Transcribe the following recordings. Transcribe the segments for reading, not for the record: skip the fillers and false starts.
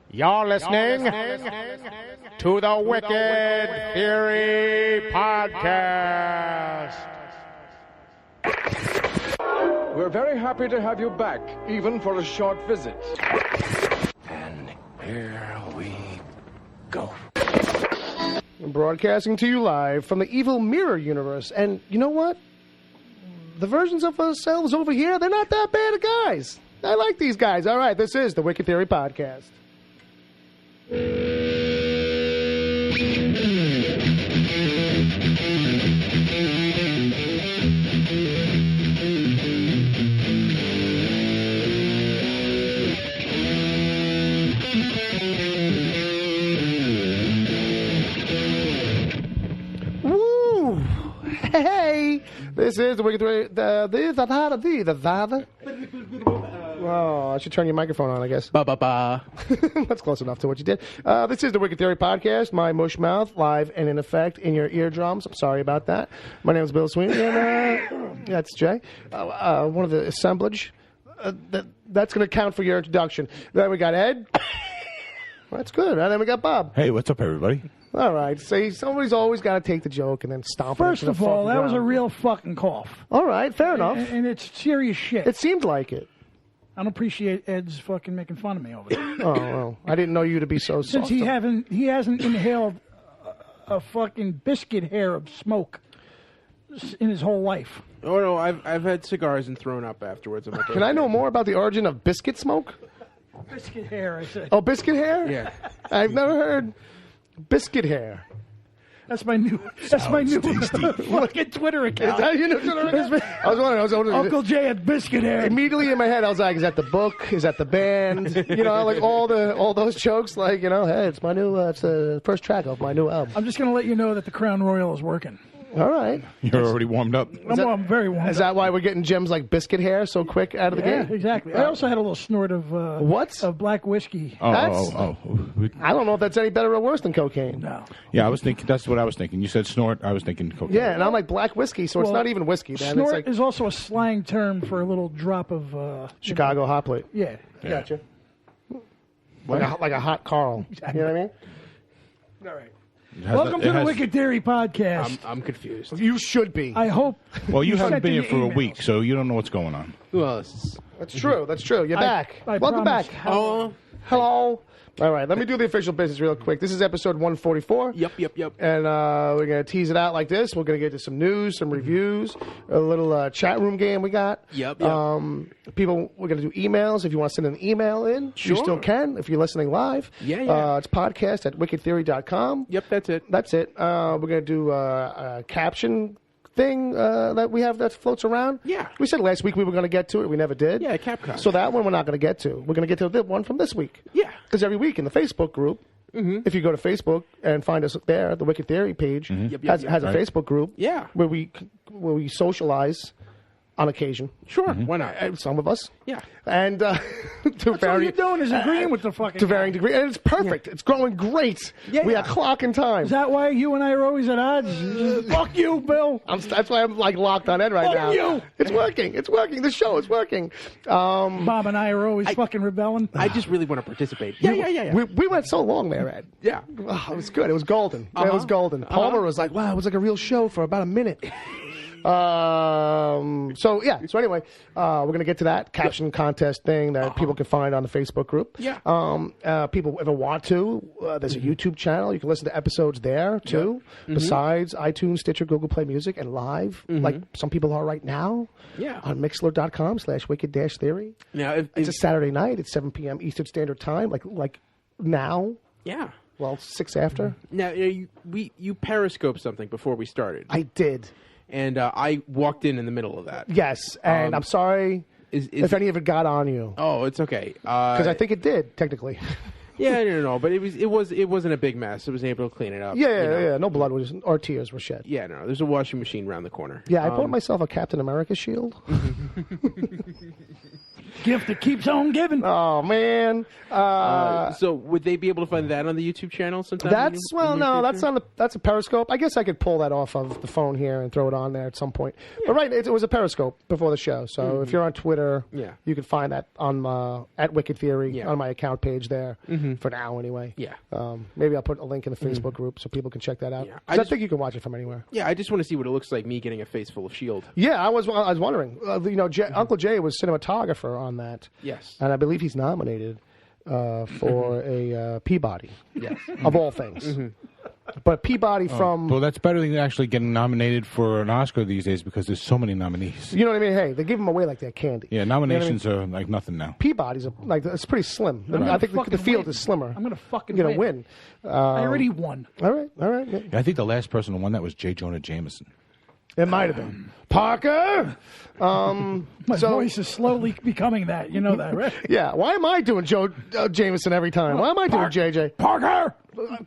You're listening to the Wicked Theory Podcast. We're very happy to have you back, even for a short visit. And here we go. I'm broadcasting to you live from the Evil Mirror universe. And you know what? The versions of ourselves over here, they're not that bad of guys. I like these guys. All right, this is the Wicked Theory Podcast. Woo! Hey! This is the Wicked Theory. Oh, I should turn your microphone on, I guess. Ba-ba-ba. That's close enough to what you did. This is the Wicked Theory Podcast, my mush mouth, live and in effect in your eardrums. I'm sorry about that. My name is Bill Sweeney, and that's Jay. One of the assemblage. That's going to count for your introduction. Then we got Ed. That's good. And then we got Bob. Hey, what's up, everybody? All right. See, somebody's always got to take the joke and then stomp it. First of all, that was a real fucking cough. All right, fair enough. And it's serious shit. It seemed like it. I don't appreciate Ed's fucking making fun of me over there. Oh, well, I didn't know you to be so soft. Since he hasn't inhaled a fucking biscuit hair of smoke in his whole life. Oh, no, I've had cigars and thrown up afterwards. Can I know more about the origin of biscuit smoke? Biscuit hair, I said. Oh, biscuit hair? Yeah. I've never heard biscuit hair. That's my new fucking Twitter account. Is that your new Twitter account? I was wondering. Uncle Jay had biscuit hair. Immediately in my head, I was like, is that the book? Is that the band? You know, like all those jokes, like, you know, hey, it's my new, it's the first track of my new album. I'm just going to let you know that the Crown Royal is working. All right. You're already warmed up. I'm very warm. Is that why we're getting gems like biscuit hair so quick out of the Yeah, gate? exactly. I also had a little snort of what? Of black whiskey. I don't know if that's any better or worse than cocaine. No. Yeah, I was thinking. That's what I was thinking. You said snort. I was thinking cocaine. Yeah, and I'm like black whiskey, so it's Well, not even whiskey. Then Snort it's like is also a slang term for a little drop of Chicago hot plate. Yeah. Gotcha. Like a hot Carl. You know what I mean? All right. Welcome to the Wicked Theory Podcast. I'm confused. You should be. I hope. Well, you haven't sent been in here for a emails. week, so you don't know what's going on. Well, That's true. That's true. You're back. I Welcome promise. back. oh, Hello. All right, let me do the official business real quick. This is episode 144. yep. And we're going to tease it out like this. We're going to get to some news, some reviews, a little chat room game we got. Yep. People, we're going to do emails. If you want to send an email in, you Sure. still can if you're listening live. Yeah. It's podcast at wickedtheory.com. Yep, that's it. That's it. We're going to do a caption thing that we have that floats around. Yeah. We said last week we were going to get to it. We never did. Yeah, Capcom. So that one we're not going to get to. We're going to get to the one from this week. Yeah. Because every week in the Facebook group, if you go to Facebook and find us there, the Wicked Theory page has a Facebook group. Yeah. Where we socialize on occasion. Sure, why not? Some of us. Yeah. And to All you're doing is agreeing with the fucking to varying degree, and it's perfect. It's growing great. Yeah, we yeah. are clocking time. Is that why you and I are always at odds? Fuck you, Bill. That's why I'm like locked on Ed right Fuck now. you. It's working. It's working. The show is working. Bob and I are always fucking rebelling. I just really want to participate. Yeah. We went so long there, Ed. Yeah. Oh, it was good. It was golden. It was golden. Palmer was like, wow, it was like a real show for about a minute. So anyway, we're going to get to that caption contest thing that people can find on the Facebook group. Yeah. People ever want to, there's a YouTube channel. You can listen to episodes there, too, besides iTunes, Stitcher, Google Play Music, and live, like some people are right now. Yeah. On Mixler.com/wicked-theory. Now, It's a Saturday night. It's 7 p.m. Eastern Standard Time, like now. yeah. Well, 6 after. Now, you periscoped something before we started. I did. And I walked in the middle of that. Yes, and I'm sorry if any of it got on you. Oh, it's okay. Because I think it did, technically. Yeah, no, but it wasn't a big mess. I was able to clean it up. Yeah. No blood or tears were shed. Yeah, no, there's a washing machine around the corner. Yeah, I bought myself a Captain America shield. Gift that keeps on giving. Oh man. So would they be able to find that on the YouTube channel sometime? That's a Periscope. I guess I could pull that off of the phone here and throw it on there at some point. Yeah. But right, it was a Periscope before the show. So if you're on Twitter, you can find that on at Wicked Theory on my account page there for now anyway. Yeah. Maybe I'll put a link in the Facebook group so people can check that out. Yeah. I think you can watch it from anywhere. Yeah, I just want to see what it looks like. Me getting a face full of Shield. Yeah, I was wondering. Uncle Jay was cinematographer on that. Yes. And I believe he's nominated for a Peabody. Yes. Of all things. But Peabody from... Well, that's better than actually getting nominated for an Oscar these days because there's so many nominees. You know what I mean? Hey, they give them away like they're candy. Yeah, nominations are like nothing now. Peabody's it's pretty slim. I think the field is slimmer. I'm going to fucking win. I already won. All right. Yeah, I think the last person who won that was J. Jonah Jameson. It might have been. Parker! My voice is slowly becoming that. You know that, right? Yeah. Why am I doing Joe Jameson every time? Why am I doing JJ? Parker!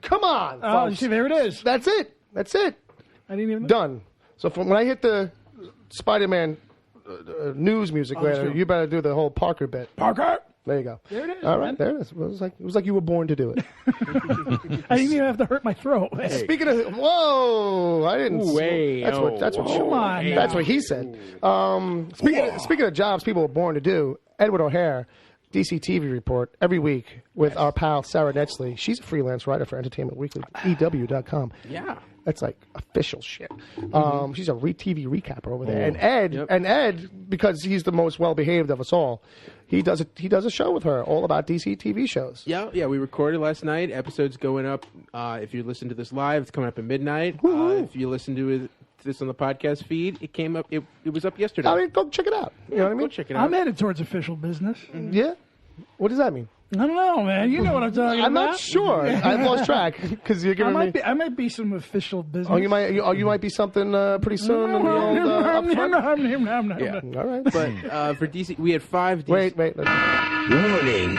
Come on, Oh, folks. see, there it is. That's it. I didn't even know. Done. So when I hit the Spider-Man news music later, you better do the whole Parker bit. Parker! There you go. There it is. All right, there it is. It was like you were born to do it. I didn't even have to hurt my throat. Speaking of, whoa! I didn't. That's what he said. Speaking of jobs people were born to do, Edward O'Hare, DC TV report every week with our pal Sarah Netsley. She's a freelance writer for Entertainment Weekly, EW.com. Yeah. That's like official shit. She's a TV recapper over there. And Ed, because he's the most well behaved of us all, he does a show with her all about DC TV shows. Yeah. We recorded last night. Episode's going up. If you listen to this live, it's coming up at midnight. If you listen to this on the podcast feed, it came up. It was up yesterday. I mean, go check it out. You know what I mean? Go check it out. I'm headed towards official business. Yeah. What does that mean? I don't know, man. You know what I'm talking about. I'm not sure. I've lost track because you're giving me. I might be some official business. Oh, you might be something pretty soon in the old upfront. Yeah. All right. But for DC, we had 5 DC. Wait. Warning.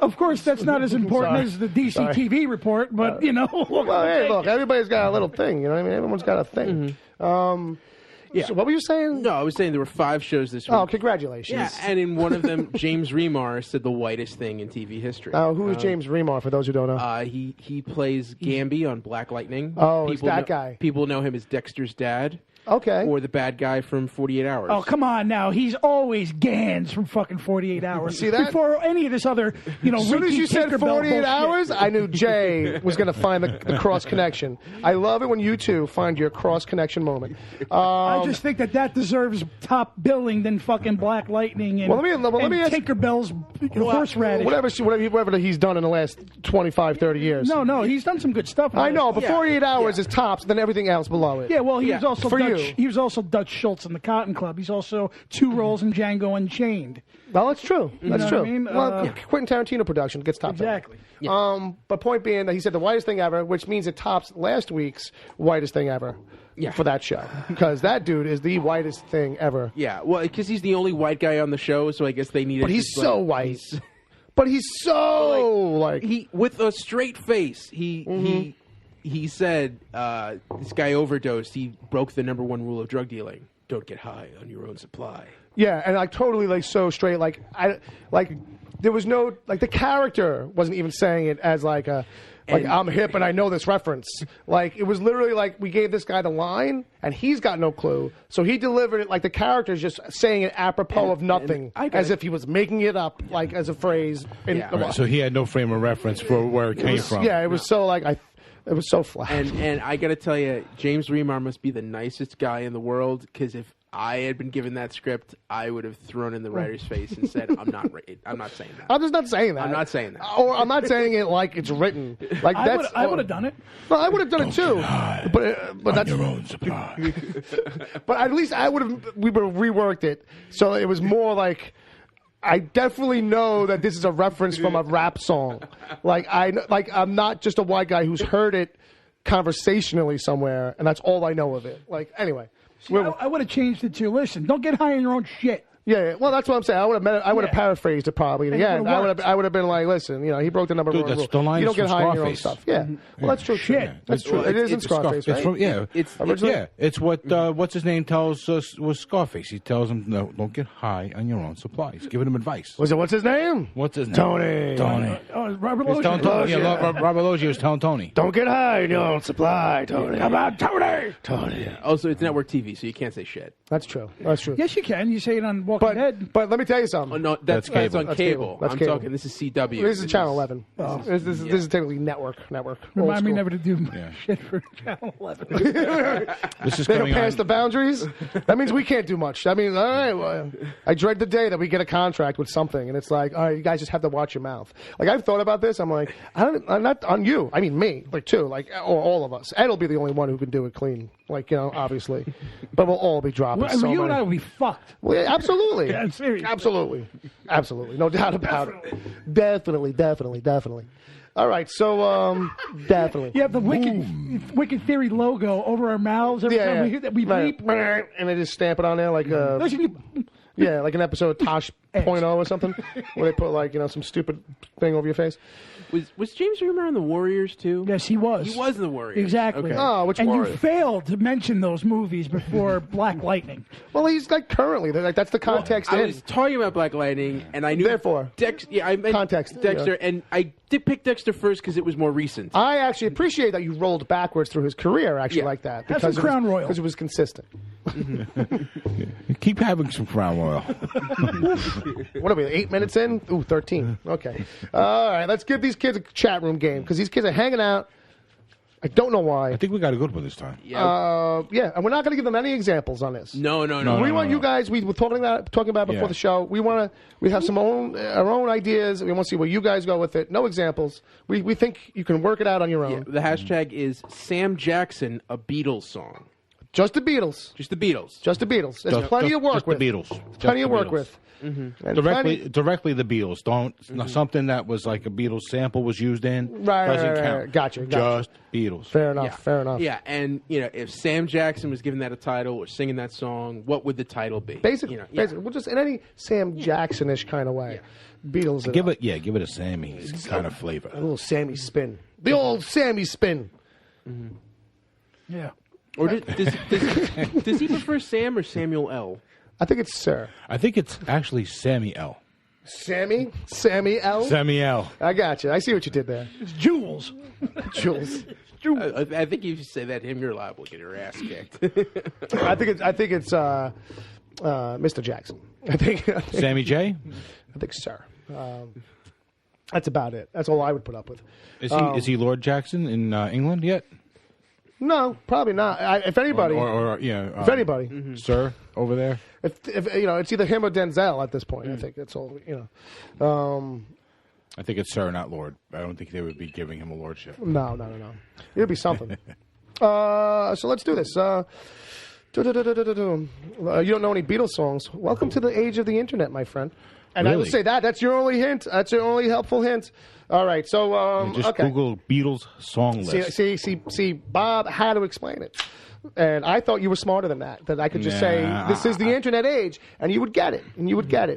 Of course, that's not as important as the DC TV report, but you know. Well, hey, look, everybody's got a little thing. You know what I mean? Everyone's got a thing. Yeah. So what were you saying? No, I was saying there were 5 shows this week. Oh, congratulations. Yeah, and in one of them, James Remar said the whitest thing in TV history. Who is James Remar, for those who don't know? He plays Gamby on Black Lightning. Oh, it's that guy. People know him as Dexter's dad. Okay. Or the bad guy from 48 Hours. Oh, come on now. He's always Gans from fucking 48 Hours. See that? Before any of this other, As soon as you said 48 hours, I knew Jay was going to find the cross connection. I love it when you two find your cross connection moment. I just think that deserves top billing than fucking Black Lightning and, let me ask, Tinkerbell's horseradish. Whatever he's done in the last 25, 30 years. No, he's done some good stuff. I know, but 48 hours is tops, then everything else below it. Yeah, well, he was also For Dutch. you. He was also Dutch Schultz in the Cotton Club. He's also 2 roles in Django Unchained. Well, that's true. That's true. What I mean? Quentin Tarantino production gets top. Exactly. Yeah. But point being that he said the whitest thing ever, which means it tops last week's whitest thing ever. Yeah. For that show, because that dude is the whitest thing ever. Yeah, well, because he's the only white guy on the show, so I guess they needed. But he's so white. But he's so he with a straight face. He said this guy overdosed. He broke the #1 rule of drug dealing: don't get high on your own supply. Yeah, and totally so straight. There was no the character wasn't even saying it as I'm hip and I know this reference. It was literally we gave this guy the line and he's got no clue, so he delivered it like the character's just saying it apropos of nothing, as if he was making it up as a phrase. So he had no frame of reference for where it came from. Yeah, it was it was so flat. And I got to tell you, James Remar must be the nicest guy in the world, because if I had been given that script, I would have thrown in the writer's face and said, I'm not saying that. I'm just not saying that. I'm not saying that. Or I'm not saying it like it's written. I would have done it. Well, I would have done it too. But that's your own supply. But at least we would have reworked it so it was more like, I definitely know that this is a reference from a rap song. I'm not just a white guy who's heard it conversationally somewhere, and that's all I know of it. Anyway. I would have changed it to, listen, don't get high on your own shit. Yeah, well, that's what I'm saying. I would have paraphrased it probably. In the end, I would have been like, listen, he broke the number one rule. The line you don't get high on your own Scarface. stuff. Yeah, well, that's true. Shit. That's true. It is in Scarface, right? It's what what's his name tells us was Scarface. He tells him, no, don't get high on your own supply. He's giving him advice. What's his name? What's his name? Tony. Oh, Robert Loggia. Robert Loggia was telling Tony. Don't get high on your own supply, Tony. How about Tony? Tony. Yeah. Also, it's network TV, so you can't say shit. That's true. That's true. Yes, you can. You say it on Walking Dead. But let me tell you something. Oh, no, that's on That's cable. That's I'm cable. talking. This is CW. This is Channel 11. This is technically network. Remind me never to do shit for Channel 11. This is They don't coming pass on. the boundaries. That means we can't do much. I mean, all right. Well, I dread the day that we get a contract with something, and it's like, all right, you guys just have to watch your mouth. Like I've thought about this. I'm like, I'm not on you. I mean me, like too, like or all of us. Ed will be the only one who can do it clean, like obviously. But we'll all be dropping. Well, so you many. and I will be fucked. Well, yeah, absolutely. Yeah, I'm serious. Absolutely, no doubt about it. Definitely. All right, so definitely. You have the Wicked Theory logo over our mouths every time we hear that we bleep. And they just stamp it on there like Listen, like an episode of Tosh Point O or something, where they put like some stupid thing over your face. Was James Remar in the Warriors too? Yes, he was. He was in the Warriors. Exactly. Okay. Oh, which and Warriors? you failed to mention those movies before Black Lightning. Well, he's like currently. Like that's the context. I was talking about Black Lightning, and I knew Therefore, I meant context, Dexter, and I did pick Dexter first because it was more recent. I actually appreciate that you rolled backwards through his career, actually, like that. Have some Crown Royal. Because it was consistent. Keep having some Crown Royal. What are we, 8 minutes in? Ooh, 13. Okay. All right, let's give these kids a chat room game, because these kids are hanging out. I don't know why. I think we got a good one this time. Yeah, and we're not going to give them any examples on this. No. We want you guys. We were talking about before the show. We have our own ideas. We want to see where you guys go with it. No examples. We think you can work it out on your own. Yeah, the hashtag is Sam Jackson, a Beatles song. Just the Beatles. Just the Beatles. Just the Beatles. There's plenty of work with. The Beatles. Plenty of work with. Mm-hmm. Directly the Beatles. Don't something that was like a Beatles sample was used in. Right. Count. Gotcha. Just Beatles. Fair enough. Yeah, and if Sam Jackson was given that a title or singing that song, what would the title be? Basically, we'll just in any Sam Jackson-ish kind of way. Beatles. Give it a Sammy kind of flavor. A little Sammy spin. The old Sammy spin. Mm-hmm. Yeah. Or does he prefer Sam or Samuel L? I think it's Sir. I think it's actually Sammy L. Sammy L. Sammy L. I got you. I see what you did there. It's Jules. Jules. I think if you say that to him, you're liable to get your ass kicked. I think it's Mr. Jackson. I think Sammy J. I think Sir. That's about it. That's all I would put up with. Is he Lord Jackson in England yet? No, probably not. If anybody, if anybody, Sir over there. If it's either him or Denzel at this point. I think that's all. I think it's Sir, not Lord. I don't think they would be giving him a lordship. No. It'd be something. So let's do this. You don't know any Beatles songs? Welcome to the age of the internet, my friend. And I Really? would say that's your only hint. That's your only helpful hint. All right, so Just okay. Google Beatles song list. See, Bob had to explain it, and I thought you were smarter than that. That I could just say this is the internet age, and you would get it.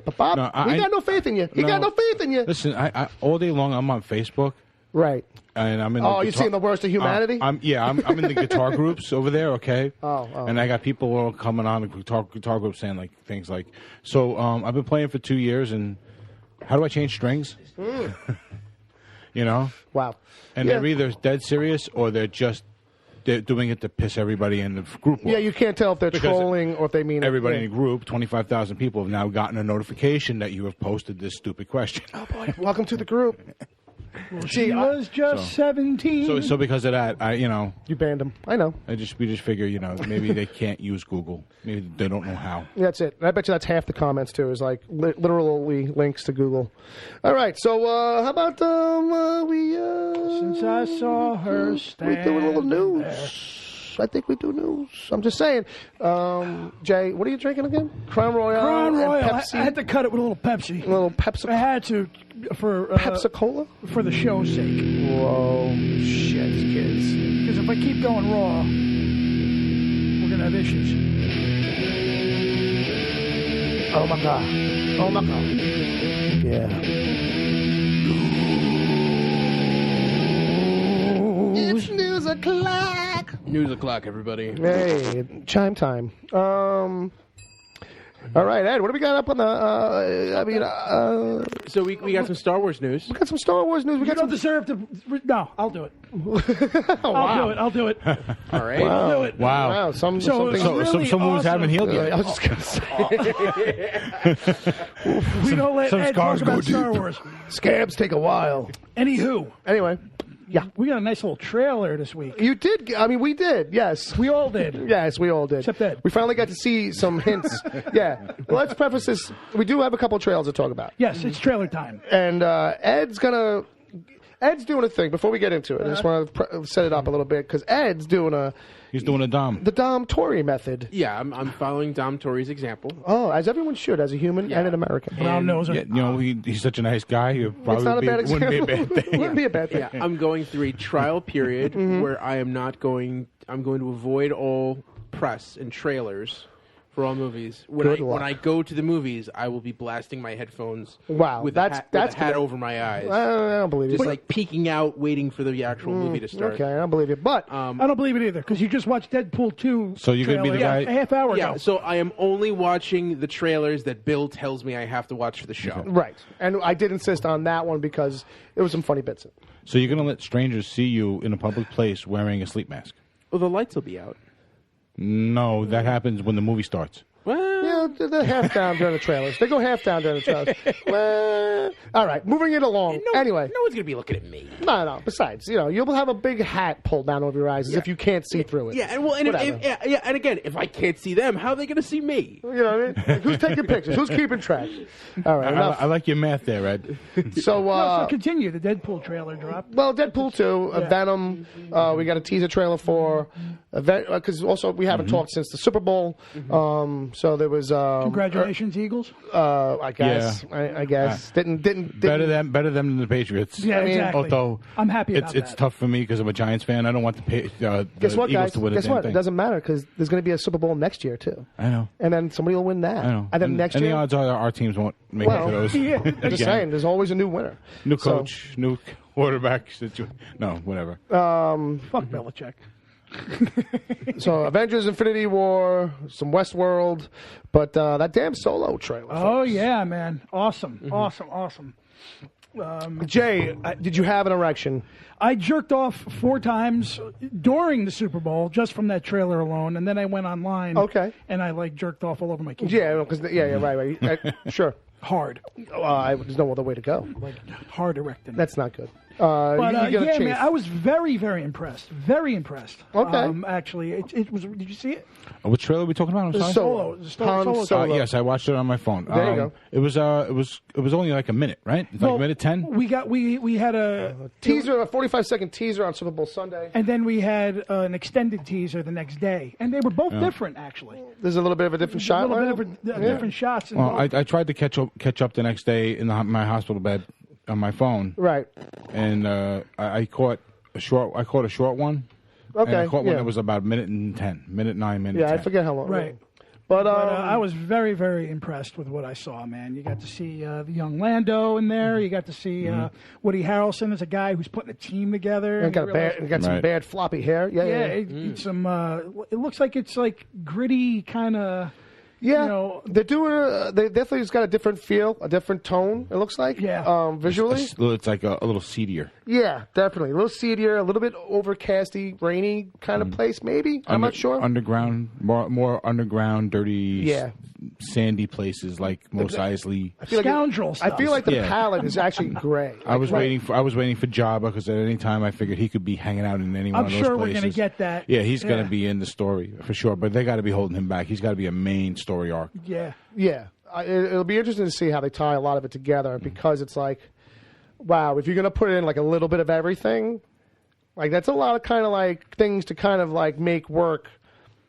But Bob, he got no faith in you. He got no faith in you. Listen, I all day long I'm on Facebook. Right. And I'm in. You're seeing the worst of humanity. I'm in the guitar groups over there. Okay. Oh. And I got people all coming on the guitar groups saying like things like, so I've been playing for 2 years, and how do I change strings? Wow. And they're either dead serious or they're doing it to piss everybody in the group off. Yeah, you can't tell if they're trolling or if they mean everybody it. in the group. 25,000 people have now gotten a notification that you have posted this stupid question. Oh boy! Welcome to the group. She was just 17. So because of that, you banned them. I know. we just figure, maybe they can't use Google. Maybe they don't know how. That's it. I bet you that's half the comments too. Is like literally links to Google. All right. So how about we? Since I saw her we stand do a little news. there. I think we do news. I'm just saying. Jay, what are you drinking again? Crown Royal. Crown and Royal. Pepsi. I had to cut it with a little Pepsi. A little Pepsi. I had to for Pepsi-Cola? for the show's sake. Whoa, shit, kids. Because if I keep going raw, we're gonna have issues. Oh my god. Oh my god. Yeah. It's news o'clock. News o'clock, everybody. Hey, chime time. All right, Ed, what do we got up on the? So we got some Star Wars news. We got some Star Wars news. We You got don't some. deserve to. No, I'll do it. Wow. I'll do it. All right. Wow. Do it. Wow. Wow. Some So things. it's really some wounds awesome. haven't healed I yet. was just gonna say. We don't let some Ed scars talk go about Star deep. Wars. Scabs take a while. Anywho, Anyway, yeah. we got a nice little trailer this week. You did. I mean, we did. Yes. We all did. Yes, we all did. Except Ed. We finally got to see some hints. Yeah. Well, let's preface this. We do have a couple trails to talk about. Yes, it's trailer time. And Ed's doing a thing. Before we get into it, I just want to set it up a little bit because Ed's doing He's doing a Dom. the Dom Tory method. Yeah, I'm following Dom Tory's example. Oh, as everyone should, as a human and an American. Brown noser. Yeah, you know, he's such a nice guy. It It's not a probably bad wouldn't be a example. bad thing. Wouldn't be a bad thing. Yeah, I'm going through a trial period where I'm going to avoid all press and trailers for all movies. When Good luck. when I go to the movies, I will be blasting my headphones. Wow, with that's a hat gonna- over my eyes, I don't believe you. just like peeking out, waiting for the actual movie to start. Okay, I don't believe you. But I don't believe it either because you just watched Deadpool 2. So you're gonna be the trailer guy- a half hour Yeah, ago. so I am only watching the trailers that Bill tells me I have to watch for the show. right, and I did insist on that one because there was some funny bits in it. So you're going to let strangers see you in a public place wearing a sleep mask? Well, the lights will be out. No, that happens when the movie starts. Well, Yeah, they're half down during the trailers. They go half down during the trailers. Well, all right, moving it along. Anyway, no one's gonna be looking at me. no. Besides, you'll have a big hat pulled down over your eyes as if you can't see through it. Yeah, and well, and Whatever. and again, if I can't see them, how are they gonna see me? You know what I mean? Who's taking pictures? Who's keeping track? All right, enough. I like your math there, Ed. So, So continue. The Deadpool trailer dropped. well, Deadpool 2, Venom, we got a teaser trailer for, because also we haven't talked since the Super Bowl. So there was, Congratulations, Eagles. I guess, I guess didn't Better them than the Patriots. Yeah, exactly. Although I'm happy about it's that. tough for me because I'm a Giants fan. I don't want the Guess what, Eagles guys? to win a Guess damn what? thing. It doesn't matter because there's going to be a Super Bowl next year too, I know. and then somebody will win that. I know. And then next and year, the odds are our teams won't make Well, it to those. Yeah. I'm just Again. saying, there's always a new winner. New So- coach, new quarterback. No, whatever. Fuck Belichick. So Avengers: Infinity War, some Westworld, but that damn Solo trailer. Oh folks. yeah, man! Awesome, awesome. Jay, did you have an erection? I jerked off 4 times during the Super Bowl just from that trailer alone, and then I went online. Okay. And I jerked off all over my keyboard. Yeah, because right. Sure. Hard, There's no other way to go. hard erecting. That's not good. But you gotta yeah, chase. man, I was very, very impressed. Very impressed. Okay. Actually, it was. Did you see it? What trailer are we talking about? I'm sorry. Solo. Han Solo. Solo. Yes, I watched it on my phone. There you go. It was only like a minute, right? It's like Well, a minute 10. We had a Teaser, a 45-second teaser on Super Bowl Sunday. and then we had an extended teaser the next day, and they were both different actually. There's a little bit of a different A shot. little bit lineup. of different shots. In Well, both. I tried to catch up the next day in my hospital bed on my phone, Right. and I caught a short one. Okay. And I caught one yeah. that was about minute 9, minute 10. Yeah, I forget how long. Right. But, I was very, very impressed with what I saw, man. You got to see the young Lando in there. You got to see Woody Harrelson as a guy who's putting a team together. and got, you realize- some Right. bad floppy hair. Yeah. yeah, it's some. It looks like it's like gritty kind of. Yeah, you know- they're doing. They definitely just got a different feel, a different tone. It looks like. Yeah. Visually. It's like a little seedier. Yeah, definitely a little seedier, a little bit overcasty, rainy kind of place. Maybe I'm not sure. Underground, more underground, dirty, Yeah. sandy places like Mos Eisley. I feel like Scoundrel I stuff. feel like the Yeah. palette is actually gray. I was waiting for Jabba because at any time I figured he could be hanging out in any one I'm of those sure places. we're going to get that. Yeah, he's going Yeah. to be in the story for sure, but they got to be holding him back. He's got to be a main story arc. Yeah. Yeah, it'll be interesting to see how they tie a lot of it together because it's like, wow, if you're gonna put in like a little bit of everything, like that's a lot of kind of like things to kind of like make work.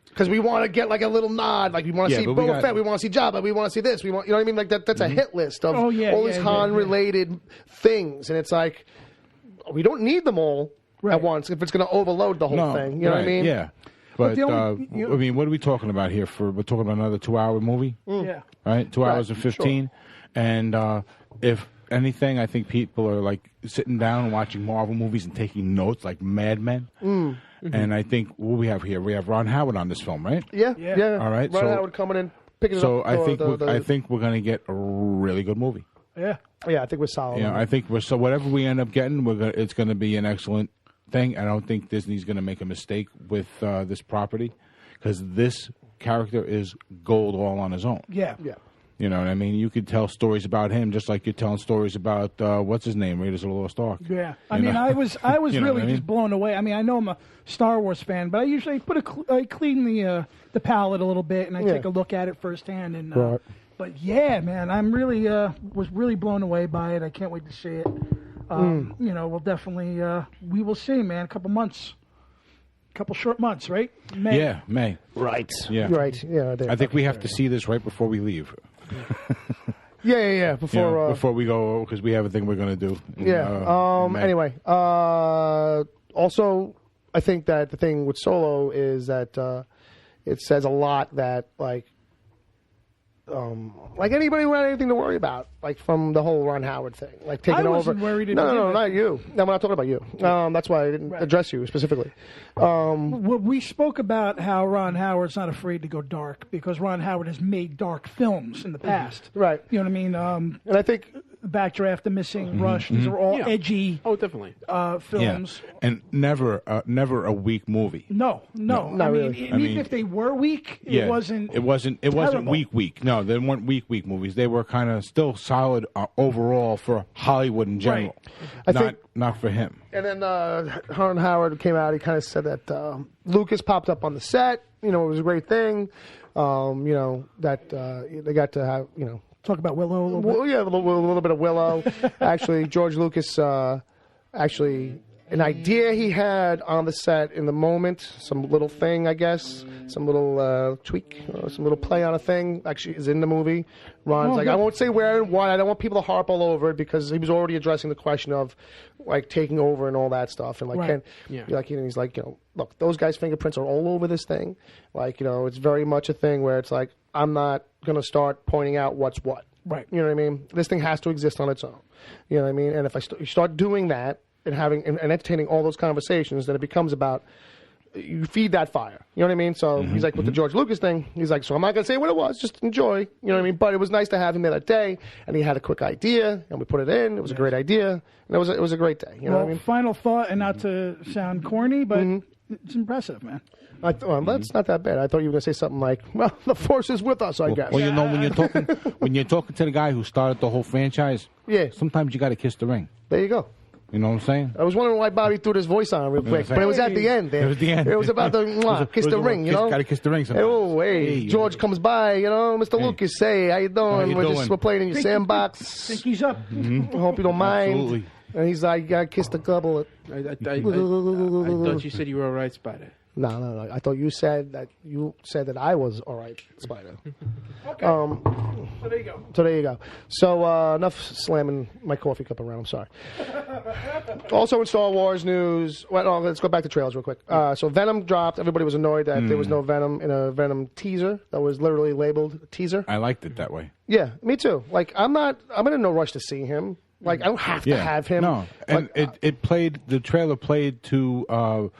Because we want to get like a little nod, like we want to Yeah, see but we Boba got- Fett, we want to see Jabba, we want to see this, we want, you know what I mean? Like that's a hit list of Oh, yeah, all these yeah, Han yeah. related things, and it's like we don't need them all Right. at once if it's going to overload the whole No, thing. You know what I right, mean? Yeah. But the only- I mean, what are we talking about here? We're talking about another 2-hour movie, Yeah. right? 2 hours and 15. And if anything, I think people are like sitting down and watching Marvel movies and taking notes like madmen. And I think what we have here, we have Ron Howard on this film, right? Yeah. All right, Ron so- Howard coming in, picking it So up. I think we're going to get a really good movie. Yeah. Yeah, I think we're solid. Yeah, I think so. Whatever we end up getting, it's going to be an excellent thing. I don't think Disney's going to make a mistake with this property because this character is gold all on his own. Yeah. Yeah. You know what I mean? You could tell stories about him just like you're telling stories about what's his name, Raiders of the Lost Ark. Yeah, I You mean, know? I was You know really what I mean? just blown away. I mean, I know I'm a Star Wars fan, but I usually I clean the palette a little bit and I take a look at it firsthand. And Right. but yeah, man, I'm really was really blown away by it. I can't wait to see it. You know, we'll definitely we will see, man. A couple short months, right? May. Yeah, May. Right. Yeah. Right. Yeah. I think we have to see this right before we leave. Yeah. You know, before we go, because we have a thing we're going to do. in, May. Anyway. Also, I think that the thing with Solo is that it says a lot that like anybody who had anything to worry about, like from the whole Ron Howard thing, like taking I over. wasn't worried to No, begin with. not you. No, I'm not talking about you. That's why I didn't address you specifically. Well, we spoke about how Ron Howard's not afraid to go dark because Ron Howard has made dark films in the past. Right. You know what I mean? And I think Backdraft, The Missing Rush. These are all edgy Oh, definitely. films. Yeah. And never a weak movie. No. not I mean, really. even if they were weak, it wasn't. It wasn't terrible. weak. No, they weren't weak movies. They were kind of still solid overall for Hollywood in general. I think- Not for him. And then Ron Howard came out. He kind of said that Lucas popped up on the set. You know, it was a great thing. You know, that they got to have, you know. Talk about Willow a little bit. Well, yeah, a little bit of Willow. Actually, George Lucas, an idea he had on the set in the moment, some little thing, I guess, some little tweak, some little play on a thing, actually is in the movie. Ron's like, I won't say where and why. I don't want people to harp all over it because he was already addressing the question of like taking over and all that stuff. And like, Right. he's like, you know, look, those guys' fingerprints are all over this thing. Like, you know, it's very much a thing where it's like, I'm not going to start pointing out what's what. Right. You know what I mean? This thing has to exist on its own. You know what I mean? And if you start doing that and having and entertaining all those conversations, then it becomes about you feed that fire. You know what I mean? So he's like with the George Lucas thing. He's like, so I'm not gonna say what it was, just enjoy. You know what I mean? But it was nice to have him there that day, and he had a quick idea, and we put it in. It was a great idea, and it was a great day. You know what I mean? Final thought, and not to sound corny, but it's impressive, man. That's not that bad. I thought you were gonna say something like, "Well, the force is with us," I guess. Well, you know, when you're talking to the guy who started the whole franchise, Yeah. sometimes you got to kiss the ring. There you go. You know what I'm saying? I was wondering why Bobby threw this voice on real quick, but it was at the end. It was the end. It was about the kiss the ring, you know. Got to kiss the ring. Sometimes. Oh, hey, George comes by, you know, Mr. Lucas, hey, how you doing? We're playing in your sandbox. Think he's up. I hope you don't mind. Absolutely. And he's like, "I kissed a couple." I thought you said you were all right, Spider. No. I thought you said that I was all right, Spider. Okay. So there you go. So there you go. So enough slamming my coffee cup around. I'm sorry. Also in Star Wars news, let's go back to trailers real quick. So Venom dropped. Everybody was annoyed that there was no Venom in a Venom teaser that was literally labeled teaser. I liked it that way. Yeah, me too. Like I'm in no rush to see him. Like I don't have to have him. No, and the trailer played to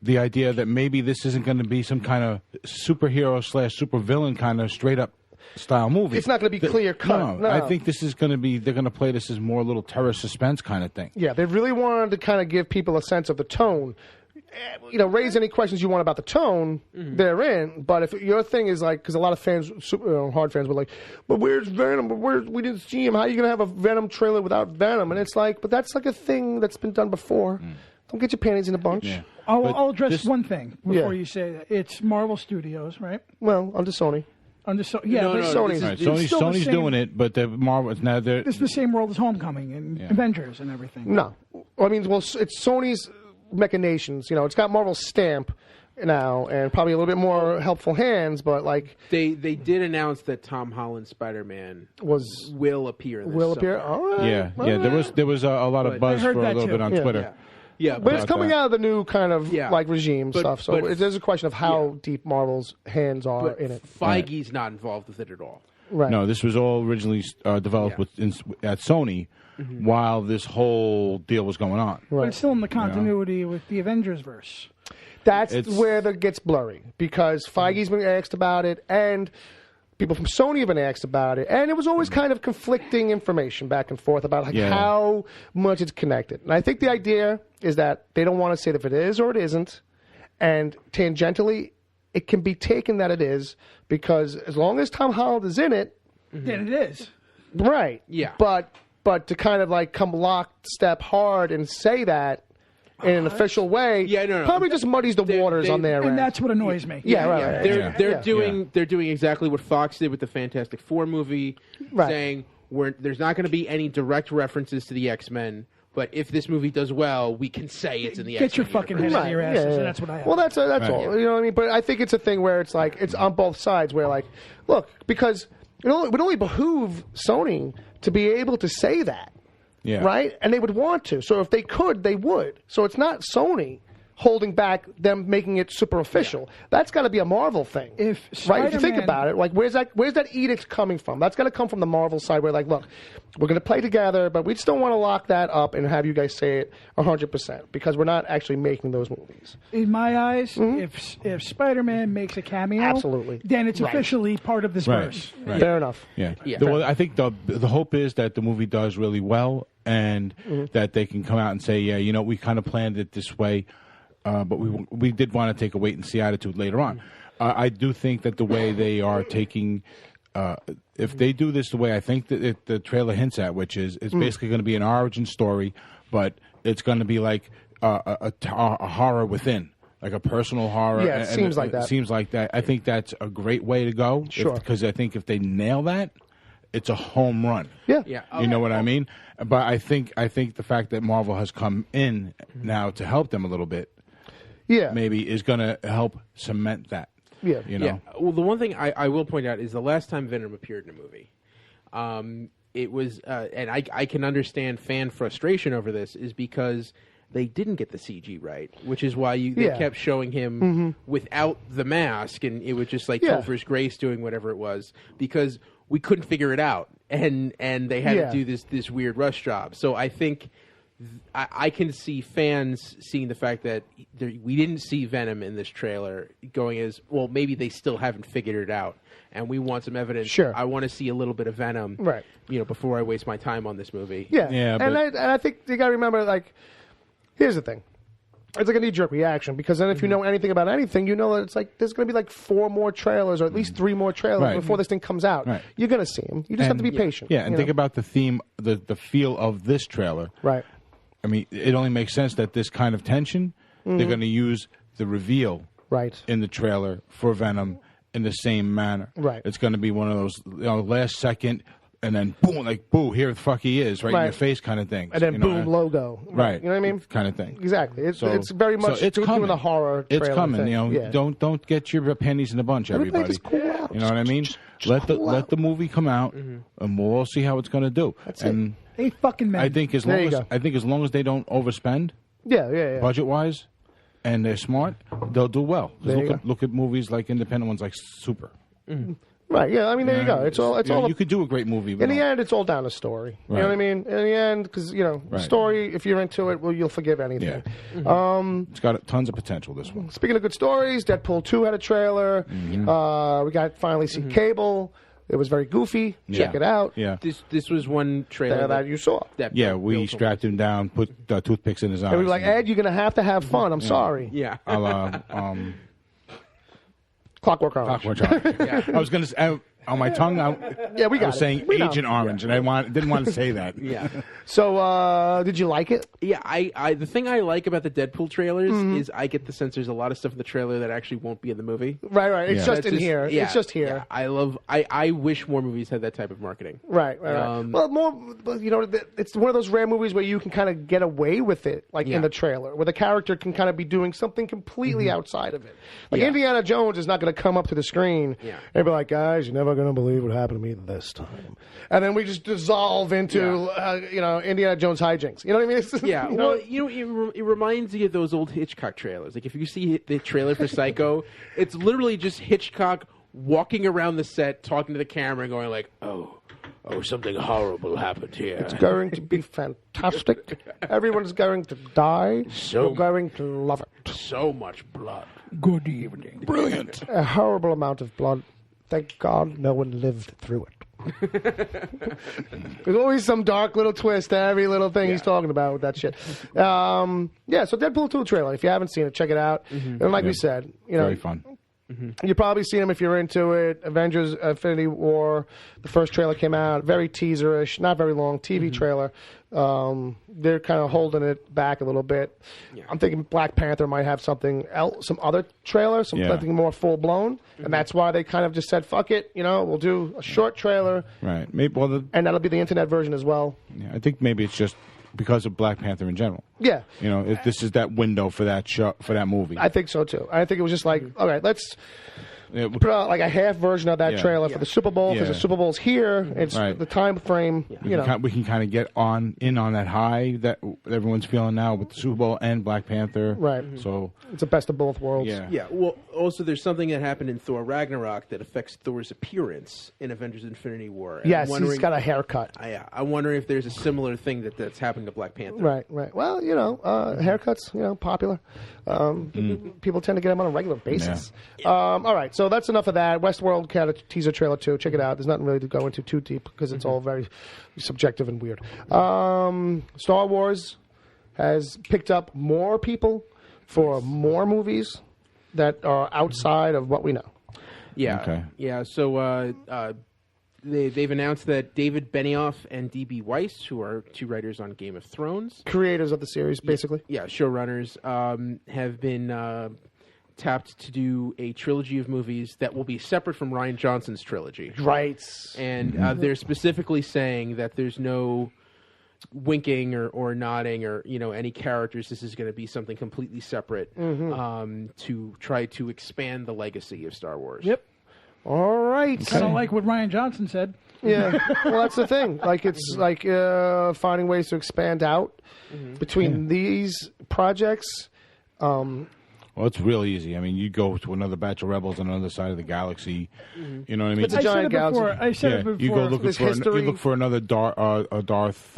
the idea that maybe this isn't going to be some kind of superhero / supervillain kind of straight up style movie. It's not going to be clear cut. No. I think this is going to be. They're going to play this as more a little terror suspense kind of thing. Yeah, they really wanted to kind of give people a sense of the tone. You know, raise any questions you want about the tone therein. But if your thing is like, because a lot of fans, hard fans, were like, "But where's Venom? But we didn't see him. How are you going to have a Venom trailer without Venom?" And it's like, but that's like a thing that's been done before. Don't get your panties in a bunch. Yeah. I'll address one thing before you say that. It's Marvel Studios, right? Well, under Sony. No, Sony's. Right, It's still the Sony's same- doing it, but the Marvel is now they're. It's the same world as Homecoming and Avengers and everything. No, I mean, well, it's Sony's machinations. You know, it's got Marvel's stamp now, and probably a little bit more helpful hands. But like, They did announce that Tom Holland's Spider-Man will appear. This appear. summer. All right. Yeah. There was a lot of buzz I heard for a that little too. bit on Yeah. Twitter. Yeah, But it's coming out of the new kind of Yeah. like regime stuff. So but- there's a question of how deep Marvel's hands are but in it. Feige's not involved with it at all. Right. No, this was all originally developed at Sony while this whole deal was going on. But it's still in the continuity with the Avengers verse. That's It's- where it gets blurry because Feige's been asked about it and people from Sony have been asked about it. And it was always kind of conflicting information back and forth about like how much it's connected. And I think the idea is that they don't want to say if it is or it isn't. And tangentially, it can be taken that it is because as long as Tom Holland is in it, Then it is. right. Yeah. But to kind of like come lockstep hard and say that in an official way, probably just muddies the waters on their And end. that's what annoys me. Yeah, right. They're doing exactly what Fox did with the Fantastic Four movie, saying there's not going to be any direct references to the X-Men, but if this movie does well, we can say it's in the X-Men. Get your fucking head universe. out of your asses, and that's what I have. Well, that's all. You know what I mean? But I think it's a thing where it's like it's on both sides. Where like, look, because it would only behoove Sony to be able to say that. Yeah. Right? And they would want to. So if they could, they would. So it's not Sony holding back them making it super official. That's got to be a Marvel thing. If you think Spider-Man- about it, like where's that edict coming from? That's got to come from the Marvel side where like, look, we're going to play together, but we just don't want to lock that up and have you guys say it 100% because we're not actually making those movies. In my eyes, if Spider-Man makes a cameo, Absolutely. then it's officially part of this verse. Right. Fair enough. Yeah. Well, I think the hope is that the movie does really well and that they can come out and say, yeah, you know, we kind of planned it this way, but we did want to take a wait and see attitude later on. I do think that the way they are taking, if they do this the way I think that the trailer hints at, which is it's basically going to be an origin story, but it's going to be like a horror within. Like a personal horror. Yeah, it seems like that. It seems like that. I think that's a great way to go. Sure. Because I think if they nail that, it's a home run. Yeah. You know what I mean? But I think the fact that Marvel has come in now to help them a little bit, maybe is going to help cement that. Yeah. You know? Yeah. Well, the one thing I will point out is the last time Venom appeared in a movie, it was, and I can understand fan frustration over this, is because they didn't get the CG right, which is why they kept showing him without the mask, and it was just like Topher's Grace doing whatever it was, because we couldn't figure it out, and they had to do this weird rush job. So I think I can see fans seeing the fact that we didn't see Venom in this trailer going as, well, maybe they still haven't figured it out, and we want some evidence. Sure. I want to see a little bit of Venom, Right. You know, before I waste my time on this movie. Yeah. Yeah, and but- I think you got to remember, like, here's the thing. It's like a knee-jerk reaction because then if you know anything about anything, you know that it's like there's going to be like 4 more trailers or at least 3 more trailers before this thing comes out. Right. You're going to see them. You just have to be patient. Yeah, and you think know? about the theme, the feel of this trailer. Right. I mean, it only makes sense that this kind of tension, they're going to use the reveal in the trailer for Venom in the same manner. Right. It's going to be one of those last second, and then boom, like, boo, here the fuck he is, right in your face kind of thing. And then you know, boom, logo. Right. You know what I mean? Kind of thing. Exactly. It's very much it's doing coming. the horror It's trailer coming. thing. You know, don't get your pennies in a bunch, everybody. just cool out. You know what I mean? Let the movie come out, and we'll all see how it's going to do. That's and it. 8 fucking men. I think as long as they don't overspend, Yeah. budget wise, and they're smart, they'll do well. 'Cause There you look at movies like independent ones like Super. Right. Yeah. I mean, there you go. It's all. You could do a great movie. In the end, it's all down to story. You know what I mean? In the end, because story. If you're into it, well, you'll forgive anything. Yeah. It's got tons of potential. This one. Speaking of good stories, Deadpool 2 had a trailer. We got finally see Cable. It was very goofy. Check it out. Yeah. This was one trailer That you saw. that We strapped him down, put toothpicks in his eyes. And we were like, Ed, you're going to have fun. I'm sorry. Yeah. Clockwork Orange. Clockwork Orange. I was going to on my tongue. Yeah, we got I was it. saying We know. Agent Orange, and I didn't want to say that. Yeah. So, did you like it? Yeah, I the thing I like about the Deadpool trailers is I get the sense there's a lot of stuff in the trailer that actually won't be in the movie. Right. It's Yeah. just That's in here. yeah, It's just here. yeah. I wish more movies had that type of marketing. Right. Well, it's one of those rare movies where you can kind of get away with it, like in the trailer, where the character can kind of be doing something completely outside of it. Like Indiana Jones is not going to come up to the screen and be like, guys, you're never going to believe what happened to me this time. And then we just dissolve into, Indiana Jones hijinks. You know what I mean? Yeah, it reminds you of those old Hitchcock trailers. Like, if you see the trailer for Psycho, it's literally just Hitchcock walking around the set, talking to the camera, and going like, oh, something horrible happened here. It's going to be fantastic. Everyone's going to die. We're going to love it. So much blood. Good evening. Brilliant. A horrible amount of blood. Thank God no one lived through it. There's always some dark little twist to every little thing he's talking about with that shit. So Deadpool 2 trailer. If you haven't seen it, check it out. And like we said, very fun. You've probably seen them if you're into it. Avengers Infinity War, the first trailer came out, very teaserish, not very long, TV trailer. They're kind of holding it back a little bit. Yeah. I'm thinking Black Panther might have something else, some other trailer, something more full blown, and that's why they kind of just said, "Fuck it," we'll do a short trailer, right? Maybe, and that'll be the internet version as well. Yeah, I think maybe it's just because of Black Panther in general. Yeah. If this is that window for that show, for that movie. I think so, too. I think it was just like, all right, let's put out like a half version of that trailer for the Super Bowl, because the Super Bowl's here. It's the time frame, We can kind of get in on that high that everyone's feeling now with the Super Bowl and Black Panther. Right. So it's the best of both worlds. Yeah. Yeah. Well, also, there's something that happened in Thor Ragnarok that affects Thor's appearance in Avengers Infinity War. And yes, he's got a haircut. I wonder if there's a similar thing that's happening to Black Panther. Right. Well, haircuts, popular. People tend to get them on a regular basis. Yeah. All right, so that's enough of that. Westworld had a teaser trailer too. Check it out. There's nothing really to go into too deep because it's all very subjective and weird. Star Wars has picked up more people for more movies that are outside of what we know. Yeah. Okay. Yeah. So they've announced that David Benioff and D.B. Weiss, who are two writers on Game of Thrones, creators of the series, basically. Yeah, showrunners, have been tapped to do a trilogy of movies that will be separate from Rian Johnson's trilogy. Right. And they're specifically saying that there's no winking or nodding or any characters. This is going to be something completely separate to try to expand the legacy of Star Wars. Yep. All right. Kind of like what Rian Johnson said. Yeah. Well, that's the thing. Like, it's like finding ways to expand out between these projects. Well, it's real easy. I mean, you go to another batch of rebels on another side of the galaxy. You know what I mean? It's a giant galaxy. I said it before. You go look for another Darth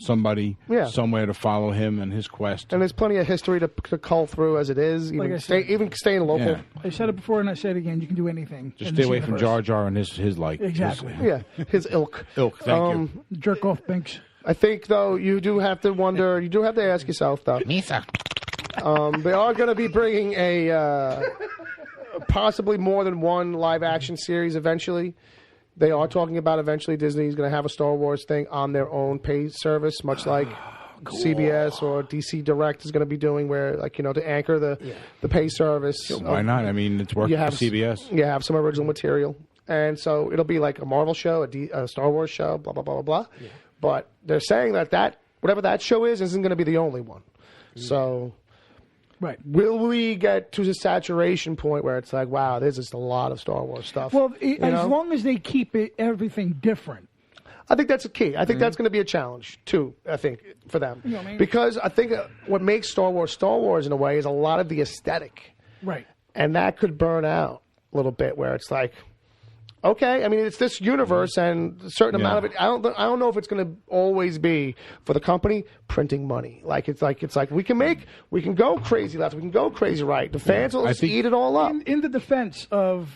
somebody somewhere to follow him and his quest. And there's plenty of history to cull through as it is. Even staying local. Yeah. I said it before and I say it again. You can do anything. Just stay away from Jar Jar and his like. Exactly. His ilk. Thank you. Jerk off Binks. I think, though, you do have to wonder, you do have to ask yourself, though. Misa. They are going to be bringing a possibly more than one live-action series eventually. They are talking about eventually Disney's going to have a Star Wars thing on their own paid service, much like CBS or DC Direct is going to be doing, where, like, to anchor the pay service. Why not? I mean, it's working for CBS. You have some original material. And so it'll be like a Marvel show, a Star Wars show, blah, blah, blah, blah, blah. Yeah. But they're saying that whatever that show isn't going to be the only one. So... Right. Will we get to the saturation point where it's like, wow, there's just a lot of Star Wars stuff? Well, as long as they keep everything different. I think that's a key. I think that's going to be a challenge, too, I think, for them. You know what I mean? Because I think what makes Star Wars in a way is a lot of the aesthetic. Right. And that could burn out a little bit where it's like, okay, I mean, it's this universe and a certain amount of it. I don't know if it's going to always be for the company printing money. It's like we can go crazy left, we can go crazy right. The fans will just eat it all up. In the defense of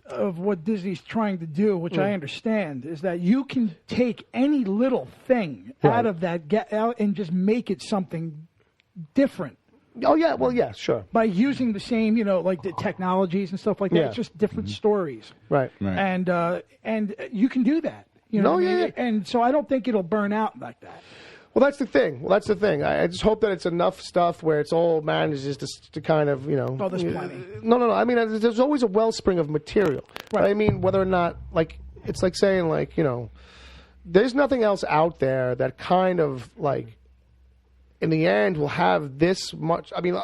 what Disney's trying to do, which I understand, is that you can take any little thing out of that out and just make it something different. Oh, yeah. Well, yeah, sure. By using the same, like the technologies and stuff like that. It's just different stories. Right. And you can do that. You know what I mean? And so I don't think it'll burn out like that. Well, that's the thing. I just hope that it's enough stuff where it's all manages to kind of, Oh, there's plenty. No. I mean, there's always a wellspring of material. Right. I mean, whether or not, like, it's like saying, like, there's nothing else out there that kind of, like, in the end we'll have this much. I mean,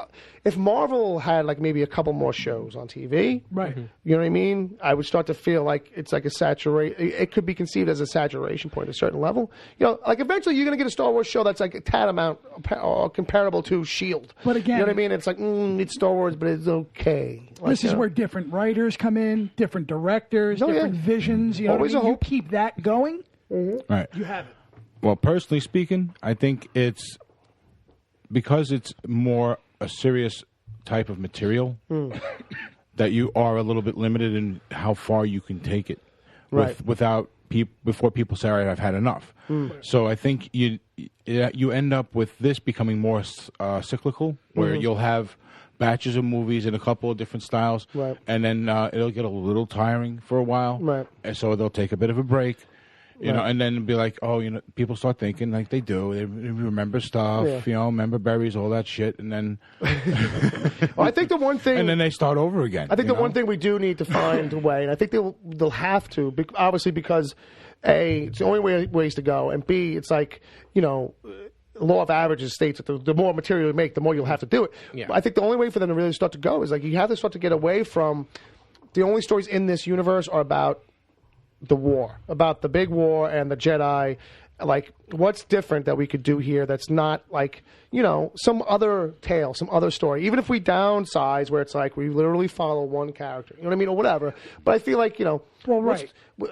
if Marvel had like maybe a couple more shows on TV, Right. You know what I mean? I would start to feel like it's like a it could be conceived as a saturation point at a certain level. You know, like eventually you're going to get a Star Wars show that's like tantamount or comparable to S.H.I.E.L.D. But again, you know what I mean? It's like, it's Star Wars, but it's okay. Like, this is where different writers come in, different directors, different visions. You know Always what I mean? a hope. You keep that going, Right. you have it. Well, personally speaking, I think it's because it's more a serious type of material that you are a little bit limited in how far you can take it without before people say, all right, I've had enough. So I think you end up with this becoming more cyclical, where you'll have batches of movies in a couple of different styles, and then it'll get a little tiring for a while, and so they'll take a bit of a break. You know, and then be like, oh, you know, people start thinking like they do. They remember stuff, you know, remember berries, all that shit, and then. Well, I think the one thing, and then they start over again. I think the one thing we do need to find a way, and I think they'll have to, obviously, because A, it's the only ways to go, and B, it's like, you know, law of averages states that the more material you make, the more you'll have to do it. Yeah. But I think the only way for them to really start to go is like you have to start to get away from the only stories in this universe are about the war, about the big war and the Jedi. Like, what's different that we could do here that's not like, you know, some other tale, some other story. Even if we downsize where it's like we literally follow one character, you know what I mean, or whatever. But I feel like, you know,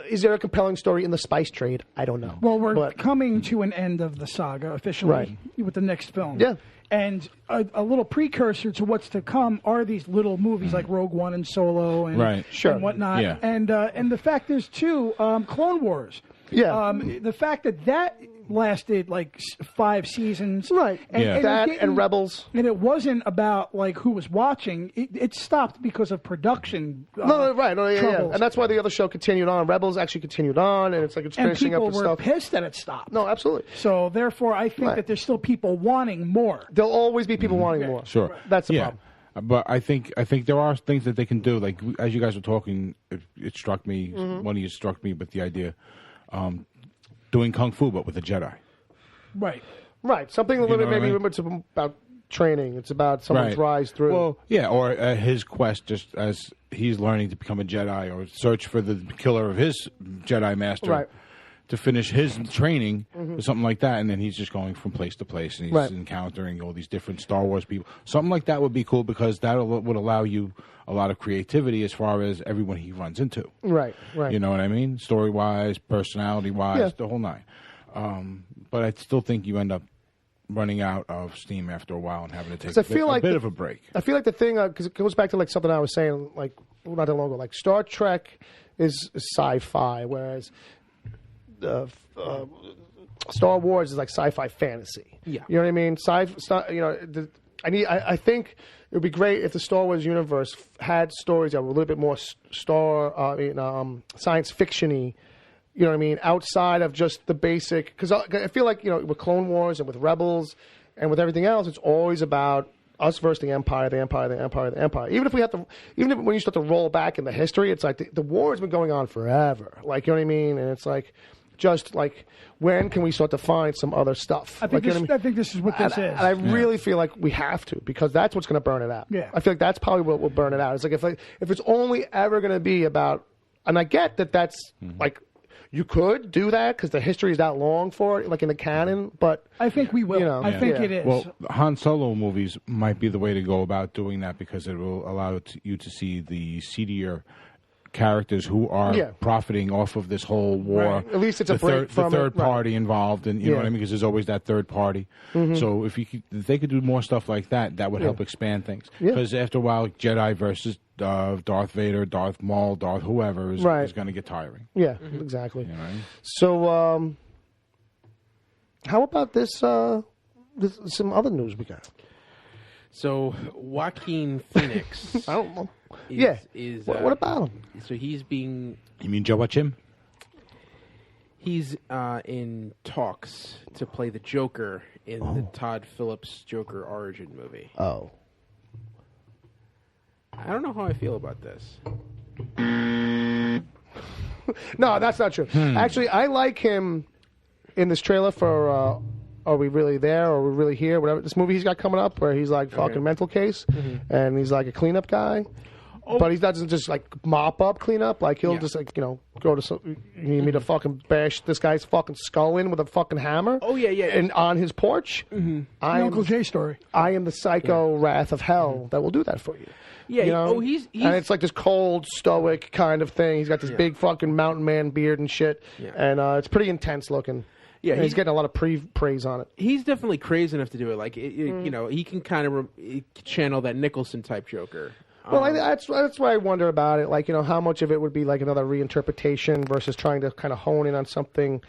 is there a compelling story in the spice trade? I don't know. Well, we're coming to an end of the saga officially with the next film. Yeah. And a little precursor to what's to come are these little movies like Rogue One and Solo and, and whatnot. Yeah. And the fact is, too, Clone Wars. Yeah. The fact that lasted like 5 seasons. Right. And and Rebels. And it wasn't about like who was watching. It stopped because of production. And that's why the other show continued on. Rebels actually continued on, and it's like it's finishing up the stuff. And stuff. people were pissed that it stopped. No, absolutely. So therefore, I think that there's still people wanting more. There'll always be people wanting more. Sure. That's the problem. But I think there are things that they can do. Like as you guys were talking, it struck me. One of you struck me with the idea. Doing kung fu, but with a Jedi. Right. Something a little bit maybe it's about training. It's about someone's rise through. Well, yeah, or his quest, just as he's learning to become a Jedi, or search for the killer of his Jedi master to finish his training, or something like that. And then he's just going from place to place, and he's encountering all these different Star Wars people. Something like that would be cool because that would allow you a lot of creativity as far as everyone he runs into. Right. You know what I mean? Story-wise, personality-wise, the whole nine. But I still think you end up running out of steam after a while and having to take a bit of a break. I feel like the thing, because it goes back to like something I was saying, like not that long ago, like Star Trek is sci-fi, whereas Star Wars is like sci-fi fantasy. Yeah. You know what I mean? I think it would be great if the Star Wars universe had stories that were a little bit more science fiction-y. You know what I mean? Outside of just the basic, because I feel like, you know, with Clone Wars and with Rebels and with everything else, it's always about us versus the Empire, the Empire, the Empire, the Empire. Even when you start to roll back in the history, it's like the war has been going on forever. Like, you know what I mean? And it's like, just like, when can we start to find some other stuff? I think this is what this is. And I really feel like we have to, because that's what's going to burn it out. Yeah. I feel like that's probably what will burn it out. It's like if it's only ever going to be about, and I get that that's like, you could do that because the history is that long for it, like in the canon, but I think we will. You know, I think it is. Well, Han Solo movies might be the way to go about doing that because it will allow you to see the seedier characters who are profiting off of this whole war. Right. At least it's a break from the third party involved, and you know what I mean, because there's always that third party. So if they could do more stuff like that, that would help expand things. Because after a while, Jedi versus Darth Vader, Darth Maul, Darth whoever is going to get tiring. Yeah, exactly. You know what I mean? So, how about this? Some other news we got. So Joaquin Phoenix. I don't know. What about him? So he's being. You mean Joaquin? He's in talks to play the Joker in the Todd Phillips Joker origin movie. Oh. I don't know how I feel about this. No, that's not true. Actually, I like him in this trailer for are we really there? Or are we really here? Whatever. This movie he's got coming up where he's like fucking mental case, and he's like a cleanup guy. But he doesn't just like mop up, clean up. Like he'll just like go to some. You need me to fucking bash this guy's fucking skull in with a fucking hammer? Oh yeah. And on his porch, The Uncle Jay story. I am the psycho wrath of hell that will do that for you. Yeah. You know? He's and it's like this cold, stoic kind of thing. He's got this big fucking mountain man beard and shit, and it's pretty intense looking. Yeah, and he's getting a lot of praise on it. He's definitely crazy enough to do it. Like he can kind of channel that Nicholson type Joker. Well, that's why I wonder about it. Like, how much of it would be like another reinterpretation versus trying to kind of hone in on something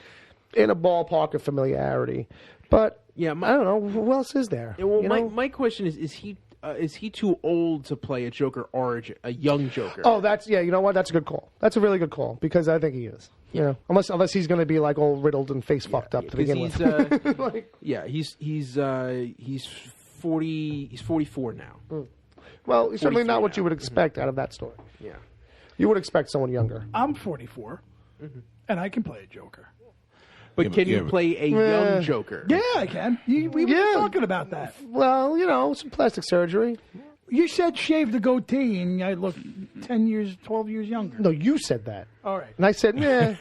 in a ballpark of familiarity. But I don't know. Who else is there? Well, my question is he too old to play a Joker origin, a young Joker? Oh, you know what? That's a good call. That's a really good call because I think he is. Unless he's going to be like all riddled and face fucked up to begin with. He's 40. He's 44 now. Well, he's certainly not what you would expect out of that story. Yeah. You would expect someone younger. I'm 44, and I can play a Joker. But can you play a young Joker? Yeah, I can. We were talking about that. Well, some plastic surgery. You said shave the goatee, and I look 10 years, 12 years younger. No, you said that. All right. And I said, yeah.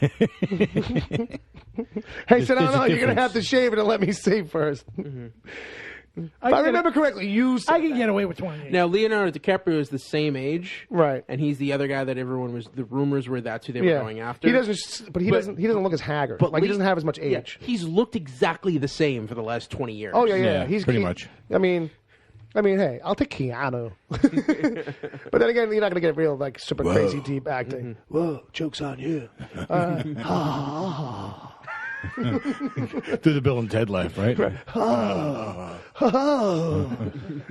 I said, no, you're going to have to shave it and let me see first. If I remember correctly, you said I can get away with 28. Now, Leonardo DiCaprio is the same age. Right. And he's the other guy that the rumors were that's who they were going after. He doesn't look as haggard. But he doesn't have as much age. He's looked exactly the same for the last 20 years. Oh, yeah. He's pretty much. I mean, hey, I'll take Keanu. But then again, you're not going to get real, like, super crazy deep acting. Whoa, joke's on you. Do the Bill and Ted laugh, right?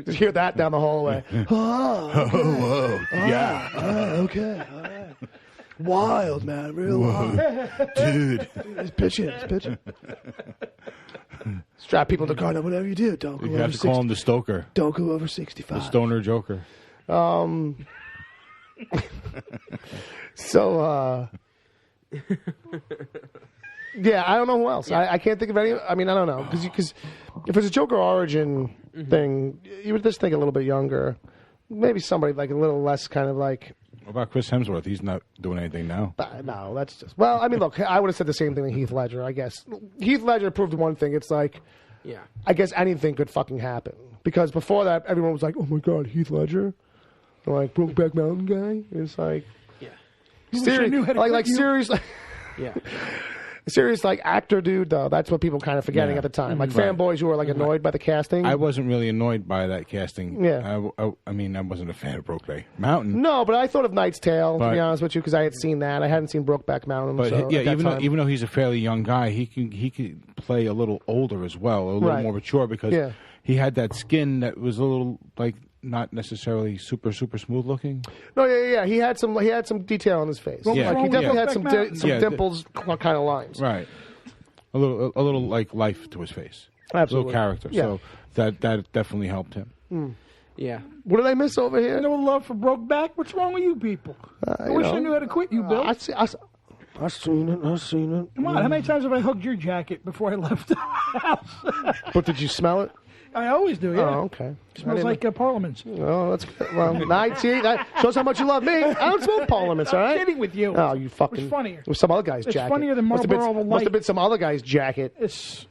Just hear that down the hallway. Whoa. Yeah. Okay. All right. Wild, man. Real wild. Dude. It's pitching. Strap people to the car. Now, whatever you do, don't go You over have to call him the Stoker. Don't go over 65. The Stoner Joker. Yeah, I don't know who else. I can't think of any. I mean, I don't know. Because if it's a Joker origin thing, you would just think a little bit younger. Maybe somebody like a little less kind of like... What about Chris Hemsworth? He's not doing anything now. No, that's just... Well, I mean, look, I would have said the same thing to Heath Ledger, I guess. Heath Ledger proved one thing. It's like... Yeah. I guess anything could fucking happen. Because before that, everyone was like, oh my God, Heath Ledger? Like, Brokeback Mountain guy? It's like... Yeah. Seriously... Yeah. Serious, like, actor dude, though. That's what people kind of forgetting at the time. Like, fanboys who were, like, annoyed by the casting. I wasn't really annoyed by that casting. Yeah. I mean, I wasn't a fan of Brokeback Mountain. No, but I thought of Knight's Tale, to be honest with you, because I had seen that. I hadn't seen Brokeback Mountain. But, so even though he's a fairly young guy, he could play a little older as well, a little more mature, because he had that skin that was a little, like, not necessarily super smooth looking. No, yeah. He had some detail on his face. Like, he definitely had some dimples, kind of lines. Right. A little like life to his face. Absolutely. A little character. Yeah. So that definitely helped him. Yeah. What did I miss over here? No love for Brokeback? What's wrong with you people? I wish I knew how to quit you, Bill. I've seen it. Come on, how many times have I hugged your jacket before I left the house? But did you smell it? I always do, yeah. Oh, okay. It smells like Parliaments. Oh, that's good. Well, see, that shows how much you love me. I don't smoke Parliaments, all right? I'm kidding with you. Oh, you fucking... It's funnier. It was some other guy's jacket. It's funnier than Marlboro Light. Must have been some other guy's jacket. It's...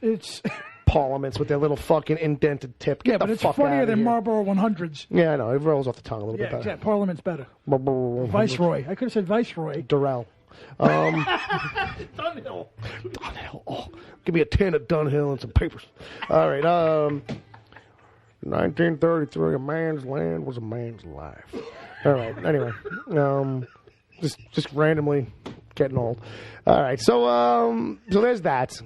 Parliaments with their little fucking indented tip. Get but the it's fuck funnier out than here. Marlboro 100s. Yeah, I know. It rolls off the tongue a little bit better. Exactly. Parliament's better. Marlboro 100s. Viceroy. I could have said Viceroy. Durrell. Dunhill. Oh, give me a tin of Dunhill and some papers. All right. 1933, a man's land was a man's life. All right. Anyway, just randomly getting old. All right. So there's that.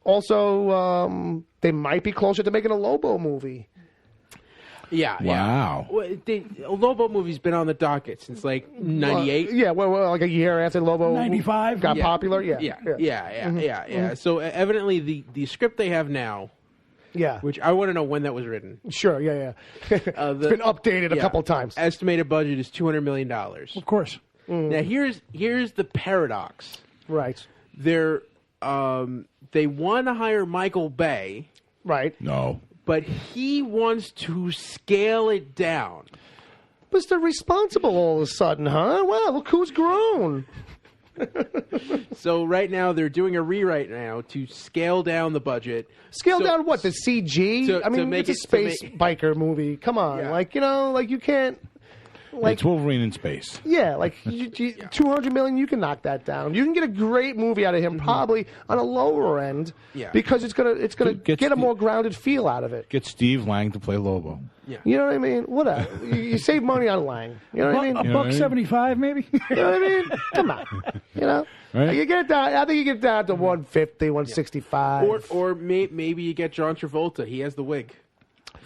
Also, they might be closer to making a Lobo movie. Yeah. Wow. Well, a Lobo movie's been on the docket since like '98. Well, like a year after Lobo 95 got popular. Yeah. So evidently, the script they have now. Yeah. Which I want to know when that was written. Sure. Yeah. It's been updated a couple times. Estimated budget is $200 million. Of course. Now here's the paradox. Right. They're they want to hire Michael Bay, Right. No. but he wants to scale it down. Mr. Responsible all of a sudden, huh? Wow, look who's grown. So right now they're doing a rewrite now to scale down the budget. Scale So- down what? The CG? to- I mean, to make it's a it- space to make- biker movie. Come on. Yeah. Like, you can't... Like, It's Wolverine in space. yeah, like 200 million, you can knock that down. You can get a great movie out of him, probably on a lower end, Yeah. because it's gonna Get get a Steve- more grounded feel out of it. Get Steve Lang to play Lobo. You know what I mean? Whatever. You save money on Lang. You know what I mean? A You know what I mean? $1.75 maybe. You know what I mean? Come on. You know? Right. You get it down. I think you get it down to 150, 165. Or maybe you get John Travolta. He has the wig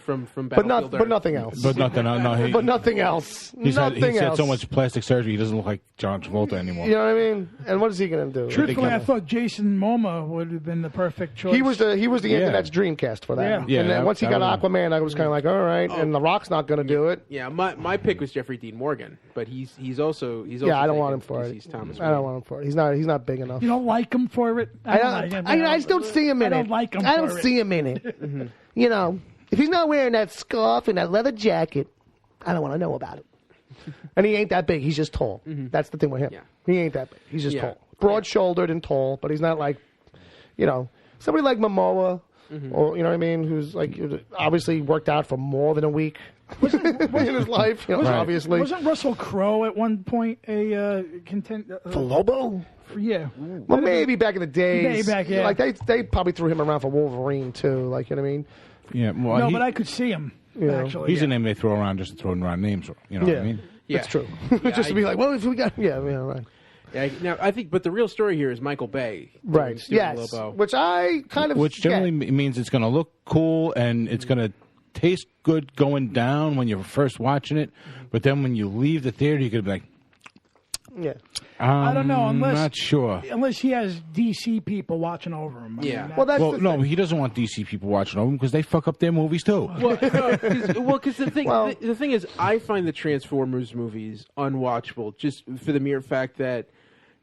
from but Battlefield Earth. nothing else. But nothing. No, he, But nothing else. he's had Nothing else. so much plastic surgery. He doesn't look like John Travolta anymore. You know what I mean? And what is he going to do? Truthfully, I come- thought Jason Momoa would have been the perfect choice. He was the Yeah. Internet's Dreamcast for that. Yeah. Yeah, And then that- once he that got was- Aquaman, I was kind of like, all right. And The Rock's not going to do it. Yeah, my pick was Jeffrey Dean Morgan, but he's also Yeah, I don't want him for it. He's Thomas. I don't want him for it. He's not big enough. You don't like him for it? I just don't see him in it. I don't like him I don't for it. see him in it. You know, if he's not wearing that scarf and that leather jacket, I don't want to know about it. And he ain't that big. He's just tall. That's the thing with him. Yeah. He ain't that big. He's just Yeah. tall. Broad-shouldered and tall, but he's not like, somebody like Momoa, or, you know what I mean, who's like obviously worked out for more than a week in his life, obviously. Wasn't Russell Crowe at one point a content? For Lobo? Yeah. Well, maybe back in the days. Way back, yeah. Like, they probably threw him around for Wolverine, too. Like, you know what I mean? Yeah, well, No, but I could see him, actually. he's a name they throw around just to throw around names. You know what I mean? Yeah. That's true. Just to be like, well, if we got... Yeah, right. Yeah, now I think, but the real story here is Michael Bay. doing Right. Stupid Yes. Lobo. Which I kind of Which generally means it's going to look cool and it's going to taste good going down when you're first watching it, but then when you leave the theater, you're going to be like, Yeah. I don't know, unless not sure. unless he has DC people watching over him. I Yeah. mean, Well, that's Well, the no, thing. he doesn't want DC people watching over him because they fuck up their movies too. Because the thing, Well- the thing is, I find the Transformers movies unwatchable just for the mere fact that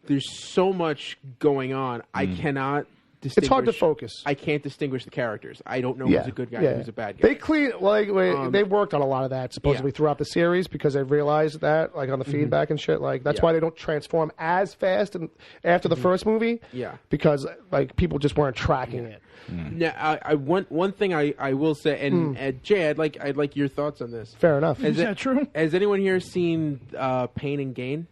there's so much going on. I cannot distinguish. It's hard to focus. I can't distinguish the characters. I don't know who's a good guy and who's a bad guy. They they worked on a lot of that supposedly throughout the series because they realized that, like on the feedback and shit. Like that's why they don't transform as fast and after the first movie. Yeah. Because like people just weren't tracking it. Now, one thing I will say, and Jay, I'd like your thoughts on this. Fair enough. Is that true? Has anyone here seen Pain and Gain?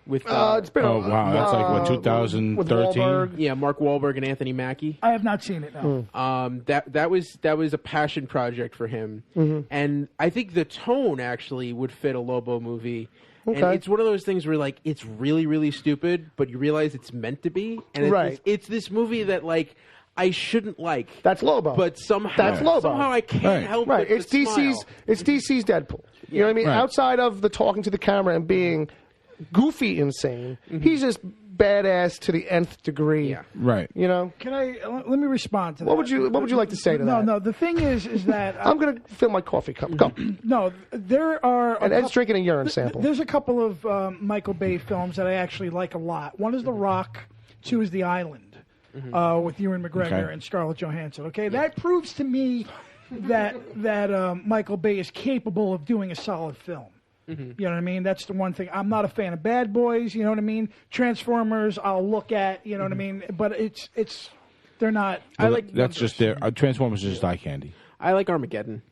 With It's been Oh, wow, that's like, what, with 2013? Wahlberg. Mark Wahlberg and Anthony Mackie. I have not seen it. No. That was a passion project for him, and I think the tone actually would fit a Lobo movie. And Okay. it's one of those things where like it's really really stupid, but you realize it's meant to be, and Right. it's this movie that like I shouldn't like. That's Lobo. But somehow That's Lobo. I can't Right. help Right. but It's DC's. smile. It's DC's Deadpool. You know what I mean? Right. Outside of the talking to the camera and being goofy insane, he's just badass to the nth degree. Yeah. Right. You know. Can I let me respond to that? What would you like to say to that? No. The thing is that I'm gonna fill my coffee cup. Go. no. There are And Ed's drinking a urine sample. There's a couple of Michael Bay films that I actually like a lot. One is The Rock. Two is The Island, with Ewan McGregor Okay. and Scarlett Johansson. Okay, that proves to me that Michael Bay is capable of doing a solid film. You know what I mean? That's the one thing. I'm not a fan of Bad Boys. You know what I mean? Transformers, I'll look at. You know what I mean? But it's they're not. I like That's just their Transformers is just eye candy. I like Armageddon.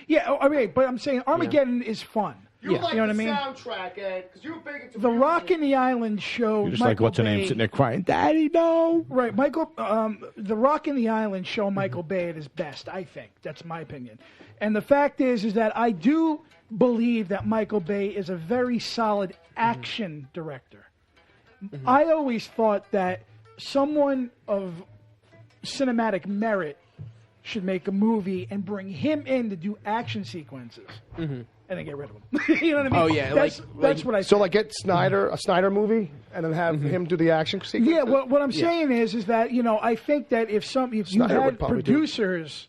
Yeah, okay, but I'm saying Armageddon is fun. You know what I mean? soundtrack, Ed, because you're big into The Rock and the Island show. You're just Michael like, what's her name, Bay- sitting there crying, Daddy, no. Right, Michael. The Rock and the Island show Michael Bay at his best. I think that's my opinion. And the fact is that I do believe that Michael Bay is a very solid action director. I always thought that someone of cinematic merit should make a movie and bring him in to do action sequences. And then get rid of him. You know what I mean? Oh, yeah, that's like- what I. So like get a Snyder movie, and then have him do the action sequence. Yeah, what I'm saying is that I think that if you Snyder would had probably do it. producers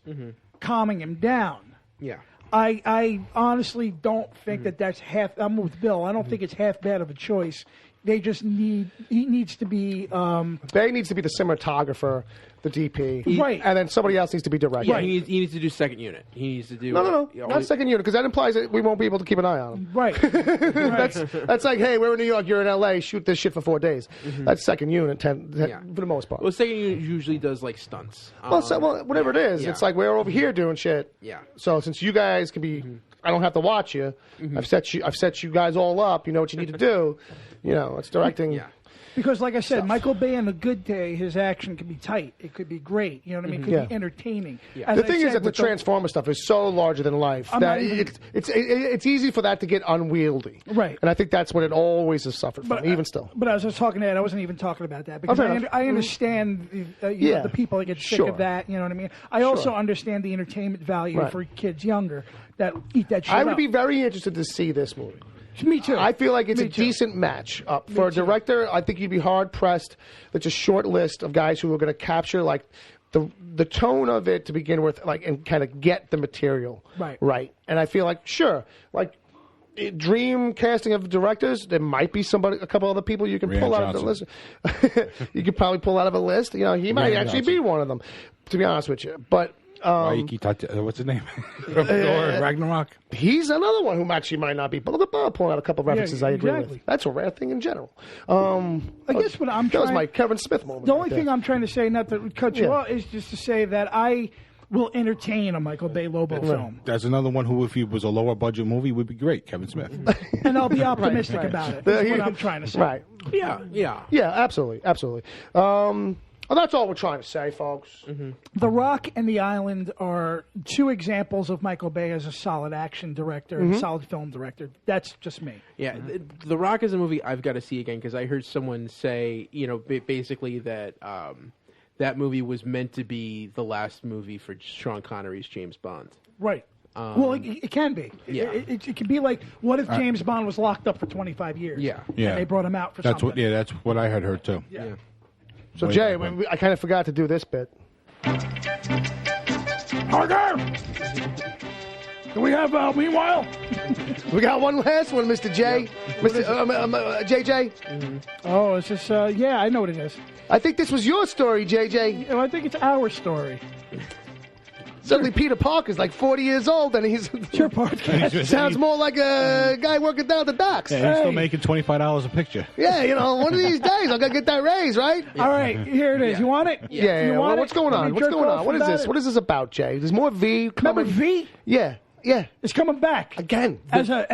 calming him down, Yeah. I honestly don't think that's half. I'm with Bill. I don't think it's half bad of a choice They just he needs to be. Bay needs to be the cinematographer, the DP, Right. and then somebody else needs to be director. Yeah, he needs to do second unit. He needs to do No, not second unit, because that implies that we won't be able to keep an eye on him. Right. That's like, hey, we're in New York, you're in LA, shoot this shit for 4 days. That's second unit, for the most part. Well, second unit usually does like stunts. Well, whatever it is, it's like we're over here doing shit. Yeah. So since you guys can be, I don't have to watch you. I've set you guys all up. You know what you need to do. You know, it's directing. Yeah. Because, like I said, Michael Bay on a good day, his action can be tight. It could be great. You know what I mean? It could be entertaining. Yeah. The thing is that the Transformer stuff is so larger than life that it's easy for that to get unwieldy. Right. And I think that's what it always has suffered from, even still. But as I was talking to Ed, I wasn't even talking about that because I understand the people that get sick of that. You know what I mean? I also understand the entertainment value for kids younger that eat that shit I would up. be very interested to see this movie. Me too. I feel like it's a decent match. For a director, I think you'd be hard-pressed. It's a short list of guys who are going to capture, like, the tone of it to begin with, like, and kind of get the material right. And I feel like, sure, like, dream casting of directors, there might be a couple other people you can pull out of the list. You could probably pull out of a list. You know, he might actually be one of them, to be honest with you. But... what's his name? Ragnarok. He's another one who actually might not be. But look at pulling out a couple of references I agree with. That's a rare thing in general. I guess what I'm that was my Kevin Smith moment. The only thing I'm trying to say, not to cut you off, is just to say that I will entertain a Michael Bay Lobo film. That's another one who, if he was a lower budget movie, would be great. Kevin Smith. And I'll be optimistic about it. That's what I'm trying to say. Right. Yeah. Absolutely. Well, that's all we're trying to say, folks. The Rock and The Island are two examples of Michael Bay as a solid action director and solid film director. That's just me. Yeah, The Rock is a movie I've got to see again because I heard someone say, you know, basically that that movie was meant to be the last movie for Sean Connery's James Bond. Right. Well, it can be. Yeah. It can be like, what if James Bond was locked up for 25 years? Yeah. And they brought him out for something. That's what I had heard too. Yeah. So, Jay, I kind of forgot to do this bit. Harder! Do we have, meanwhile? We got one last one, Mr. J. Mr. JJ. Oh, it's just, I know what it is. I think this was your story, JJ. I think it's our story. Suddenly Peter Parker's like 40 years old and he's... It's your podcast. Sounds more like a guy working down the docks. Yeah, he's still making $25 a picture. Yeah, you know, one of these days I'm going to get that raise, right? All right, here it is. You want it? Yeah. You want What's it? going on? What's going on? What is this? It? What is this about, Jay? There's more V coming. Remember V? Yeah. It's coming back. Again. As a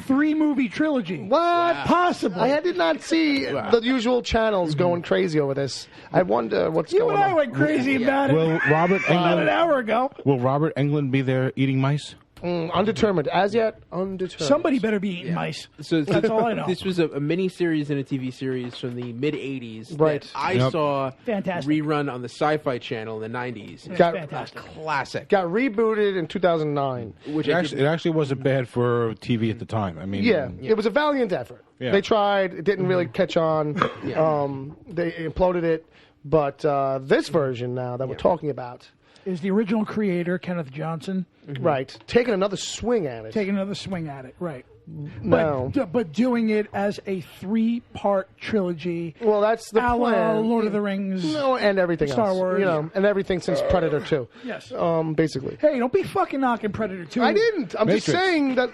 3-movie trilogy. What? Wow. Possibly. I did not see the usual channels going crazy over this. I wonder what's going on. You and I went crazy about it. Will Robert about an Englund, hour ago. will Robert Englund be there eating mice? Undetermined. As yet, undetermined. Somebody better be eating mice. So that's all I know. This was a mini-series and a TV series from the mid-'80s Right. that I saw Fantastic. rerun on the Sci-Fi Channel in the 90s. It's Got- fantastic. Classic. Got rebooted in 2009. Which It actually wasn't bad for TV at the time. I mean, Yeah, it was a valiant effort. Yeah. They tried. It didn't really catch on. They imploded it. But this version now that we're talking about, Is the original creator, Kenneth Johnson, right, taking another swing at it. taking another swing at it. Right. No. But doing it as a 3-part trilogy. Well, that's the a la plan. Lord of the Rings. No, and everything Star else. Wars. You know, and everything since Predator 2. Yes. Basically. Hey, don't be fucking knocking Predator 2. I didn't. I'm just Matrix. saying that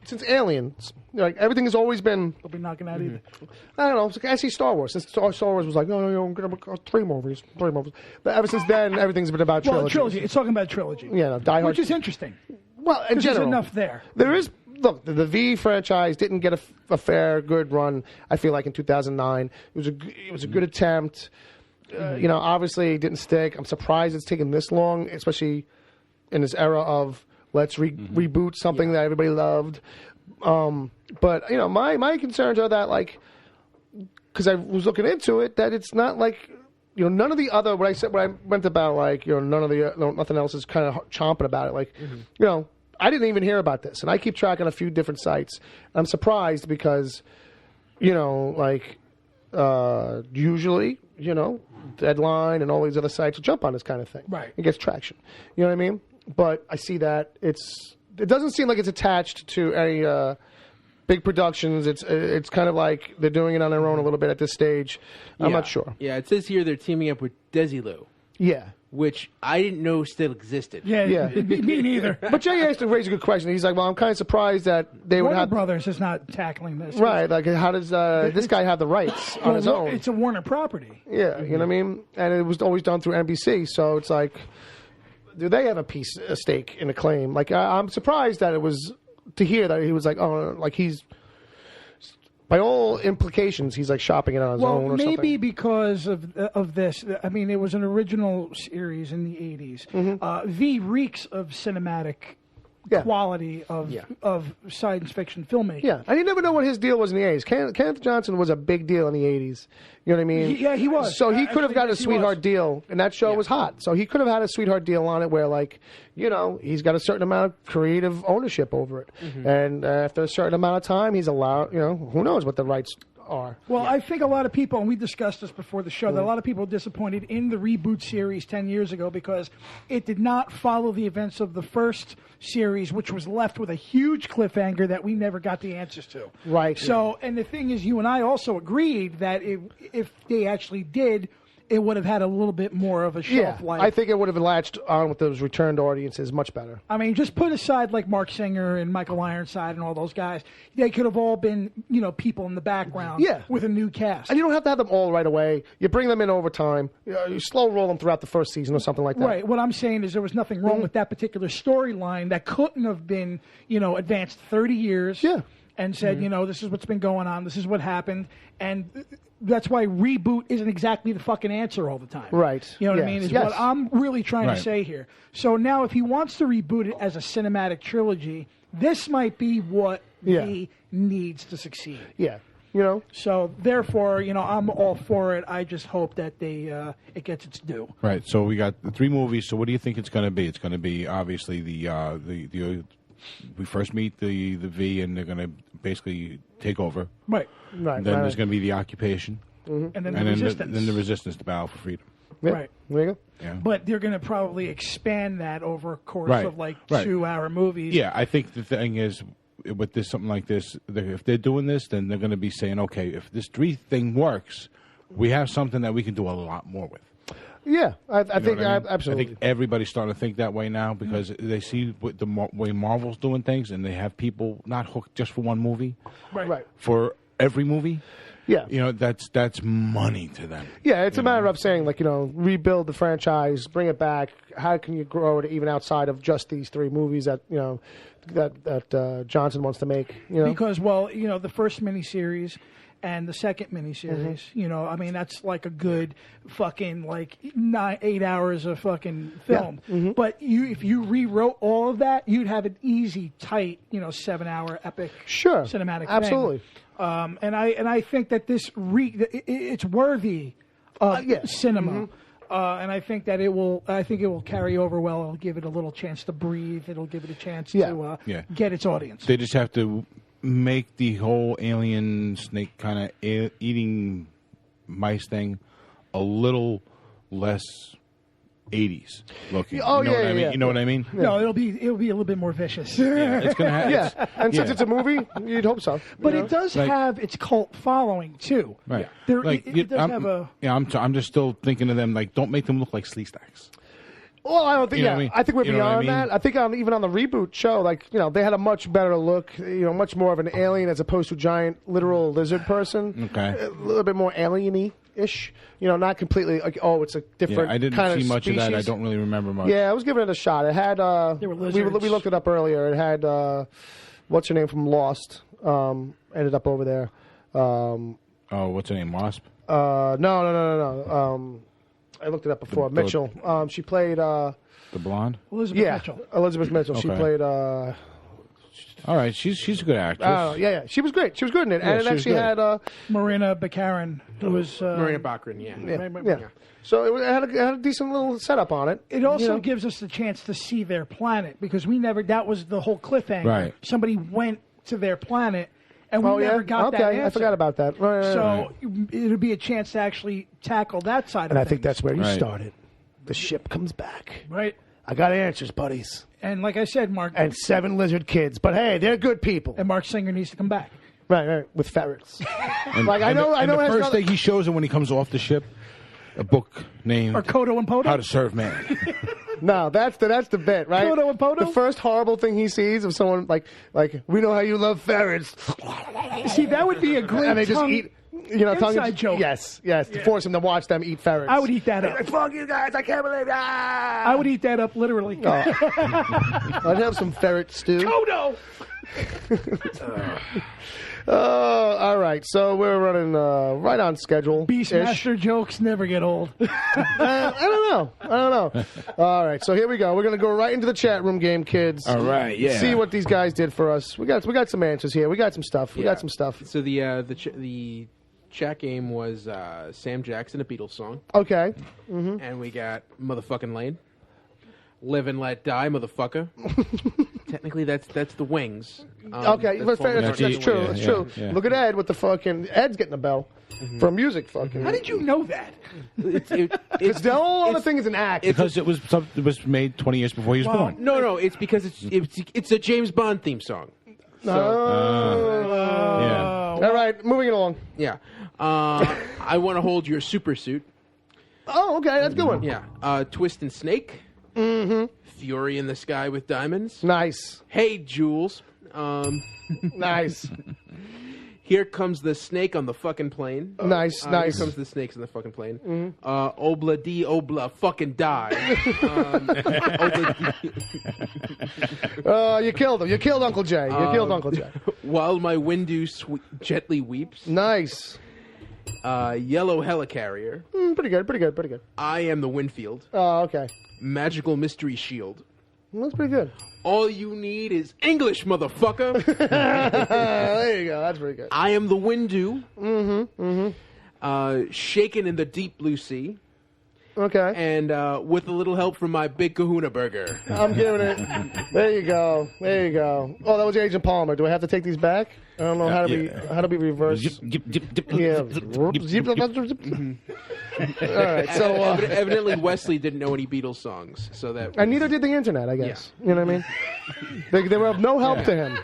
since Aliens, like everything has always been. Don't be knocking that either. I don't know. It's like, I see Star Wars. Since Star Wars was like, no, I'm gonna make 3 movies. But ever since then, everything's been about Well, trilogy. trilogy. It's talking about trilogy. Yeah, no, Die Hard. Which is interesting. Well, in There's general, enough there. there is. Look, the V franchise didn't get a fair, good run. I feel like in 2009, it was a good attempt. You know, obviously it didn't stick. I'm surprised it's taken this long, especially in this era of let's reboot something that everybody loved. But you know, my concerns are that, like, because I was looking into it, that it's not like, you know, none of the other what I went about, like, you know, nothing else is kind of chomping about it. Like, you know, I didn't even hear about this, and I keep track on a few different sites. I'm surprised because, you know, like, usually, you know, Deadline and all these other sites will jump on this kind of thing. Right. It gets traction. You know what I mean? But I see that it doesn't seem like it's attached to any big productions. It's kind of like they're doing it on their own a little bit at this stage. I'm not sure. Yeah, it says here they're teaming up with Desilu. Yeah. Which I didn't know still existed. Yeah. Me neither. But Jay asked to raise a good question. He's like, well, I'm kind of surprised that they would Warner have... Brothers is not tackling this. Right, like how does this guy have the rights on his own? It's a Warner property. Yeah, you know what I mean? And it was always done through NBC, so it's like, do they have a stake in the claim? Like, I'm surprised that it was, to hear that he was like, oh, like he's, by all implications, he's like shopping it on his own or something. Maybe because of this. I mean, it was an original series in the 80s. V reeks of cinematic quality of science fiction filmmaking. Yeah, and you never know what his deal was in the 80s. Kenneth Johnson was a big deal in the 80s. You know what I mean? Yeah, he was. So he could have got a sweetheart deal, and that show was hot. So he could have had a sweetheart deal on it where, like, you know, he's got a certain amount of creative ownership over it. And after a certain amount of time, he's allowed, you know, who knows what the rights are. Well, I think a lot of people, and we discussed this before the show, that a lot of people were disappointed in the reboot series 10 years ago because it did not follow the events of the first series, which was left with a huge cliffhanger that we never got the answers to. Right. So, and the thing is, you and I also agreed that if they actually did, it would have had a little bit more of a shelf life. I think it would have latched on with those returned audiences much better. I mean, just put aside like Mark Singer and Michael Ironside and all those guys. They could have all been, you know, people in the background with a new cast. And you don't have to have them all right away. You bring them in over time. You slow roll them throughout the first season or something like that. Right. What I'm saying is there was nothing wrong with that particular storyline that couldn't have been, you know, advanced 30 years. Yeah. And said, you know, this is what's been going on. This is what happened. And that's why reboot isn't exactly the fucking answer all the time. Right. You know what I mean? Is what I'm really trying to say here. So now if he wants to reboot it as a cinematic trilogy, this might be what he needs to succeed. Yeah. You know? So therefore, you know, I'm all for it. I just hope that they it gets its due. Right. So we got the 3 movies. So what do you think it's going to be? It's going to be obviously the we first meet the V, and they're going to basically take over. Right. Then there's going to be the occupation. And then the resistance. Then the resistance, the battle for freedom. Yeah. Right. There you go. Yeah. But they're going to probably expand that over a course of like 2-hour movies. Yeah, I think the thing is, with this something like this, if they're doing this, then they're going to be saying, okay, if this 3 thing works, we have something that we can do a lot more with. Yeah, I think absolutely. I think everybody's starting to think that way now because they see what the way Marvel's doing things, and they have people not hooked just for one movie, right. For every movie. Yeah, you know, that's money to them. Yeah, it's a matter of saying, like, you know, rebuild the franchise, bring it back. How can you grow it even outside of just these 3 movies that, you know, that Johnson wants to make? You know, because, well, you know, the first miniseries and the second miniseries, you know, I mean, that's like a good fucking like 8 hours of fucking film. Yeah. But if you rewrote all of that, you'd have an easy, tight, you know, 7-hour epic cinematic absolutely. thing. And I think that this it's worthy of cinema. And I think that it will carry over well. It'll give it a little chance to breathe. It'll give it a chance to get its audience. They just have to make the whole alien snake kind of eating mice thing a little less 80s looking. Oh, you know what I mean? You know what I mean? Yeah. No, it'll be a little bit more vicious. Yeah, it's gonna have. And since it's a movie, you'd hope so. But it does have its cult following too. Right. It does have a. Yeah, I'm just still thinking of them like, don't make them look like Slee Stacks. Well, I don't think. You know what I mean? I think we're You know what I beyond mean? that. I think even on the reboot show, like, you know, they had a much better look. You know, much more of an alien as opposed to a giant literal lizard person. Okay. A little bit more alien-y ish. You know, not completely like, oh, it's a different. Yeah, I didn't kind of see much species. of that. I don't really remember much. Yeah, I was giving it a shot. It had. There were lizards. We looked it up earlier. It had what's her name from Lost. Ended up over there. Oh, what's her name? Wasp. No. I looked it up before. Mitchell. She played. The blonde? Elizabeth Mitchell. Elizabeth Mitchell. She Okay. played. All right, she's a good actress. Yeah. She was great. She was good in it. Yeah, And it she was actually good. had. Marina Baccarin, who was Maria Baccarin, Yeah. So it had a decent little setup on it. It also gives us the chance to see their planet because that was the whole cliffhanger. Right. Somebody went to their planet and we never got that answer. I forgot about that. So it'll be a chance to actually tackle that side of and I things. think that's where you Right. started. The ship comes back. Right. I got answers, buddies. And like I said, Mark And 7 lizard kids. But hey, they're good people. and Mark Singer needs to come back. Right, with ferrets. And, Like, I know And it the has first another- thing he shows him when he comes off the ship, a book named Or Kodo and Podo. How to Serve Man. No, that's the bit, right? Kodo and Podo? The first horrible thing he sees of someone like we know how you love ferrets, See, that would be a great and they just tongue- eat. Tongue inside joke. Yes, to force him to watch them eat ferrets. I would eat that up. Like, fuck you guys! I can't believe I would eat that up literally. I'd have some ferret stew. Kodo! All right, so we're running right on schedule. Beastmaster jokes never get old. I don't know. All right, so here we go. We're gonna go right into the chat room game, kids. All right, yeah. See what these guys did for us. We got some answers here. We got some stuff. We got some stuff. So the chat game was Sam Jackson, a Beatles song, Okay. and we got Motherfucking Lane, Live and Let Die, motherfucker. Technically, that's the Wings. Okay, that's fair, Paul that's McCartney's true. Wings. That's yeah, true. yeah. Look at Ed with the fucking Ed's getting a bell for music. Fucking. How did you know that? It's the whole other thing is an act. Because it was made 20 years before he was born. No, it's because it's a James Bond theme song. Yeah. All right, moving it along. Yeah. I want to hold your super suit. Oh, okay, that's a good one. Yeah. Twist and Snake. Mm-hmm. Fury in the Sky with Diamonds. Nice, Hey, Jules. nice, Here comes the snake on the fucking plane. nice, nice. Here comes the snakes on the fucking plane. Obla di obla fucking die. You killed him. You killed Uncle Jay. You killed Uncle Jay. While my window gently weeps. Nice. Yellow helicarrier. Pretty good. I am the Winfield. Oh, okay. Magical mystery shield. That's pretty good. All you need is English, motherfucker. There you go. That's pretty good. I am the Windu. Shaken in the deep blue sea. Okay. And with a little help from my big kahuna burger. I'm giving it. There you go. Oh, that was Agent Palmer. Do I have to take these back? I don't know how to be reversed. Yeah. All right. So Evidently Wesley didn't know any Beatles songs, so that. and neither did the internet, I guess. You know what I mean? They were of no help to him.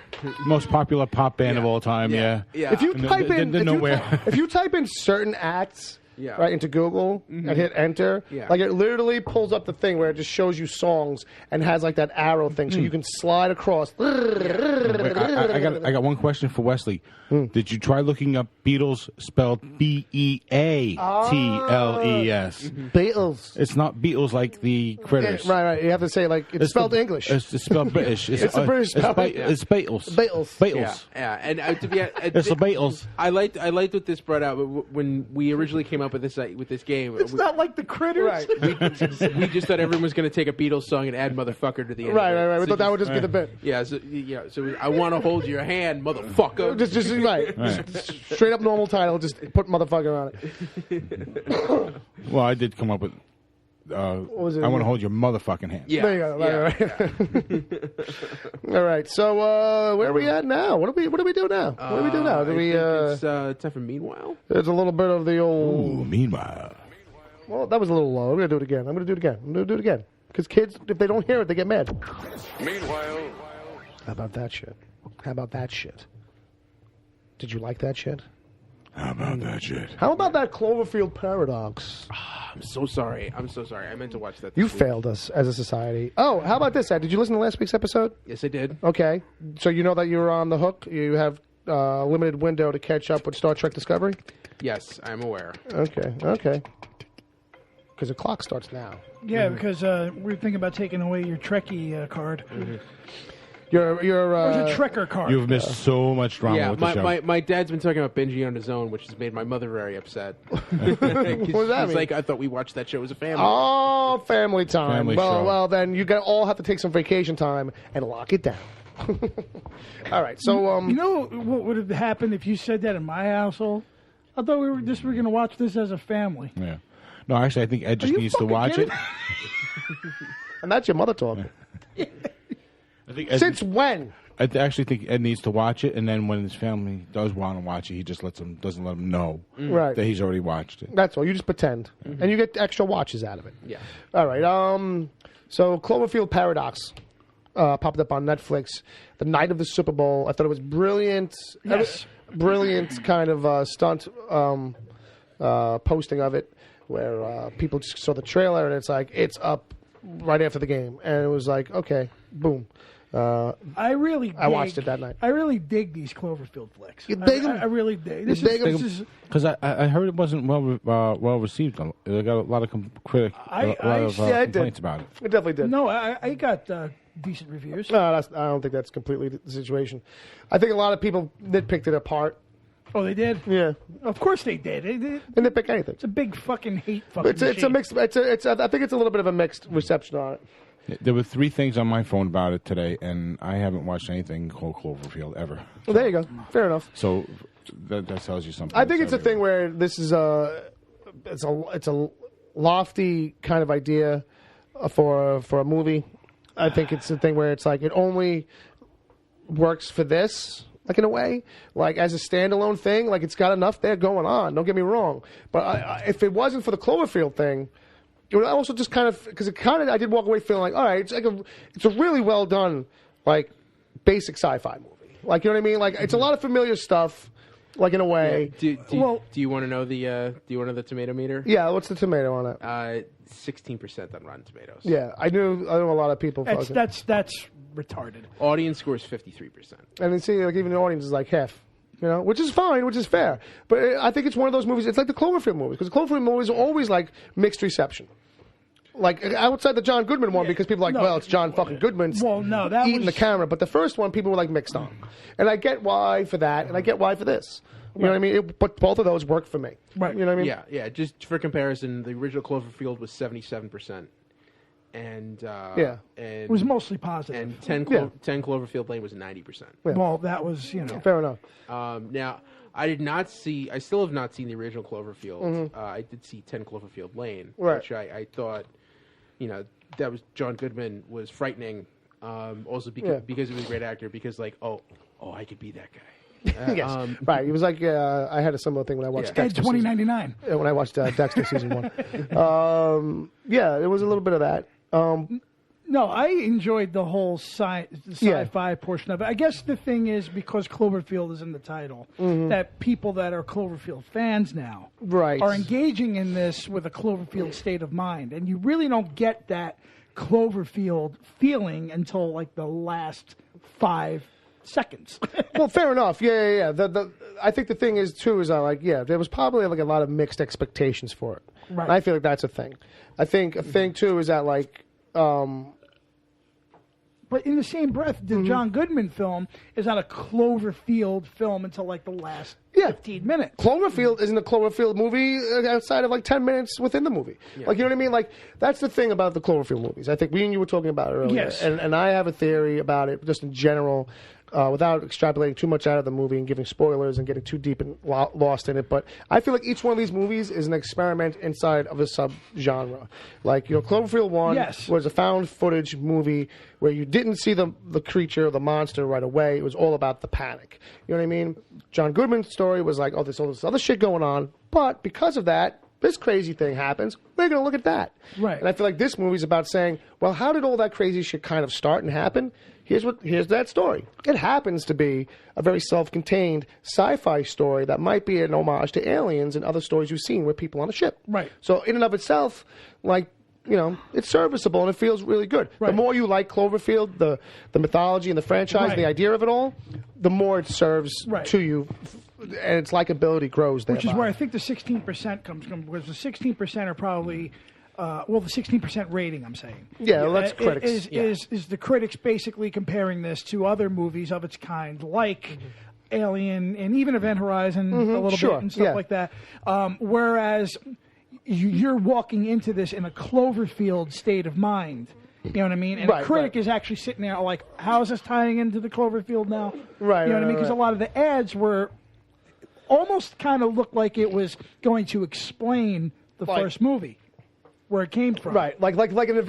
Most popular pop band of all time, yeah. Yeah. If you And type they're in nowhere. if you type in certain acts Yeah. right into Google and hit enter, Yeah. like it literally pulls up the thing where it just shows you songs and has like that arrow thing, so you can slide across. Wait, I got one question for Wesley. Did you try looking up Beatles spelled Beatles? Beatles. It's not Beatles like the critters. Right. You have to say like it's spelled English. It's spelled British. It's a British spelling. It's Beatles. Beatles. Yeah. And to be It's the Beatles. I liked what this brought out when we originally came up with this game. It's not like the critters. Right. We just thought everyone was going to take a Beatles song and add motherfucker to the end. Right. We So thought that would just be the bit. Yeah. So I want to hold your hand, motherfucker. Just right. Just straight up normal title. Just put motherfucker on it. Well, I did come up with. was it? I want to hold your motherfucking hand. Yeah. There you go. Right. All right. So where are we at now? What do we do now? What do we do now? Do we? It's time for Meanwhile. There's a little bit of the old. Ooh, meanwhile. Well, that was a little low. I'm gonna do it again. Because kids, if they don't hear it, they get mad. Meanwhile, How about that shit? Did you like that shit? How about that shit? How about that Cloverfield paradox? I'm so sorry. I meant to watch that. You this week. failed us as a society. Oh, how about this, Ed? Did you listen to last week's episode? Yes, I did. Okay. So you know that you're on the hook? You have a limited window to catch up with Star Trek Discovery? Yes, I'm aware. Okay. Because the clock starts now. Yeah, because we're thinking about taking away your Trekkie card. You're Or is it Trekker card? You've missed so much drama Yeah, with the show. my dad's been talking about binging on his own, which has made my mother very upset. What does that She's mean? like, I thought we watched that show as a family. Oh, family time. Family show. Well, then you all have to take some vacation time and lock it down. All right. So, You know what would have happened if you said that in my household? I thought we were going to watch this as a family. Yeah. No, actually, I think Ed just you needs to fucking watch it. kidding? and that's your mother talking. I think Ed, Since when? actually think Ed needs to watch it, and then when his family does want to watch it, he just doesn't let them know Right. that he's already watched it. That's all. You just pretend, and you get extra watches out of it. Yeah. All right. So Cloverfield Paradox popped up on Netflix the night of the Super Bowl. I thought it was brilliant. Yes. Brilliant kind of stunt posting of it, where people just saw the trailer and it's up right after the game, and it was like, okay, boom. I watched it that night. I really dig these Cloverfield flicks. You dig 'em? I really dig. You dig 'em? This is Because I heard it wasn't well received. It got a lot of complaints about it. It definitely did. no. I got decent reviews. No, I don't think that's completely the situation. I think a lot of people nitpicked it apart. Oh, they did. Yeah, Of course they did. They nitpick anything. It's a big fucking hate fucking. It's a machine. mixed. I think it's a little bit of a mixed reception on it. There were 3 things on my phone about it today, and I haven't watched anything called Cloverfield ever. Well, there you go. Fair enough. So that tells you something. I think it's a thing where this is it's a lofty kind of idea for a movie. I think it's a thing where it's like it only works for this, like in a way, like as a standalone thing. Like it's got enough there going on. Don't get me wrong, but if it wasn't for the Cloverfield thing, it would also just kind of because I did walk away feeling like, all right, it's a really well done like basic sci-fi movie. Like you know what I mean? Like it's a lot of familiar stuff. Like in a way. Do you want to know the tomato meter? Yeah, what's the tomato on it? 16% on Rotten Tomatoes. Yeah, I know a lot of people. That's retarded. Audience score is 53%. And then see, like even the audience is like half, which is fine, which is fair. But I think it's one of those movies. It's like the Cloverfield movies because the Cloverfield movies are always like mixed reception. Like outside the John Goodman one, because people are like, well, it's John fucking Goodman eating the camera. But the first one, people were like mixed on, and I get why for that, and I get why for this. You know what I mean? But both of those work for me. Right. You know what I mean? Yeah. Just for comparison, the original Cloverfield was 77%, and It was mostly positive. and 10 Cloverfield Lane was 90%. Yeah. Well, that was Fair enough. Now, I still have not seen the original Cloverfield. Mm-hmm. I did see 10 Cloverfield Lane, Right. which I thought, that was John Goodman was frightening. Also because he was a great actor. Because like, oh, I could be that guy. Yes, right. It was like I had a similar thing when I watched Ed Dexter. 2099. When I watched Dexter season 1. Yeah, it was a little bit of that. No, I enjoyed the whole sci-fi portion of it. I guess the thing is because Cloverfield is in the title, that people that are Cloverfield fans now are engaging in this with a Cloverfield state of mind, and you really don't get that Cloverfield feeling until like the last 5 seconds. Well, fair enough. Yeah. I think the thing is too is there was probably like a lot of mixed expectations for it. Right. And I feel like that's a thing. I think a thing too is that like. But in the same breath, the John Goodman film is not a Cloverfield film until like the last 15 minutes. Cloverfield isn't a Cloverfield movie outside of like 10 minutes within the movie. Yeah. Like, you know what I mean? Like, that's the thing about the Cloverfield movies. I think me and you were talking about it earlier. Yes. And I have a theory about it just in general. Without extrapolating too much out of the movie and giving spoilers and getting too deep and lost in it. But I feel like each one of these movies is an experiment inside of a subgenre. Like, Cloverfield 1 was a found footage movie where you didn't see the creature, the monster right away. It was all about the panic. You know what I mean? John Goodman's story was like, there's all this other shit going on. But because of that, this crazy thing happens. We're going to look at that. Right. And I feel like this movie's about saying, well, how did all that crazy shit kind of start and happen? Here's that story. It happens to be a very self-contained sci-fi story that might be an homage to Aliens and other stories you've seen with people on a ship. Right. So in and of itself, like, it's serviceable and it feels really good. Right. The more you like Cloverfield, the mythology and the franchise, the idea of it all, the more it serves to you. And its likability grows there. Which is where I think the 16% comes from, because the 16% are probably... the 16% rating, I'm saying. Yeah, well, that's critics. Is the critics basically comparing this to other movies of its kind, like Alien and even Event Horizon a little bit and stuff like that. Whereas you're walking into this in a Cloverfield state of mind. You know what I mean? And a critic is actually sitting there like, how is this tying into the Cloverfield now? Right. You know what I mean? Because a lot of the ads were almost kind of looked like it was going to explain the first movie. where it came from. Right, like in a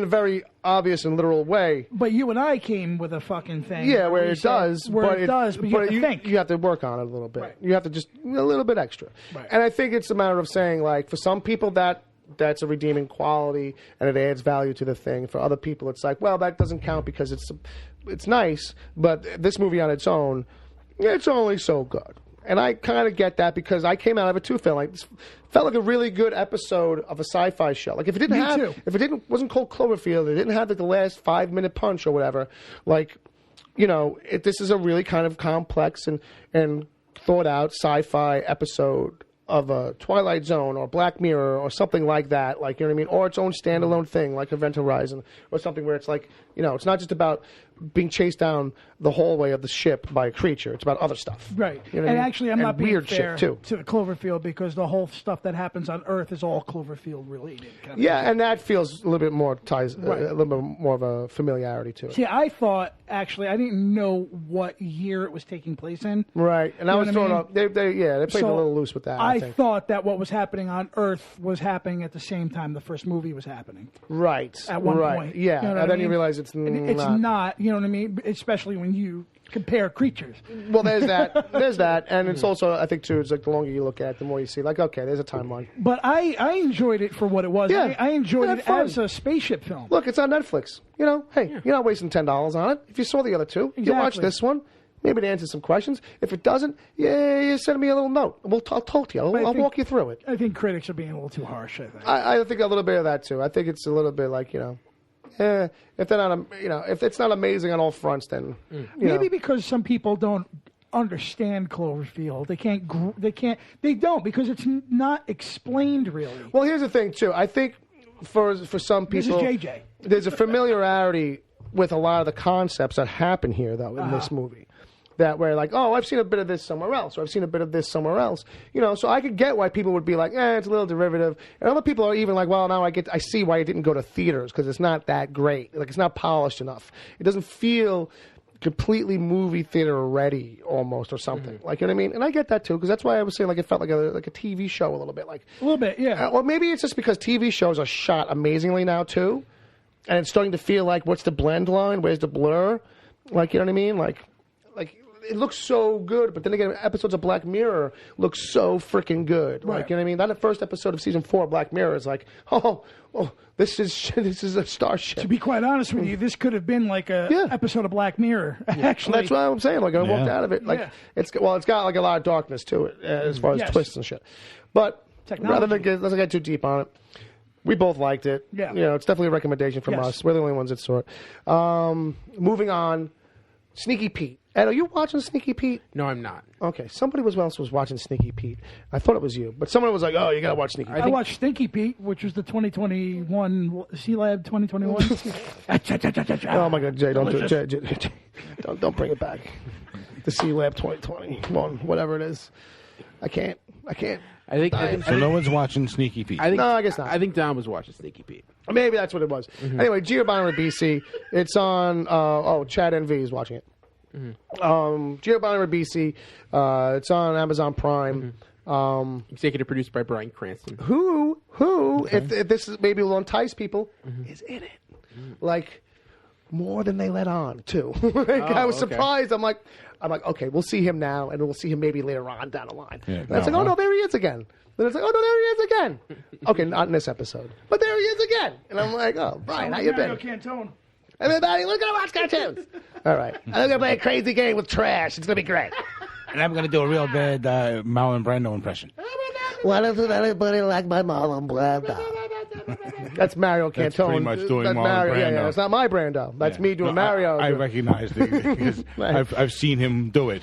very obvious and literal way. But you and I came with a fucking thing. Yeah, where it does, but you have to think. You have to work on it a little bit. Right. You have to just a little bit extra. Right. And I think it's a matter of saying, like, for some people that's a redeeming quality and it adds value to the thing. For other people, it's like, well, that doesn't count because it's nice, but this movie on its own, it's only so good. And I kind of get that because I came out of it too feeling like this felt like a really good episode of a sci-fi show. Like if it wasn't called Cloverfield, it didn't have like the last 5-minute punch or whatever. Like, you know, this is a really kind of complex and thought out sci-fi episode of a Twilight Zone or Black Mirror or something like that. Like, you know what I mean? Or its own standalone thing, like Event Horizon or something where it's like, you know, it's not just about being chased down the hallway of the ship by a creature. It's about other stuff. Right. You know and what I mean? actually, I'm not being weird fair shit too. to Cloverfield because the whole stuff that happens on Earth is all Cloverfield related. Kind of Yeah, thing. and that feels a little bit more ties, Right. a little bit more of a familiarity to it. See, I thought actually I didn't know what year it was taking place in. Right, and I was what I throwing mean? up. They played a little loose with that. I think. thought that what was happening on Earth was happening at the same time the first movie was happening. Right. At one point. Yeah, You know what and I then you mean? realize it's It's not. not, you know what I mean? Especially when you compare creatures. Well, there's that. There's that, and it's also I think too. It's like the longer you look at it, the more you see. Like, okay, there's a timeline. But I enjoyed it for what it was. Yeah. I enjoyed Yeah, it fun. as a spaceship film. Look, it's on Netflix. You know, hey, you're not wasting $10 on it. If you saw the other two, you watch Exactly. this one. Maybe it answers some questions. If it doesn't, you send me a little note. I'll talk to you. I'll think- walk you through it. I think critics are being a little too harsh. I think. I think a little bit of that too. I think it's a little bit like, you know, if they're not, if it's not amazing on all fronts, then you Maybe know. because some people don't understand Cloverfield. They don't because it's not explained really. Well, here's the thing too. I think for some This is people, JJ. there's a familiarity with a lot of the concepts that happen here, though, in this movie. That where like, oh, I've seen a bit of this somewhere else, or I've seen a bit of this somewhere else. You know, so I could get why people would be like, it's a little derivative. And other people are even like, well, now I see why it didn't go to theaters because it's not that great. Like, it's not polished enough. It doesn't feel completely movie theater ready almost or something. Like, you know what I mean? And I get that too because that's why I was saying like it felt like a TV show a little bit. Like A little bit, yeah. or maybe it's just because TV shows are shot amazingly now too, and it's starting to feel like what's the blend line? Where's the blur? Like, you know what I mean? Like it looks so good, but then again, episodes of Black Mirror look so freaking good. Right. Like, you know what I mean? That first episode of season 4 of Black Mirror is like, oh, this is a starship. To be quite honest with you, this could have been like a Yeah. episode of Black Mirror. Actually, That's what I'm saying. Like, I walked Yeah. out of it. Like, Yeah. it's got like a lot of darkness to it as far as Yes. twists and shit. But Technology. rather than let's not get too deep on it. We both liked it. Yeah. You know, it's definitely a recommendation from Yes. us. We're the only ones that saw it. Moving on, Sneaky Pete. Ed, are you watching Sneaky Pete? No, I'm not. Okay, somebody else was watching Sneaky Pete. I thought it was you, but someone was like, "Oh, you gotta watch Sneaky Pete." I watched Stinky Pete, which was the 2021 C-Lab 2021. Oh my God, Jay, don't do it. Jay, don't bring it back. The C Lab 2021, whatever it is. I can't. I think So no one's watching Sneaky Pete. I think No, I guess not. I think Don was watching Sneaky Pete. Maybe that's what it was. Anyway, Giovanni Ribisi. It's on. Chad NV is watching it. Giovanni Ribisi. It's on Amazon Prime. Executive produced by Bryan Cranston. Who? If this is maybe will entice people, is in it. Like more than they let on too. I was okay. surprised. I'm like, okay, we'll see him now, and we'll see him maybe later on down the line. Yeah, And it's like, no, oh no, there he is again. Then it's like, oh no, there he is again. Okay, not in this episode, but there he is again. And I'm like, oh, Brian, how you Mario been? Cantone. Everybody, we're gonna watch cartoons. All right, I'm gonna play a crazy game with trash. It's gonna be great. And I'm going to do a real bad Marlon Brando impression. Why doesn't anybody like my Marlon Brando? That's Mario Cantone. That's pretty much doing That's Marlon Mario. Yeah, Brando. that's not my Brando. That's me doing No, Mario. I recognized it because Right. I've seen him do it.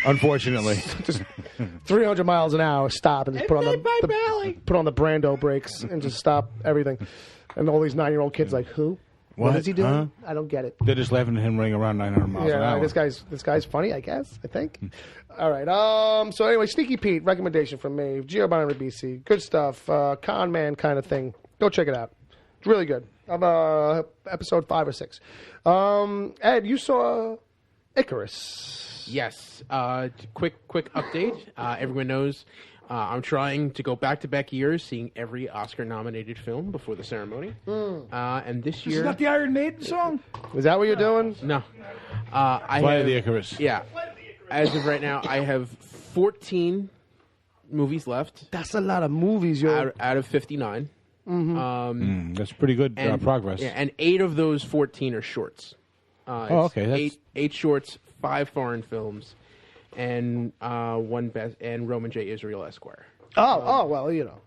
Unfortunately, Just 300 miles an hour, stop and just put on the Brando brakes and just stop everything. And all these 9-year-old kids like, who? What What? is he doing? Huh? I don't get it. they're just laughing at him running around 900 miles an Yeah, hour. this guy's funny, I guess. I think. All right. So anyway, Sneaky Pete recommendation from me. Giovanni Ribisi, good stuff. Con man kind of thing. Go check it out. It's really good. I'm episode 5 or 6. Ed, you saw Icarus. Yes. Quick update. Everyone knows I'm trying to go back-to-back years, seeing every Oscar-nominated film before the ceremony. And this year... Is that the Iron Maiden song? Is that what you're doing? No. Flight of the Icarus. Yeah. As of right now, I have 14 movies left. That's a lot of movies, yo. Out of 59. That's pretty good progress. Yeah, and 8 of those 14 are shorts. Okay. That's... Eight shorts, 5 foreign films, and one best, and Roman J. Israel Esquire. Well, you know.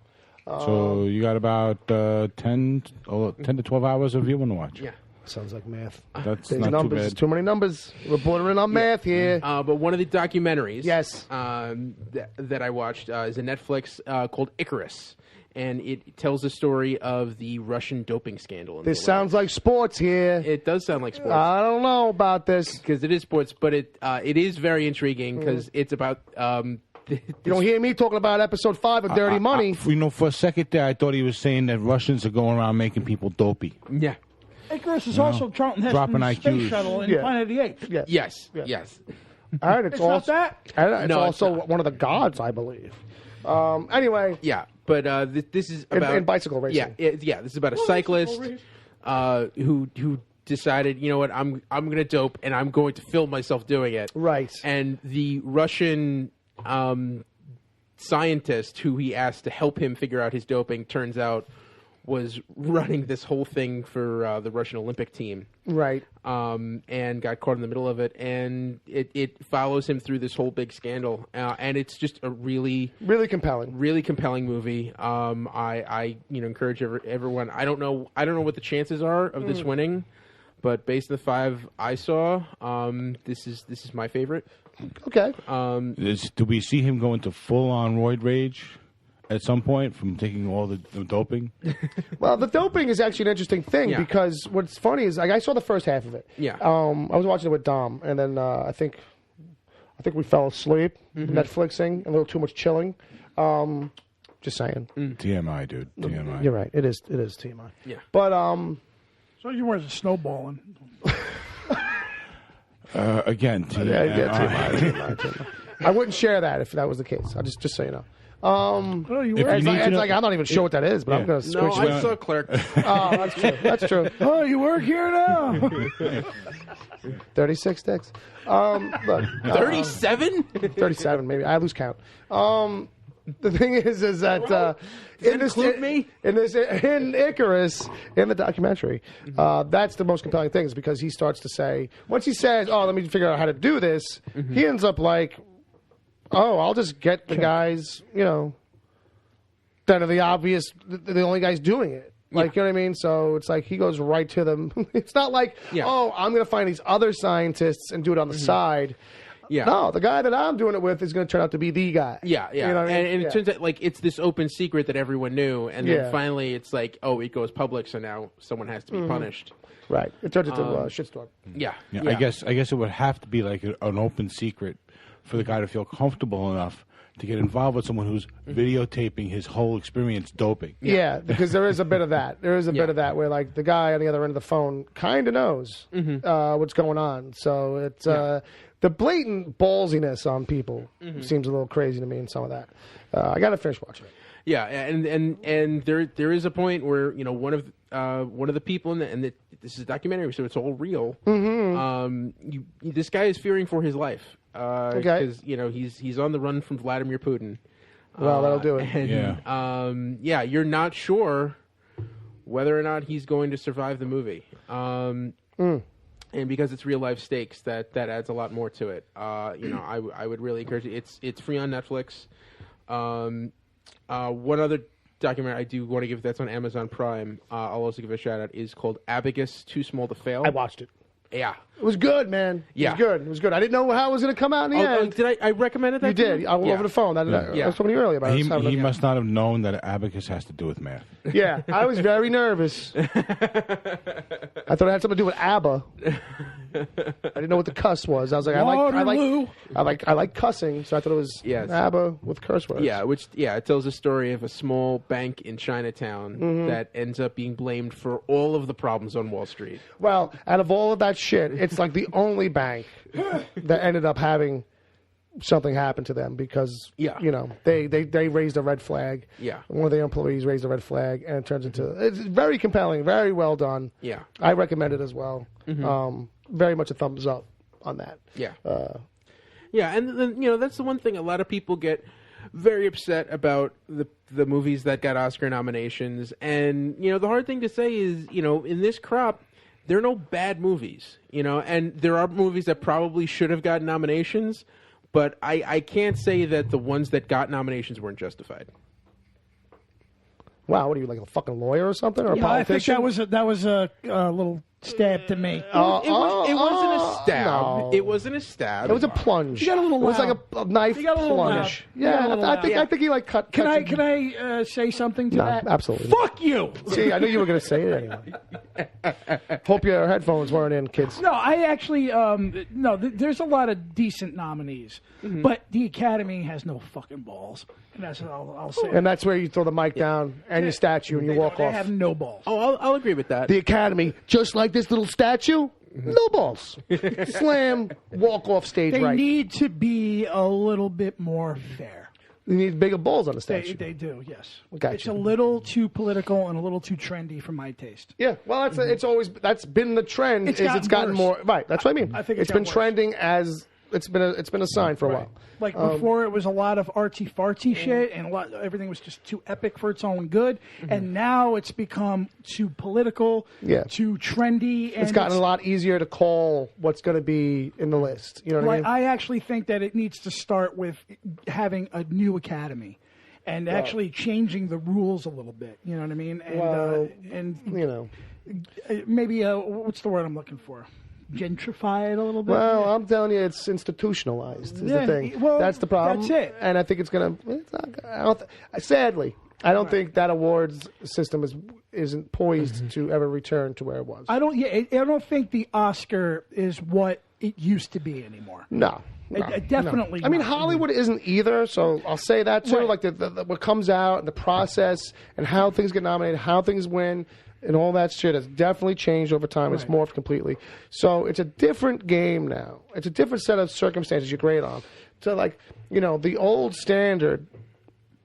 So you got about 10 to 12 hours of viewing to watch. Yeah. Sounds like math. That's These not numbers, too bad. too many numbers. We're bordering on math here. But one of the documentaries Yes. that I watched is a Netflix called Icarus. And it tells the story of the Russian doping scandal. This sounds like sports here. It does sound like sports. I don't know about this. Because it is sports, but it is very intriguing because it's about... You don't hear me talking about episode 5 of Dirty Money. For a second there, I thought he was saying that Russians are going around making people dopey. Yeah. Icarus is also Charlton dropping Heston's space IQs. shuttle in Planet of the Apes. Yeah. Yes. And It's not that? It's No, also it's not. one of the gods, I believe. Anyway. Yeah, but this is about... In bicycle racing. Yeah, this is about a cyclist who decided, you know what, I'm going to dope, and I'm going to film myself doing it. Right. And the Russian scientist who he asked to help him figure out his doping turns out was running this whole thing for the Russian Olympic team. Right. And got caught in the middle of it, and it follows him through this whole big scandal, and it's just a really compelling movie. I encourage everyone. I don't know what the chances are of this winning, but based on the 5 I saw, this is my favorite. Okay. Do we see him go into full-on roid rage at some point from taking all the doping? Well, the doping is actually an interesting thing because what's funny is like I saw the first half of it. Yeah. I was watching it with Dom, and then I think we fell asleep, Netflixing, a little too much chilling. Just saying. TMI, dude. TMI. You're right. It is TMI. Yeah. But So you weren't snowballing. Again, TMI. I wouldn't share that if that was the case. I just so you know. Oh, you If were. you need to know- I'm not even sure what that is, but I'm going to No, switch. I saw Clerks. Oh, that's true. That's true. Oh, you work here now. 36 dicks. Look, 37? 37 maybe. I lose count. The thing is that in Icarus, in the documentary, that's the most compelling thing is because he starts to say, once he says, "Oh, let me figure out how to do this," he ends up like, "Oh, I'll just get the guys, that are the obvious, the only guys doing it." Like, you know what I mean? So it's like he goes right to them. It's not like, "Oh, I'm going to find these other scientists and do it on the side." Yeah. No, the guy that I'm doing it with is going to turn out to be the guy. Yeah. You know what I mean? And it turns out like it's this open secret that everyone knew, and then finally it's like, oh, it goes public, so now someone has to be punished. Right. It turns into a shitstorm. Yeah. I guess it would have to be like an open secret for the guy to feel comfortable enough to get involved with someone who's videotaping his whole experience doping. Yeah, because there is a bit of that. There is a bit of that where like the guy on the other end of the phone kind of knows what's going on. So it's the blatant ballsiness on people seems a little crazy to me in some of that. I got to finish watching it. Yeah, and there is a point where one of the people this is a documentary, so it's all real. This guy is fearing for his life. Because he's on the run from Vladimir Putin. Well, that'll do it. And, you're not sure whether or not he's going to survive the movie. And because it's real life stakes, that adds a lot more to it. I would really encourage it. It's free on Netflix. One other documentary I do want to give that's on Amazon Prime. I'll also give a shout out is called Abacus: Too Small to Fail. I watched it. Yeah. It was good, man. Yeah. It was good. I didn't know how it was going to come out in the end. Did I recommended that? You did. I went over the phone. I was talking to you earlier about it. He must not have known that Abacus has to do with math. Yeah, I was very nervous. I thought it had something to do with ABBA. I didn't know what the cuss was. I was like, I like cussing, so I thought it was ABBA with curse words. Yeah, it tells a story of a small bank in Chinatown that ends up being blamed for all of the problems on Wall Street. Well, out of all of that shit, it's like the only bank that ended up having something happened to them because Yeah. they raised a red flag. Yeah. One of their employees raised a red flag, and it turns into it's very compelling, very well done. Yeah. I recommend it as well. Very much a thumbs up on that. Yeah. Yeah, and then that's the one thing a lot of people get very upset about the movies that got Oscar nominations, and the hard thing to say is in this crop there are no bad movies, and there are movies that probably should have gotten nominations, but I can't say that the ones that got nominations weren't justified. Wow, what are you, like a fucking lawyer or something, or a I think politician? that was a little stab to me. It wasn't a stab. No. It wasn't a stab. It was a plunge. You got a little It was loud. like a knife You got a little plunge. loud. You got a Yeah, little I loud. think he like cut. Can cut I say something to No, that? absolutely. Fuck you. See, I knew you were going to say it anyway. Hope your headphones weren't in, kids. No, I actually there's a lot of decent nominees, but the Academy has no fucking balls, and that's all I'll say. And that's where you throw the mic down and your statue and you walk They off. have no balls. Oh, I'll agree with that. The Academy, just like this little statue, no balls. Slam, walk off stage They right. need to be a little bit more fair. You need bigger balls on the statue. They do, yes. Gotcha. It's a little too political and a little too trendy for my taste. Yeah, well, that's been the trend. It's gotten worse. more right. That's what I mean. I think it's it's been gotten worse. trending as it's been a sign for a while. Like before, it was a lot of artsy fartsy shit, and everything was just too epic for its own good. And now it's become too political, too trendy. And It's gotten a lot easier to call what's going to be in the list. You know what I mean? I actually think that it needs to start with having a new Academy. And actually changing the rules a little bit, you know what I mean? And maybe what's the word I'm looking for? Gentrify it a little bit. Well, I'm telling you, it's institutionalized. Is the thing. Well, that's the problem. That's it. And I think it's gonna. Sadly, I don't think that awards system isn't poised to ever return to where it was. I don't think the Oscar is what it used to be anymore. No. Definitely. I mean, not. Hollywood isn't either, so I'll say that too. Right. Like the what comes out and the process and how things get nominated, how things win, and all that shit has definitely changed over time. It's morphed completely. So it's a different game now. It's a different set of circumstances you grade on. So the old standard,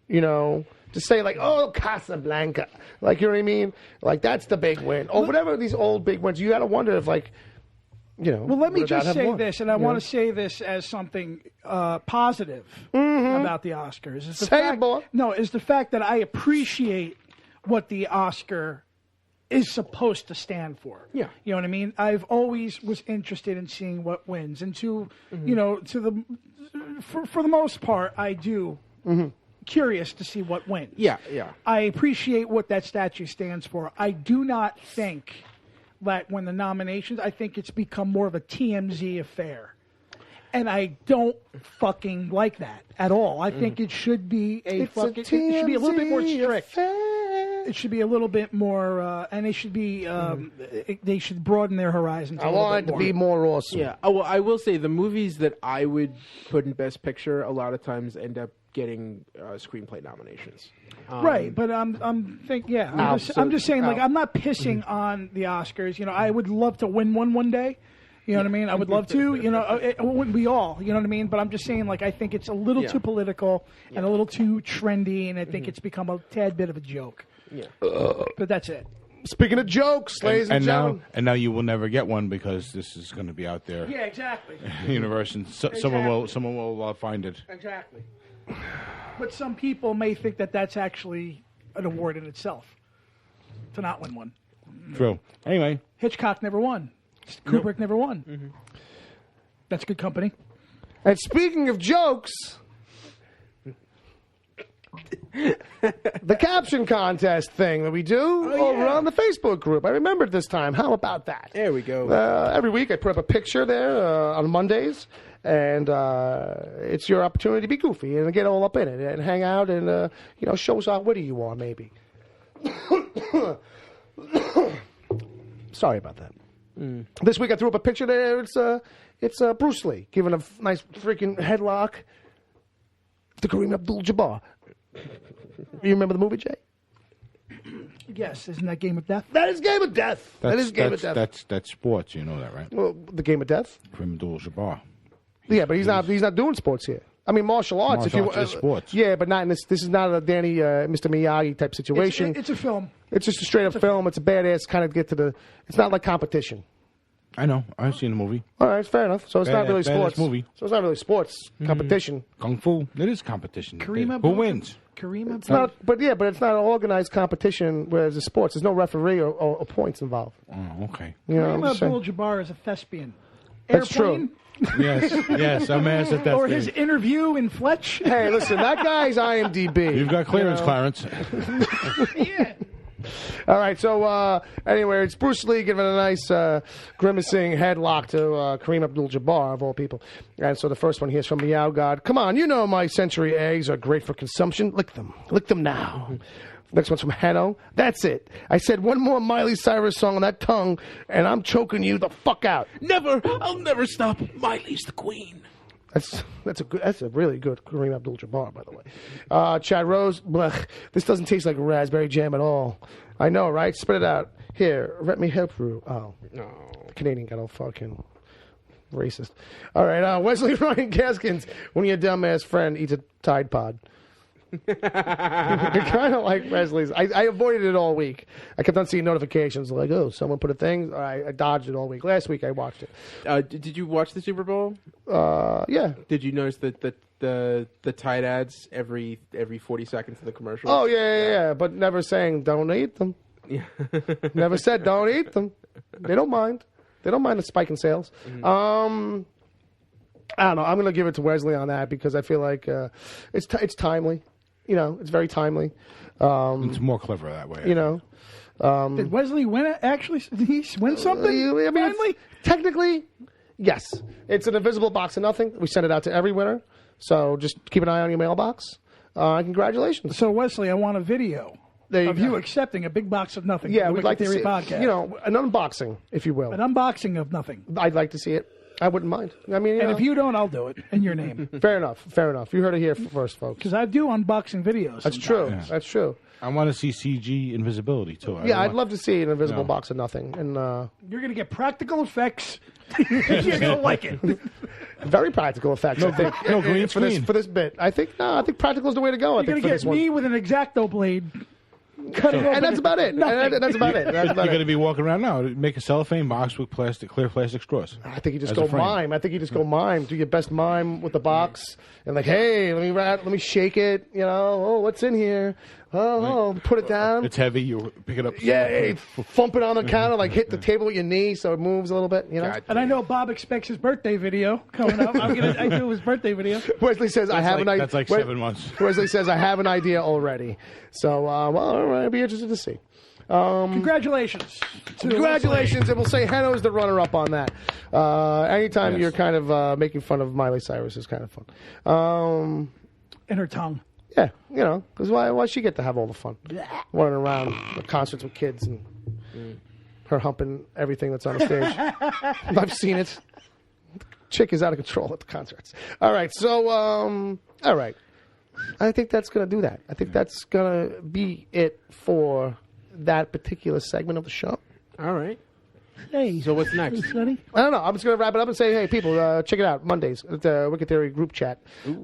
to say like, oh, Casablanca, like, you know what I mean? Like, that's the big win. Or whatever these old big wins. You got to wonder if Well, let me would that just have say won? this, and I want to say this as something positive about the Oscars. Is the fact, boy. No, is the fact that I appreciate what the Oscar is supposed to stand for. Yeah. You know what I mean? I've always was interested in seeing what wins, and for the most part, I do curious to see what wins. Yeah, yeah. I appreciate what that statue stands for. I do not think that when the nominations, I think it's become more of a TMZ affair. And I don't fucking like that at all. I think it should be it should be a little bit more strict. It should be a little bit more, and they should be, they should broaden their horizons. I want it to be more awesome. Yeah. Oh, well, I will say the movies that I would put in Best Picture a lot of times end up getting screenplay nominations. Right, but I'm just saying, like, I'm not pissing on the Oscars. I would love to win one day. You know what I mean? I would love to. Wouldn't we all? You know what I mean? But I'm just saying, like, I think it's a little too political and a little too trendy, and I think it's become a tad bit of a joke. Yeah. But that's it. Speaking of jokes, ladies and gentlemen. Now you will never get one because this is going to be out there. Yeah, exactly. Universe, and someone will find it. Exactly. But some people may think that that's actually an award in itself to not win one. True. Anyway, Hitchcock never won. Kubrick never won. That's good company. And speaking of jokes, the caption contest thing that we do over on the Facebook group. I remembered this time. How about that? There we go. Every week I put up a picture there on Mondays, and it's your opportunity to be goofy and get all up in it and hang out and show us how witty you are, maybe. Sorry about that. This week I threw up a picture there. It's Bruce Lee giving a nice freaking headlock to Kareem Abdul-Jabbar. You remember the movie, Jay? Yes, isn't that Game of Death? That is Game of Death. That is Game of Death. That's sports. You know that, right? Well, the Game of Death. Kareem Abdul-Jabbar. Yeah, but he's not doing sports here. I mean, martial arts. Martial arts is sports. Yeah, but not in this. This is not a Danny, Mr. Miyagi type situation. It's a film. It's just a straight up film. It's a badass kind of get to the. It's not like competition. I know. I've seen the movie. All right, fair enough. So it's not really Badass sports. movie. So it's not really sports competition. Kung Fu. It is competition. Kareem Who wins? Kareem It's not, but it's not an organized competition. Whereas it's sports, there's no referee or points involved. Oh, okay. You know, Kareem I'm just saying. Abdul-Jabbar is a thespian. That's Airplane, Yes, I'm asked at that. or his interview in Fletch. Hey, listen, that guy's IMDb. You've got clearance, Clarence. Yeah. All right, so anyway, it's Bruce Lee giving a nice grimacing headlock to Kareem Abdul-Jabbar, of all people. And so the first one here is from Meow God. Come on, you know my century eggs are great for consumption. Lick them. Lick them now. Next one's from Hanno. That's it. I said one more Miley Cyrus song on that tongue, and I'm choking you the fuck out. Never. I'll never stop. Miley's the queen. That's a really good Kareem Abdul-Jabbar, by the way. Chad Rose, blech, this doesn't taste like raspberry jam at all. I know, right? Spit it out. Here, let me help you. Oh, no. The Canadian got all fucking racist. All right, Wesley Ryan Gaskins, when your dumbass friend eats a Tide Pod. You're kind of like Wesley's. I avoided it all week. I kept on seeing notifications like, oh, someone put a thing. I dodged it all week. Last week I watched it. Did you watch the Super Bowl? Yeah. Did you notice that the Tide ads every 40 seconds in the commercial? Oh, yeah. But never saying don't eat them. Yeah. Never said don't eat them. They don't mind. They don't mind the spike in sales. I don't know. I'm going to give it to Wesley on that because I feel like it's timely. You know, it's very timely. It's more clever that way. You know. Did Wesley win? Actually, did he win something? I mean, finally? Technically, yes. It's an invisible box of nothing. We send it out to every winner. So just keep an eye on your mailbox. Congratulations. So Wesley, I want a video There of you accepting a big box of nothing. Yeah, for the we'd like to Wicked see Theory podcast. you know, an unboxing, if you will. An unboxing of nothing. I'd like to see it. I wouldn't mind. I mean, And if you don't, I'll do it in your name. fair enough. You heard it here first, folks. Because I do unboxing videos. That's sometimes. true. Yeah. That's true. I want to see CG invisibility too. I'd love to see an invisible box of nothing. And You're going to get practical effects. You're going to like it. very practical effects, I think. no green for this screen. for this bit. I think practical is the way to go. I You're think going to for this get one. me with an X-Acto blade. Cutting open And that's about it. nothing. And that's about it. That's You're about going to it. be walking around now. Make a cellophane box with clear plastic straws. I think you just As a go frame. mime. I think you just go mime. Do your best mime with the box, and like, hey, let me shake it. You know, oh, what's in here? Oh, put it down. It's heavy. You pick it up. Yeah, hey, thump it on the counter, like hit the table with your knee so it moves a little bit. You know. God. And I know Bob expects his birthday video coming up. I do his birthday video. Wesley says, "I have an idea." That's like 7 months. Wesley says, "I have an idea already." So, well, all right, I'll be interested to see. Congratulations. Congratulations, and we'll say Hanno's the runner-up on that. Anytime Yes. you're kind of making fun of Miley Cyrus is kind of fun. In her tongue. Yeah, you know, because why she get to have all the fun? Running around the concerts with kids and her humping everything that's on the stage. I've seen it. Chick is out of control at the concerts. All right, so, all right. I think that's going to do that. I think that's going to be it for that particular segment of the show. All right. Hey. So what's next? Sonny? I don't know. I'm just going to wrap it up and say, hey, people, check it out. Mondays, the Wicked Theory group chat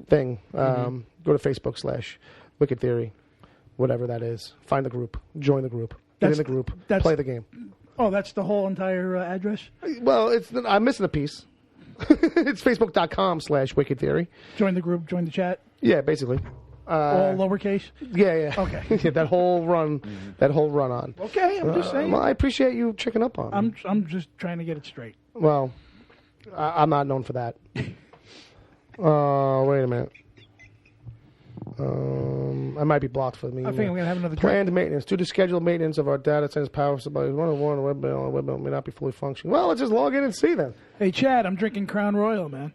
thing. Go to Facebook/Wicked Theory, whatever that is. Find the group. Join the group. Get in the group. Play the game. Oh, that's the whole entire address? Well, I'm missing a piece. It's Facebook.com/Wicked Theory. Join the group, join the chat. Yeah, basically. All lowercase? Yeah. Okay. Yeah, that whole run on. Okay, I'm just saying. Well, I appreciate you checking up on me. I'm just trying to get it straight. Well, I'm not known for that. Wait a minute. I might be blocked for me. I think I'm going to have another drink. Planned maintenance. Due to scheduled maintenance of our data centers, power supplies, 101, the web may not be fully functioning. Well, let's just log in and see then. Hey, Chad, I'm drinking Crown Royal, man.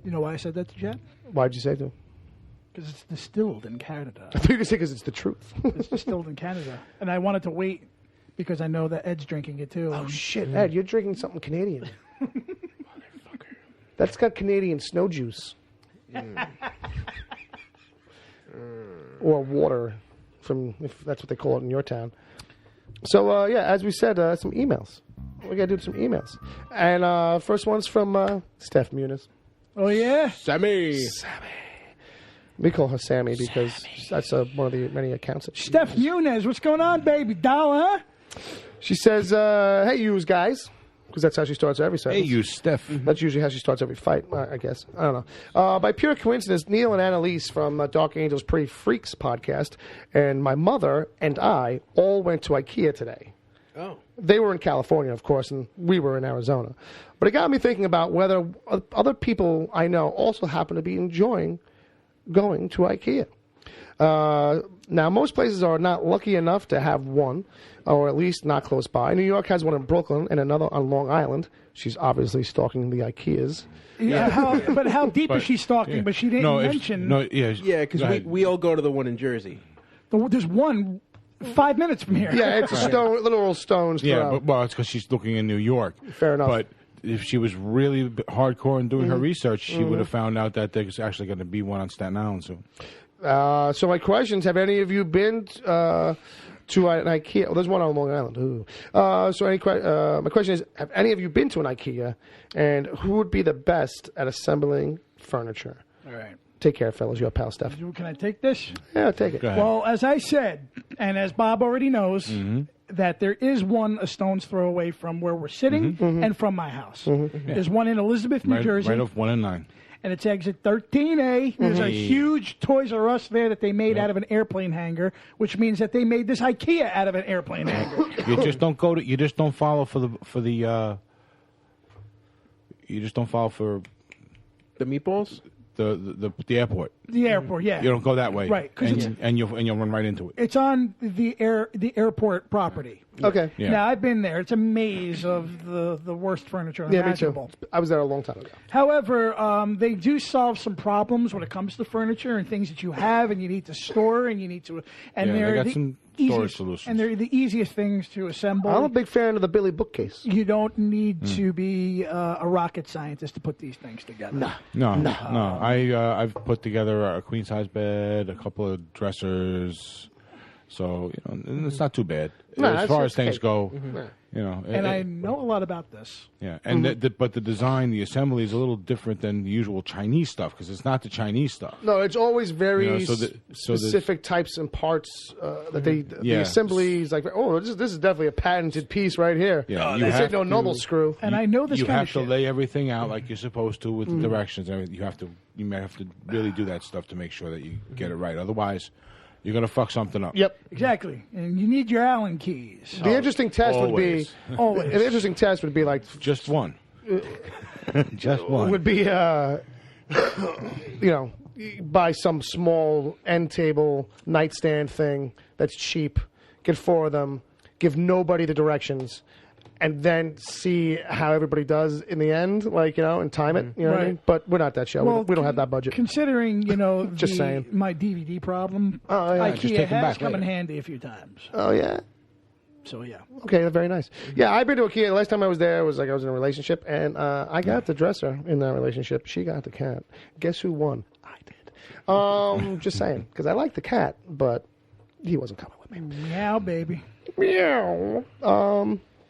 You know why I said that to Chad? Why'd you say to him? Because it's distilled in Canada. I think you could say because it's the truth. It's distilled in Canada. And I wanted to wait because I know that Ed's drinking it too. Oh, shit, Ed, you're drinking something Canadian. Motherfucker. That's got Canadian snow juice. Or water, if that's what they call it in your town. So, as we said, some emails. We got to do some emails. And first one's from Steph Muniz. Oh, yeah? Sammy. We call her Sammy because that's one of the many accounts. That she Steph uses. Muniz, what's going on, baby? Doll, huh? She says, hey, yous guys. Because that's how she starts every sentence. Hey, you, Steph. That's usually how she starts every fight, I guess. I don't know. By pure coincidence, Neil and Annalise from Dark Angels Pretty Freaks podcast and my mother and I all went to IKEA today. Oh. They were in California, of course, and we were in Arizona. But it got me thinking about whether other people I know also happen to be enjoying going to IKEA. Now, most places are not lucky enough to have one, or at least not close by. New York has one in Brooklyn and another on Long Island. She's obviously stalking the IKEAs. Yeah, but how deep is she stalking? Yeah. But she didn't mention. Yeah, because we all go to the one in Jersey. There's one 5 minutes from here. Yeah, it's a stone, literal stones throw. Yeah, but, it's because she's looking in New York. Fair enough. But if she was really hardcore in doing her research, she would have found out that there's actually going to be one on Staten Island soon. So my questions, have any of you been to an IKEA? Oh, there's one on Long Island. Ooh. My question is, have any of you been to an IKEA, and who would be the best at assembling furniture? All right. Take care, fellas. Your pal, Steph. Can I take this? Yeah, take it. Go ahead. Well, as I said, and as Bob already knows, that there is one a stone's throw away from where we're sitting and from my house. There's one in Elizabeth, New Jersey. Right off 1 and 9. And it's exit 13A. There's a huge Toys R Us there that they made out of an airplane hangar, which means that they made this IKEA out of an airplane hangar. You just don't go to. You just don't follow for the. You just don't follow for The meatballs? the airport. The airport, yeah. You don't go that way, Right, 'cause and you'll run right into it. It's on the airport property. Okay. Yeah. Now, I've been there. It's a maze of the worst furniture Yeah, me too. imaginable. I was there a long time ago. However, they do solve some problems when it comes to furniture and things that you have and you need to store and you need to. And Yeah, they they're got the some storage easiest, solutions. and they're the easiest things to assemble. I'm a big fan of the Billy bookcase. You don't need to be a rocket scientist to put these things together. No. I've put together a queen size bed, a couple of dressers, so and it's not too bad as far as things go. And I know a lot about this. Yeah, and but the design, the assembly is a little different than the usual Chinese stuff because it's not the Chinese stuff. No, it's always very so specific types and parts that the Yeah. assemblies like. Oh, this is definitely a patented piece right here. Yeah, you this have ain't no to- noble screw. And I know this You kind have of to shit. lay everything out like you're supposed to with the directions. And everything. You may have to really do that stuff to make sure that you get it right. Otherwise, you're gonna fuck something up. Yep. Exactly. And you need your Allen keys. The interesting test always. would be Always. an interesting test would be like Just one. Just one. would be buy some small end table nightstand thing that's cheap, get 4 of them, give nobody the directions, and then see how everybody does in the end, and time it. You know what I Right. mean? But we're not that show. Well, we don't have that budget. Considering, Just saying. my DVD problem, Oh, yeah. Just IKEA take 'em has back come in later. handy a few times. Oh yeah. So, yeah. Okay, very nice. Yeah, I've been to IKEA. The last time I was there was I was in a relationship, and I got the dresser in that relationship. She got the cat. Guess who won? I did. Just saying, because I like the cat, but he wasn't coming with me. Meow, baby. Meow.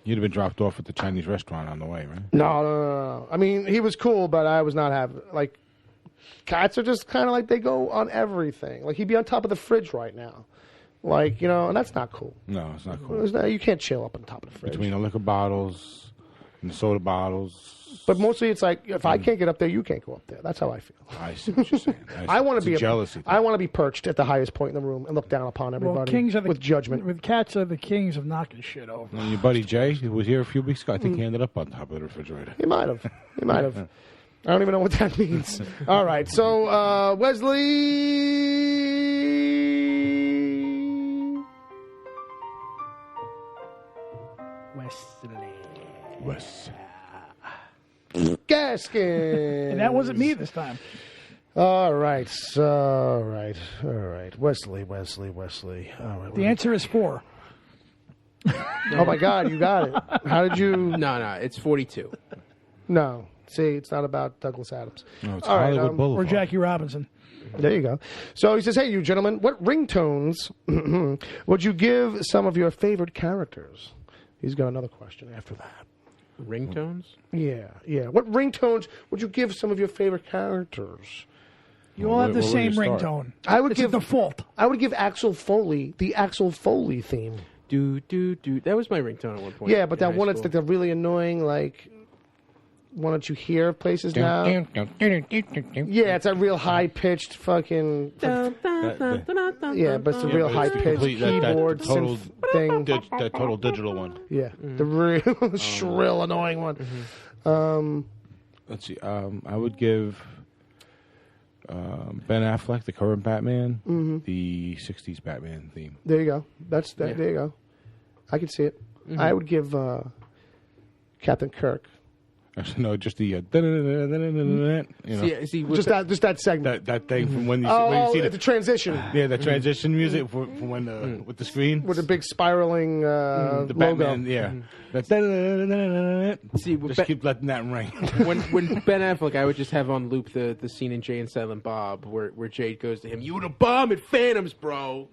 You'd have been dropped off at the Chinese restaurant on the way, right? No. I mean, he was cool, but I was not having cats are just kind of like they go on everything. Like he'd be on top of the fridge right now, and that's not cool. No, it's not cool. You can't chill up on top of the fridge. Between the liquor bottles and the soda bottles. But mostly it's like if I can't get up there, you can't go up there. That's how I feel. I see what you're saying. I want to be jealousy. I want to be perched at the highest point in the room and look down upon everybody Well, kings are the, with judgment. With cats are the kings of knocking shit over. And your buddy Jay, who was here a few weeks ago, I think he ended up on top of the refrigerator. He might have. I don't even know what that means. All right, so Wesley. Wes. Gaskin. And that wasn't me this time. All right. Wesley. All right. The answer is 4. Oh my God, you got it. How did you? No, it's 42. No. See, it's not about Douglas Adams. No, it's All right, Hollywood Boulevard. Or Jackie Robinson. There you go. So he says, hey, you gentlemen, what ringtones would you give some of your favorite characters? He's got another question after that. Ringtones? Yeah. What ringtones would you give some of your favorite characters? You all have the same ringtone. I would It's give a default. I would give Axel Foley the Axel Foley theme. Do. That was my ringtone at one point. Yeah, but that in one high it's school. like the really annoying one that you hear places now. Yeah, it's a real high pitched fucking. Yeah, but it's a real high pitched keyboard total synth thing. that total digital one. Yeah, the real shrill, annoying one. Let's see. I would give Ben Affleck, the current Batman, the '60s Batman theme. There you go. There you go. I can see it. I would give Captain Kirk. Actually, no, just the you know, See, Just that segment. that thing from when you see the transition the transition music from when with the screen with a big spiraling the logo. Batman, yeah. See, Just keep letting that ring. when Ben Affleck, I would just have on loop the scene in Jay and Silent Bob where Jade goes to him, "You the bomb at Phantoms, bro."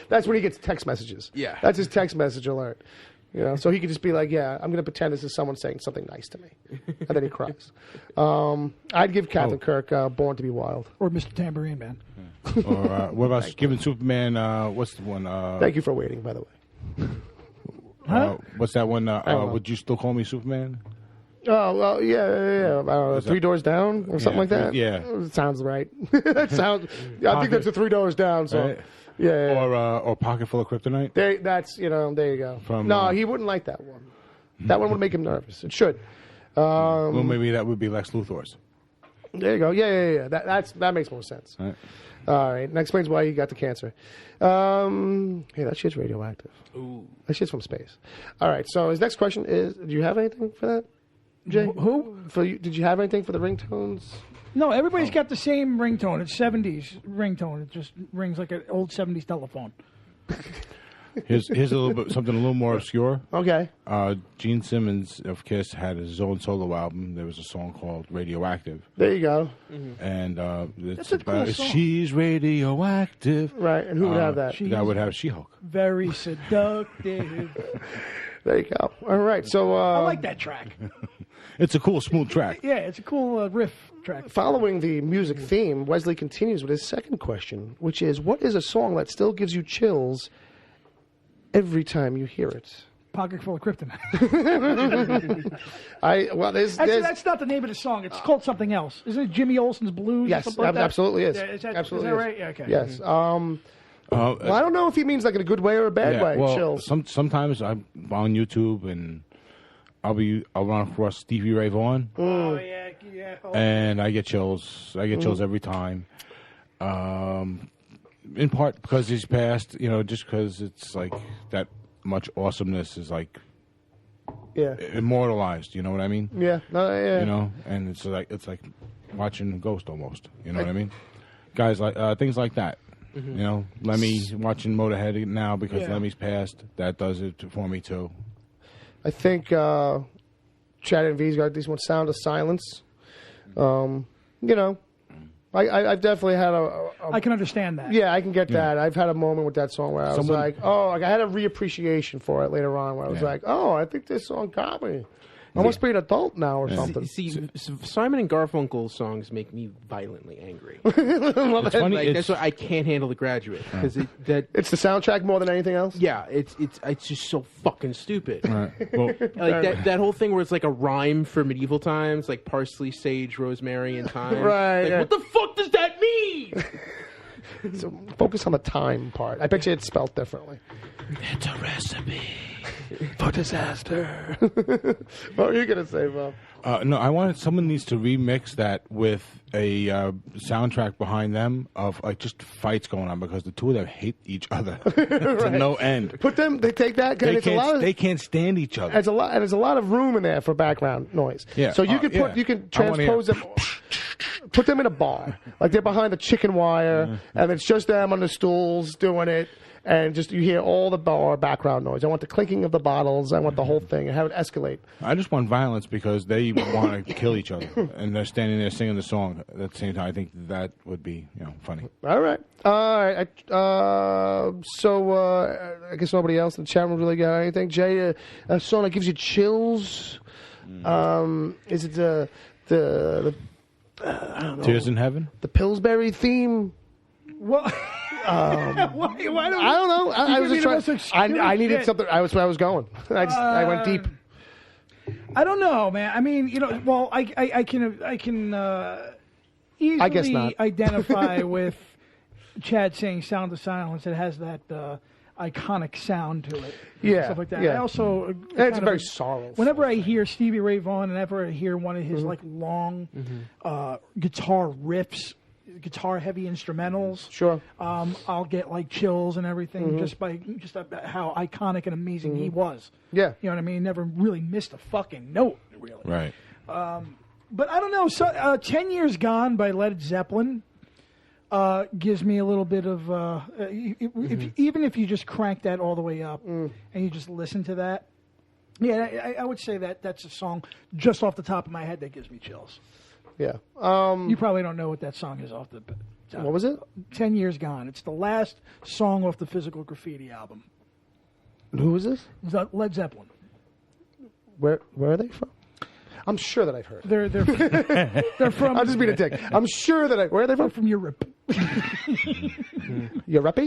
That's when he gets text messages. Yeah. That's his text message alert. You know, so he could just be like, "Yeah, I'm going to pretend this is someone saying something nice to me," and then he cries. I'd give Captain Kirk "Born to Be Wild." Or Mr. Tambourine Man. Or what about giving Superman? What's the one? Thank you for waiting, by the way. What's that one? don't know. Would you still call me Superman? Oh, well, yeah. Three Doors Down or something like that. Yeah. It sounds right. That sounds. I think that's a 3 Doors Down. So, Right. yeah. Or Pocket Full of Kryptonite. There you go. From, no, he wouldn't like that one. That one would make him nervous. It should. Well, maybe that would be Lex Luthor's. There you go. Yeah. That makes more sense. Right. All right. That explains why he got the cancer. Hey, that shit's radioactive. Ooh. That shit's from space. All right. So his next question is: do you have anything for that, Jay? Who? For you? Did you have anything for the ringtones? No, everybody's got the same ringtone. It's 70s ringtone. It just rings like an old 70s telephone. Here's a little bit something a little more obscure. Okay. Gene Simmons of Kiss had his own solo album. There was a song called "Radioactive," There you go. and it's That's a cool about song. she's radioactive. Right. And who would have that? That would have She-Hulk. Very seductive. There you go. All right. So I like that track. It's a cool, smooth track. Yeah, it's a cool riff track. following the music theme, Wesley continues with his second question, which is: what is a song that still gives you chills every time you hear it? Pocket Full of Kryptonite. There's That's not the name of the song. It's called something else. Isn't it Jimmy Olsen's Blues? yes, or something like that? absolutely is. Yeah, is that Absolutely is that is. right? Yeah, okay. Yes. Well, I don't know if he means like in a good way or a bad way. well, Chills. sometimes I'm on YouTube and I'll run across Stevie Ray Vaughan, Oh, yeah. and I get chills. I get chills every time. In part because he's passed, just because it's like that much awesomeness is like Yeah. immortalized. You know what I mean? Yeah. No, yeah. And it's like watching Ghost almost. You know what I mean? Guys like things like that. Lemmy watching Motorhead now because Lemmy's passed. That does it for me too. I think Chad and V's got this one, Sound of Silence. I've definitely had I can understand that. Yeah, I can get that. I've had a moment with that song where I was like, I had a reappreciation for it later on where I was like, I think this song got me. I must be an adult now or something. See, Simon and Garfunkel songs make me violently angry. It's funny. That's why I can't handle The Graduate because It's the soundtrack more than anything else? yeah, it's just so fucking stupid. Right. Well, Like that whole thing where it's like a rhyme for medieval times, like parsley, sage, rosemary, and thyme. Right, Like, yeah. what the fuck does that mean? So focus on the time part. I bet you it's spelled differently. It's a recipe. For disaster. What were you going to say, Bob? no, someone needs to remix that with a soundtrack behind them of like just fights going on because the two of them hate each other to no end. They take that. They can't stand each other. There's a lot of room in there for background noise. Yeah. So you can transpose them. Put them in a bar, like they're behind the chicken wire, and it's just them on the stools doing it. and just you hear all the bar background noise. I want the clinking of the bottles. I want the whole thing and have it escalate. I just want violence because they want to kill each other, and they're standing there singing the song at the same time. I think that would be funny. All right. I guess nobody else in the chat room really got anything. Jay, a song that gives you chills. Is it the I don't know. Tears in Heaven? The Pillsbury theme? Well, why don't I don't know. I was just trying. I needed something. I was where I was going. I went deep. I don't know, man. I mean, well, I can easily I guess not. identify with Chad saying "Sound of Silence." It has that iconic sound to it. Yeah, stuff like that. yeah. I also It's very sorrowful. Whenever I hear Stevie Ray Vaughan, and whenever I hear one of his like long guitar riffs, guitar heavy instrumentals, Sure. I'll get like chills and everything just about how iconic and amazing he was. Yeah. You know what I mean? He never really missed a fucking note, really. Right. But I don't know. So, 10 Years Gone by Led Zeppelin gives me a little bit of... even if you just crank that all the way up and you just listen to that, yeah, I would say that's a song just off the top of my head that gives me chills. Yeah. You probably don't know what that song is off the top. What was it? 10 Years Gone. It's the last song off the Physical Graffiti album. Who was this? Led Zeppelin. Where are they from? I'm sure that I've heard. They're from. I'll just being a dick. I'm sure that where are they They're from? from Europe. Europe?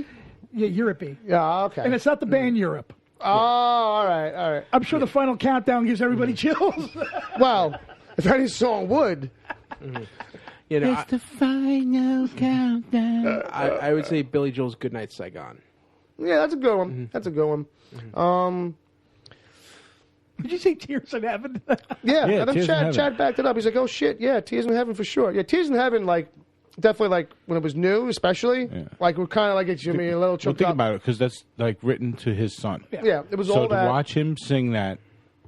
Yeah, Europe. Yeah, okay. And it's not the band Europe. Oh, all right. I'm sure the final countdown gives everybody chills. Well, if any song would. It's the final countdown. I would say Billy Joel's "Goodnight Saigon." Yeah, that's a good one. That's a good one. Did you say Tears in Heaven? Yeah, and then Tears in Heaven. Chad backed it up. He's like, oh, shit, yeah, Tears in Heaven for sure. Yeah, Tears in Heaven, like, definitely, like, when it was new, especially, like, we're kind of like, it's Jimmy a little Well, choked think up. about it, because that's, like, written to his son. Yeah, it was So all to that. watch him sing that,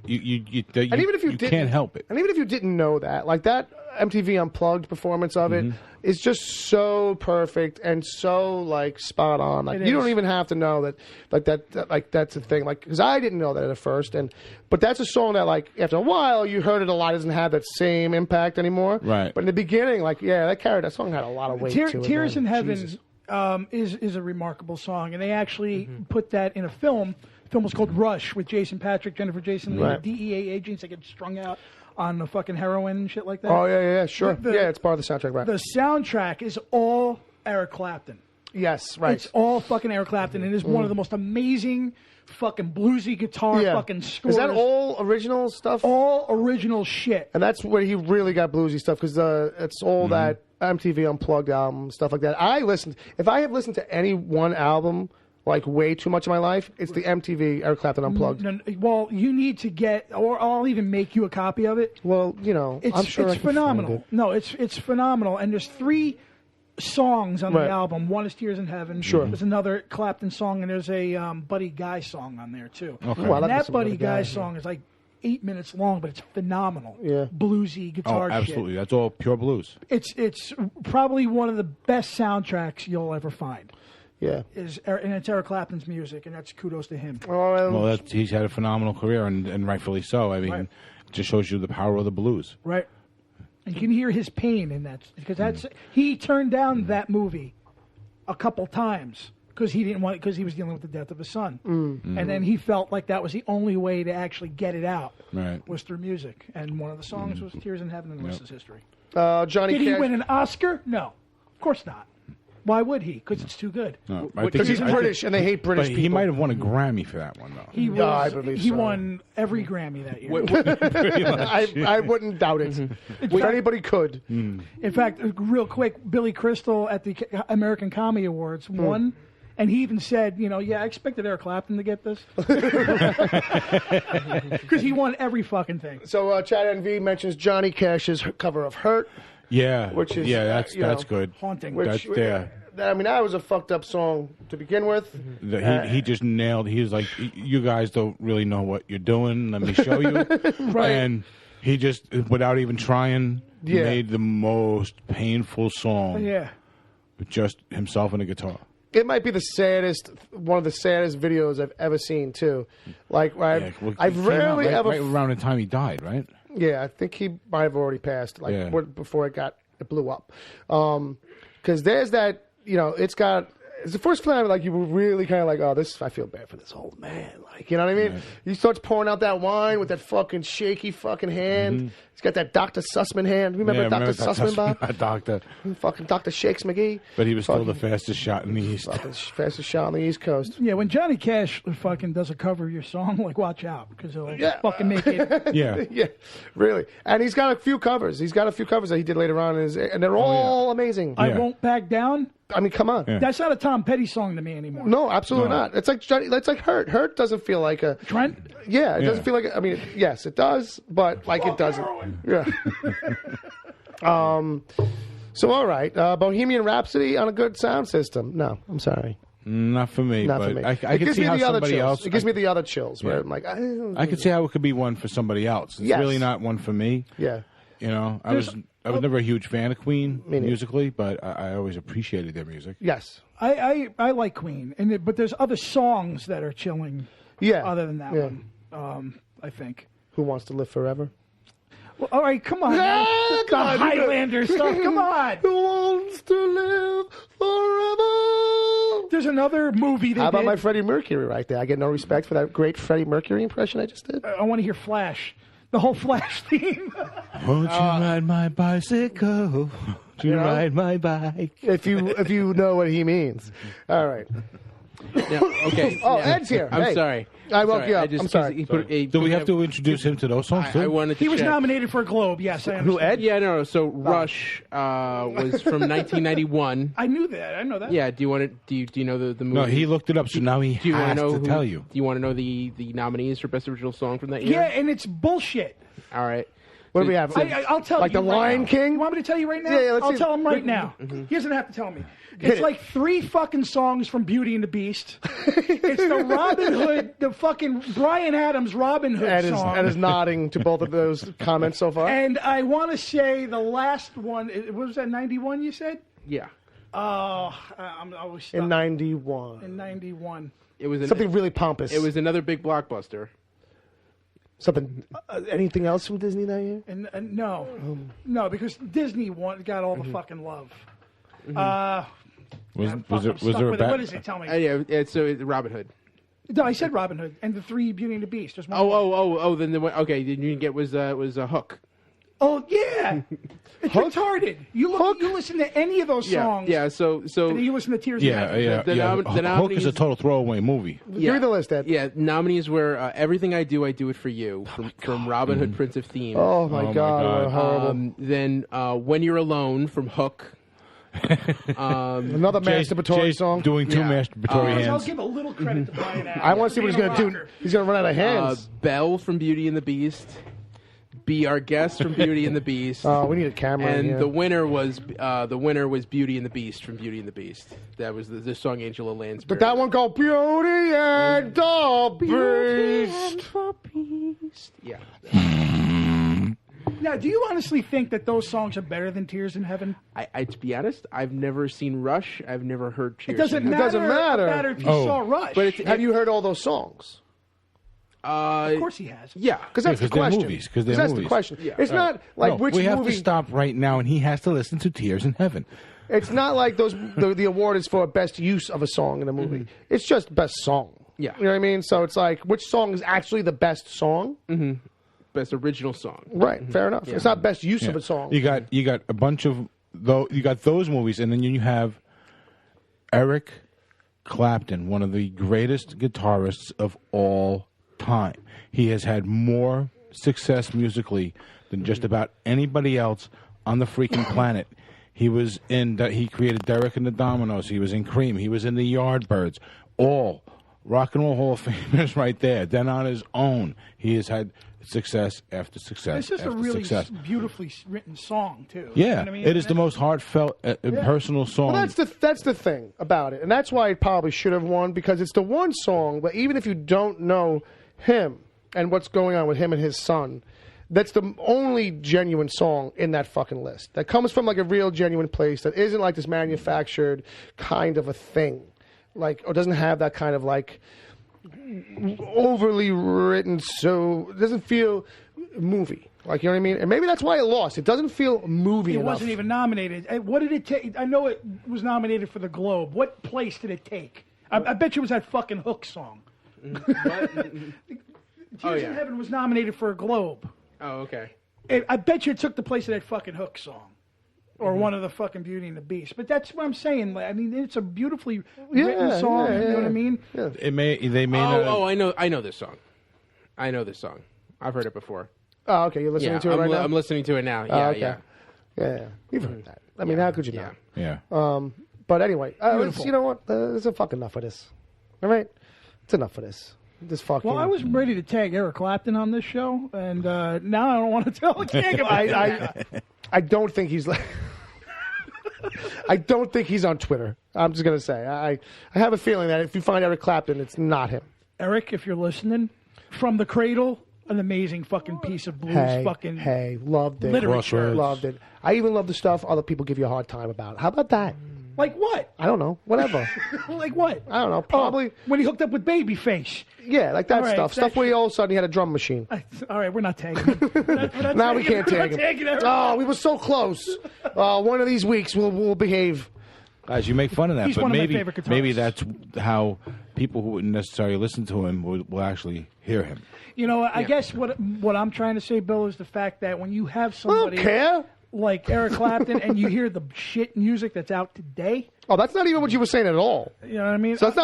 you And even if you can't help it. And even if you didn't know that, like that MTV Unplugged performance of it is just so perfect and so like spot on. Like you don't even have to know that, like that's a thing. Like because I didn't know that at first, but that's a song that like after a while you heard it a lot, doesn't have that same impact anymore. Right. But in the beginning, like that song had a lot of weight to it. Tears in man. Heaven Jesus. is a remarkable song, and they actually put that in a film. The film was called Rush with Jason Patrick, Jennifer Jason Leigh, Right. DEA agents that get strung out on the fucking heroin and shit like that. Oh yeah, sure. The- It's part of the soundtrack, right? The soundtrack is all Eric Clapton. Yes, right. It's all fucking Eric Clapton, and it is one of the most amazing fucking bluesy guitar fucking scores. Is that all original stuff? All original shit. And that's where he really got bluesy stuff because it's all that MTV Unplugged album stuff like that. If I have listened to any one album like way too much of my life, it's the MTV Eric Clapton Unplugged. Well, you need to get, or I'll even make you a copy of it. Well, I'm sure it's phenomenal. No, it's phenomenal. And there's 3 songs on the album. One is Tears in Heaven. Sure. There's another Clapton song, and there's a Buddy Guy song on there too. Okay. Well, And that Buddy Guy song is like 8 minutes long, but it's phenomenal. Yeah. Bluesy guitar Oh, absolutely. shit. That's all pure blues. It's probably one of the best soundtracks you'll ever find. Yeah. And it's Eric Clapton's music, and that's kudos to him. Well, he's had a phenomenal career, and rightfully so. I mean, it just shows you the power of the blues. Right. And you can hear his pain in that, because he turned down that movie a couple times because he didn't want, because he was dealing with the death of his son, and then he felt like that was the only way to actually get it out was through music. And one of the songs was "Tears in Heaven," and the rest is history. Johnny Did he Cash. win an Oscar? No, of course not. Why would he? Because it's too good. No, Because he's British and they hate British But people. he might have won a Grammy for that one, though. I believe he so. won every Grammy that year. I wouldn't doubt it. If anybody could. In fact, real quick, Billy Crystal at the American Comedy Awards won, and he even said, I expected Eric Clapton to get this. Because he won every fucking thing. So Chad NV mentions Johnny Cash's cover of "Hurt," Yeah, which is that's good. Haunting. which That's I mean that was a fucked up song to begin with. He just nailed. He was like, "You guys don't really know what you're doing. Let me show you." And he just, without even trying, made the most painful song. Yeah. With just himself and a guitar. It might be one of the saddest videos I've ever seen too. Like I've rarely ever right around the time he died, right? Yeah, I think he might have already passed, before it blew up. Because there's that, it's the first time like you were really kind of like, oh, I feel bad for this old man, like, you know what I mean? Right. He starts pouring out that wine with that fucking shaky fucking hand. Mm-hmm. He's got that Dr. Sussman hand. Remember Dr. Sussman, Bob? Doctor. Fucking Dr. Shakes McGee. But he was still the fastest shot in the East. Fastest shot on the East Coast. Yeah, when Johnny Cash fucking does a cover of your song, like, watch out, because he'll fucking make it. Yeah. Yeah, really. And he's got a few covers. That he did later on, and they're all amazing. I Won't Back Down. I mean, come on. Yeah. That's not a Tom Petty song to me anymore. No, absolutely not. It's like That's like Hurt. Hurt doesn't feel like a Trent. Yeah, it doesn't feel like. I mean, yes, it does, but like it doesn't. Yeah. So all right, Bohemian Rhapsody on a good sound system. No, I'm sorry. Not for me. Not but for me. I can see how somebody else. It gives me the other chills. Where I'm like, I can see how it could be one for somebody else. It's really not one for me. Yeah. I was never a huge fan of Queen musically, but I always appreciated their music. Yes. I like Queen, but there's other songs that are chilling. Yeah. Other than that one, I think. Who Wants to Live Forever? Well, all right, come on. The Highlander stuff. Come on. Who wants to live forever? There's another movie. How about my Freddie Mercury right there? I get no respect for that great Freddie Mercury impression I just did. I want to hear Flash. The whole Flash theme. Won't you ride my bicycle? Ride my bike. If you know what he means. All right. Okay. Ed's here. I'm sorry. I woke you up. I'm sorry. Do we have to introduce him to those songs too? I wanted to He was nominated for a Globe. Yes, I understand. Who, Ed? Yeah, no. So Rush was from 1991. I knew that. I know that. Yeah. Do you want to? Do you know the movie? No, he looked it up, so now he has to tell you. Do you want to know the nominees for Best Original Song from that year? Yeah, and it's bullshit. All right. What do we have? I'll tell you. Like the Lion King? You want me to tell you right now? Yeah, I'll tell him right now. He doesn't have to tell me. It's like 3 fucking songs from Beauty and the Beast. It's the Robin Hood, the fucking Bryan Adams Robin Hood song. Ed is nodding to both of those comments so far. And I want to say the last one, was that 91 you said? Yeah. Oh, I was stuck. In 91. In 91. It was something really pompous. It was another big blockbuster. Something. Anything else from Disney that year? And no, because Disney got all the fucking love. Was there a what is it? Tell me. So Robin Hood. No, I said Robin Hood and the 3 Beauty and the Beast. There's one Then the one. Okay, then you didn't get was a Hook. Oh yeah, it's retarded. You listen to any of those songs. Yeah. So and then you listen to Tears in Heaven. Hook is a total throwaway movie. Give me the list, Ed. Yeah, nominees were Everything I Do It For You from Robin Hood, Prince of Thieves. Oh my God, what horrible. Then When You're Alone from Hook. Another masturbatory song. Doing 2 masturbatory hands. I'll give a little credit to Bryan Adams. I want to see what he's going to do. He's going to run out of hands. Belle from Beauty and the Beast. Be Our Guest from Beauty and the Beast. Oh, we need a camera. And the winner was Beauty and the Beast from Beauty and the Beast. That was the song Angela Lansbury. But that one called Beauty and the Beast. Yeah. Now, do you honestly think that those songs are better than Tears in Heaven? I to be honest, I've never seen Rush. I've never heard Tears. It doesn't matter if you saw Rush. But have you heard all those songs? Of course he has. Yeah, because that's the question. Because that's the question. Yeah. It's not like which we movie. have to stop right now, and he has to listen to Tears in Heaven. It's not like the award is for best use of a song in a movie. Mm-hmm. It's just best song. Yeah, you know what I mean. So it's like which song is actually the best song. Mm-hmm. Best original song. Right. Mm-hmm. Fair enough. Yeah. It's not best use of a song. You got a bunch of you got those movies, and then you have Eric Clapton, one of the greatest guitarists of all time. He has had more success musically than just about anybody else on the freaking planet. He was he created Derek and the Dominoes. He was in Cream. He was in the Yardbirds. All Rock and Roll Hall of Famers right there. Then on his own, he has had success after success. It's just a really beautifully written song, too. Yeah, you know what I mean? It is the most heartfelt, personal song. Well, that's the thing about it, and that's why it probably should have won, because it's the one song. But even if you don't know him and what's going on with him and his son, that's the only genuine song in that fucking list that comes from like a real genuine place that isn't like this manufactured kind of a thing. or doesn't have that kind of like overly written. So it doesn't feel movie. Like, you know what I mean? And maybe that's why it lost. It doesn't feel movie It enough. wasn't even nominated. What did it take? I know it was nominated for the Globe. What place did it take? I bet you it was that fucking Hook song. Tears in Heaven was nominated for a Globe. Oh, okay. I bet you it took the place of that fucking Hook song. Or one of the fucking Beauty and the Beast. But that's what I'm saying. I mean, it's a beautifully written song. You know what I mean? Yeah. They may not. Oh, I know this song. I know this song. I've heard it before. Oh, okay. You're listening to it right now? I'm listening to it now. Yeah, Oh, okay. yeah. You've heard that. I mean, how could you not? Yeah. But anyway, you know what? There's enough of this. All right? It's enough of this. This fucking... Well, I was ready to tag Eric Clapton on this show, and now I don't want to tell a gig about it. I don't think he's like... I don't think he's on Twitter. I'm just going to say. I have a feeling that if you find Eric Clapton, it's not him. Eric, if you're listening, From the Cradle, an amazing fucking piece of blues loved it. literature. Loved it. I even love the stuff other people give you a hard time about. How about that? Like what? I don't know. Whatever. Like what? I don't know. Probably. When he hooked up with Babyface. Yeah, like that All right, stuff. Stuff where all of a sudden he had a drum machine. All right, we're not tagging him. Now we can't tag him. Oh, we were so close. One of these weeks we'll behave. Guys, you make fun of that, He's but one of my favorite guitarists. maybe that's how people who wouldn't necessarily listen to him will actually hear him. You know, I guess what I'm trying to say, Bill, is the fact that when you have I somebody don't care. like Eric Clapton and you hear the shit music that's out today, Oh, that's not even what you were saying at all. you know what I mean? So that's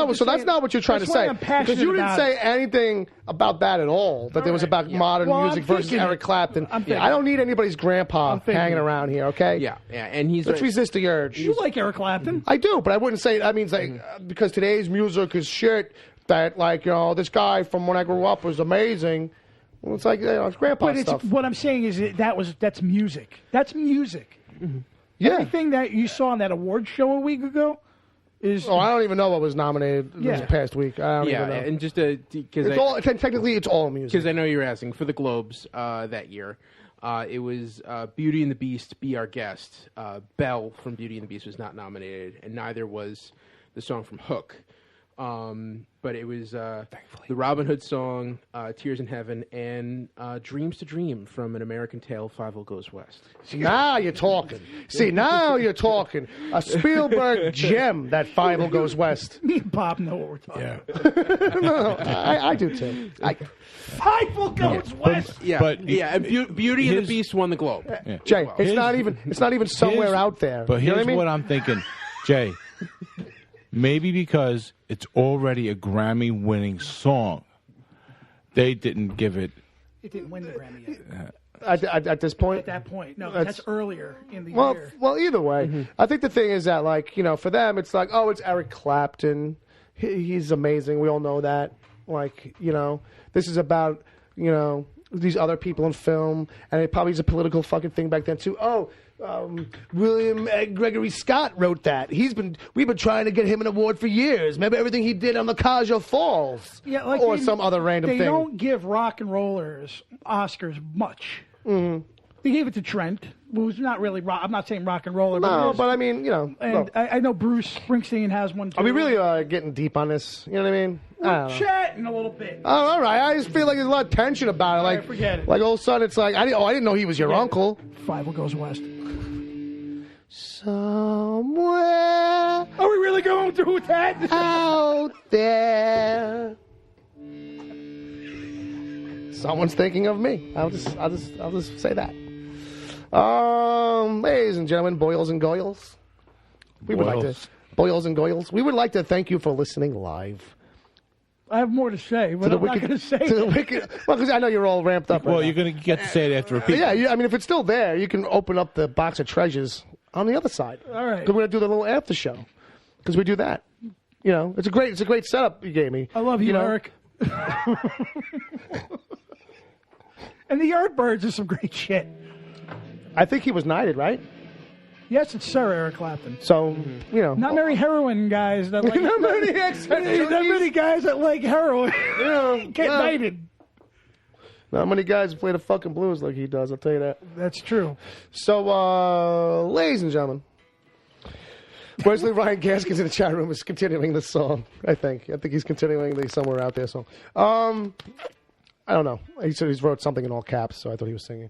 not what you're trying to that's why say. I'm passionate Because you didn't about say it. anything about that at all. That there was about modern Well, music I'm versus thinking Eric it. Clapton. I'm thinking I don't need anybody's grandpa thinking hanging it. around here. Okay. Yeah, and he's Let's resist the urge. You like Eric Clapton? I do, but I wouldn't say that means like because today's music is shit. That like this guy from when I grew up was amazing. Well, it's like it's grandpa But stuff. what I'm saying is that's music. That's music. Yeah. Everything that you saw on that award show a week ago is. Oh, I don't even know what was nominated this past week. I don't even know. and just because Technically, it's all music. because I know you're asking for the Globes that year. It was Beauty and the Beast, Be Our Guest. Belle from Beauty and the Beast was not nominated, and neither was the song from Hook. But it was the Robin Hood song, Tears in Heaven, and Dreams to Dream from An American Tale, Five O Goes West. Now you're talking. See, now you're talking. A Spielberg gem, that Five Goes West. Me and Bob know what we're talking about. No, I do too. Five goes west. And Beauty and the Beast won the Globe. Jay, Well, it's not even somewhere out there. But You know here's what I mean? I'm thinking, Jay. Maybe because it's already a Grammy-winning song, they didn't give it. It didn't win the Grammy yet. At this point? At that point. No, that's earlier in the Well, year. well, either way, I think the thing is that, like, for them, it's like, oh, it's Eric Clapton. He's amazing. We all know that. Like, this is about, these other people in film, and it probably is a political fucking thing back then too. Oh, William Gregory Scott wrote that. We've been trying to get him an award for years. Remember everything he did on the Cuyahoga Falls, or some other random thing. They don't give rock and rollers Oscars much. Mm-hmm. They gave it to Trent, who's not really rock. I'm not saying rock and roller. No, but I mean, And I know Bruce Springsteen has one too. Are we really getting deep on this? You know what I mean? We're chatting a little bit. Oh, all right. I just feel like there's a lot of tension about it. Like, right, forget it. Like all of a sudden, it's like I didn't know he was your uncle. Five goes west. Somewhere Are we really going through with that? out there, someone's thinking of me. I'll just say that. Ladies and gentlemen, boils and goyles. We would like to boils and goyles. We would like to thank you for listening live. I have more to say, but I'm not going to say to the it. wicked. Well, because I know you're all ramped up. Well, right you're going to get to say it after repeat. Yeah, I mean, if it's still there, you can open up the box of treasures on the other side. All right. 'Cause we're going to do the little after show. Because we do that. It's a great setup you gave me. I love you, Eric. And the Yardbirds is some great shit. I think he was knighted, right? Yes, it's Sir Eric Clapton. So, Not many heroin guys that like. Not many not many guys that like heroin get knighted. Not many guys play the fucking blues like he does, I'll tell you that. That's true. So, ladies and gentlemen, Wesley Ryan Gaskins in the chat room is continuing this song. I think he's continuing the Somewhere Out There song. I don't know. He said he wrote something in all caps, so I thought he was singing.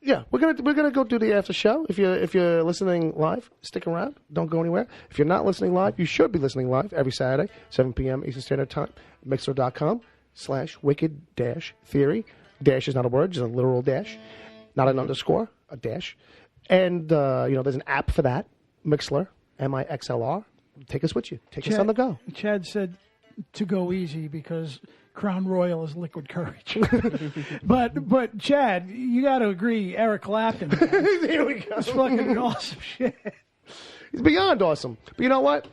Yeah, we're gonna go do the after show. If you're listening live, stick around. Don't go anywhere. If you're not listening live, you should be listening live every Saturday, 7 p.m. Eastern Standard Time. Mixler.com/wicked-theory. Dash is not a word, just a literal dash, not an underscore, a dash. And there's an app for that. Mixler, Mixlr. Take us with you. Take us on the go. Chad said to go easy because Crown Royal is liquid courage. but Chad, you got to agree, Eric Clapton. Here we go. It's fucking awesome shit. He's beyond awesome. But you know what?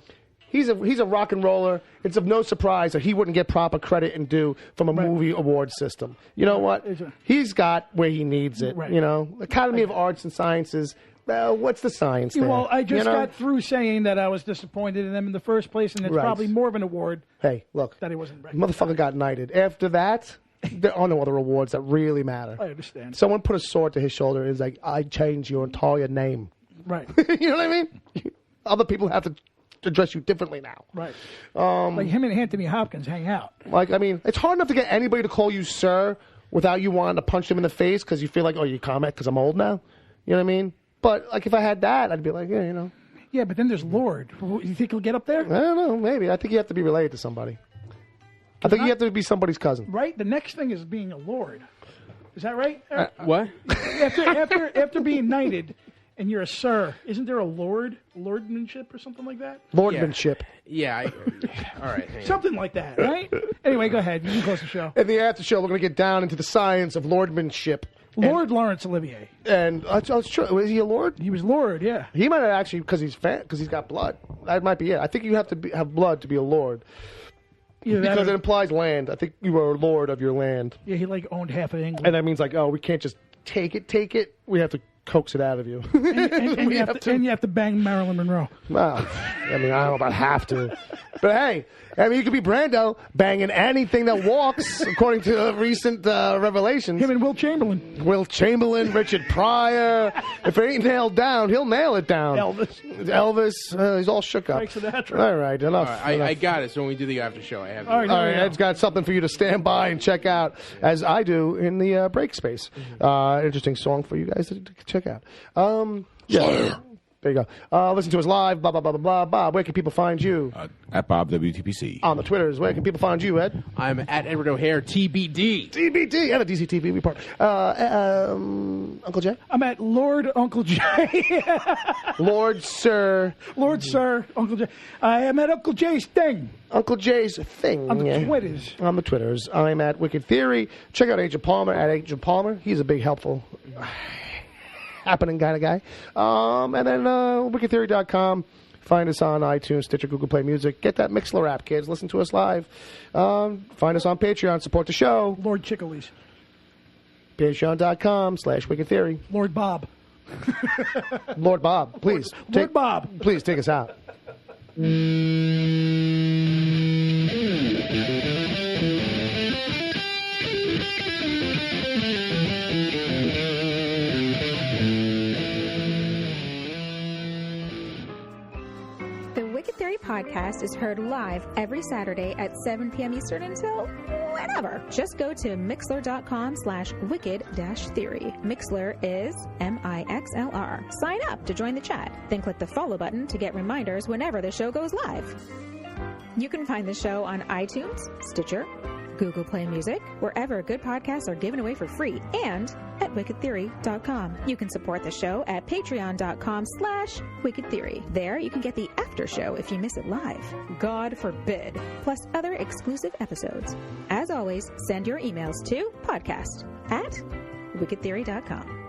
He's a rock and roller. It's of no surprise that he wouldn't get proper credit and due from a movie award system. You know what? He's got where he needs it. Right. You know, Academy of Arts and Sciences. Well, what's the science there? Well, I just got through saying that I was disappointed in them in the first place, and it's probably more of an award. Hey, look. That he wasn't recognized. Motherfucker got knighted. After that, there are no other awards that really matter. I understand. Someone put a sword to his shoulder and is like, I changed your entire name. Right. You know what I mean? Other people have to address you differently now. Right. Like him and Anthony Hopkins hang out. Like, I mean, it's hard enough to get anybody to call you sir without you wanting to punch them in the face because you feel like, oh, you comment because I'm old now? You know what I mean? But, like, if I had that, I'd be like, yeah, you know. Yeah, but then there's Lord. You think he'll get up there? I don't know. Maybe. I think you have to be related to somebody. I think you have to be somebody's cousin. Right? The next thing is being a Lord. Is that right? What? After being knighted and you're a sir, isn't there a lordmanship or something like that? Lordmanship. Yeah. All right. Something like that, right? Anyway, go ahead. You can close the show. In the after show, we're going to get down into the science of lordmanship. Lord Laurence Olivier. And it's true. Is he a lord? He was Lord, yeah. He might have actually, because he's got blood. That might be it. I think you have to have blood to be a lord. Because it implies land. I think you are a lord of your land. Yeah, he owned half of England. And that means oh, we can't just take it. We have to coax it out of you. And you have to bang Marilyn Monroe. Well, I mean, I don't know about have to. But hey, I mean, you could be Brando banging anything that walks, according to recent revelations. Him and Will Chamberlain. Will Chamberlain, Richard Pryor. If it ain't nailed down, he'll nail it down. Elvis, he's all shook up. All right, enough. All right, I got it. So when we do the after show, I have. All right, Ed's got something for you to stand by and check out, as I do in the break space. Interesting song for you guys to check out. Yeah. There you go. Listen to us live, blah, blah, blah, blah, blah. Bob, where can people find you? At Bob WTPC. On the Twitters, where can people find you, Ed? I'm at Edward O'Hare, TBD. TBD, and a DCTV report. Uncle Jay? I'm at Lord Uncle Jay. Lord Sir. Lord Sir, Uncle Jay. I am at Uncle Jay's thing. Uncle Jay's thing. On the Twitters. On the Twitters. I'm at Wicked Theory. Check out Agent Palmer at Agent Palmer. He's a big, helpful, happening kind of guy. And then wickedtheory.com. Find us on iTunes, Stitcher, Google Play Music. Get that Mixler app, kids. Listen to us live. Find us on Patreon. Support the show. Lord Chickleys. Patreon.com/Wicked Theory. Lord Bob. Lord Bob, please. Lord Bob. Please take us out. Podcast is heard live every Saturday at 7 p.m. Eastern until whenever. Just go to mixler.com/wicked-theory. Mixler is Mixlr. Sign up to join the chat. Then click the follow button to get reminders whenever the show goes live. You can find the show on iTunes, Stitcher, Google Play Music, wherever good podcasts are given away for free, and at wickedtheory.com. You can support the show at patreon.com/wickedtheory. There you can get the after show if you miss it live. God forbid. Plus other exclusive episodes. As always, send your emails to podcast@wickedtheory.com.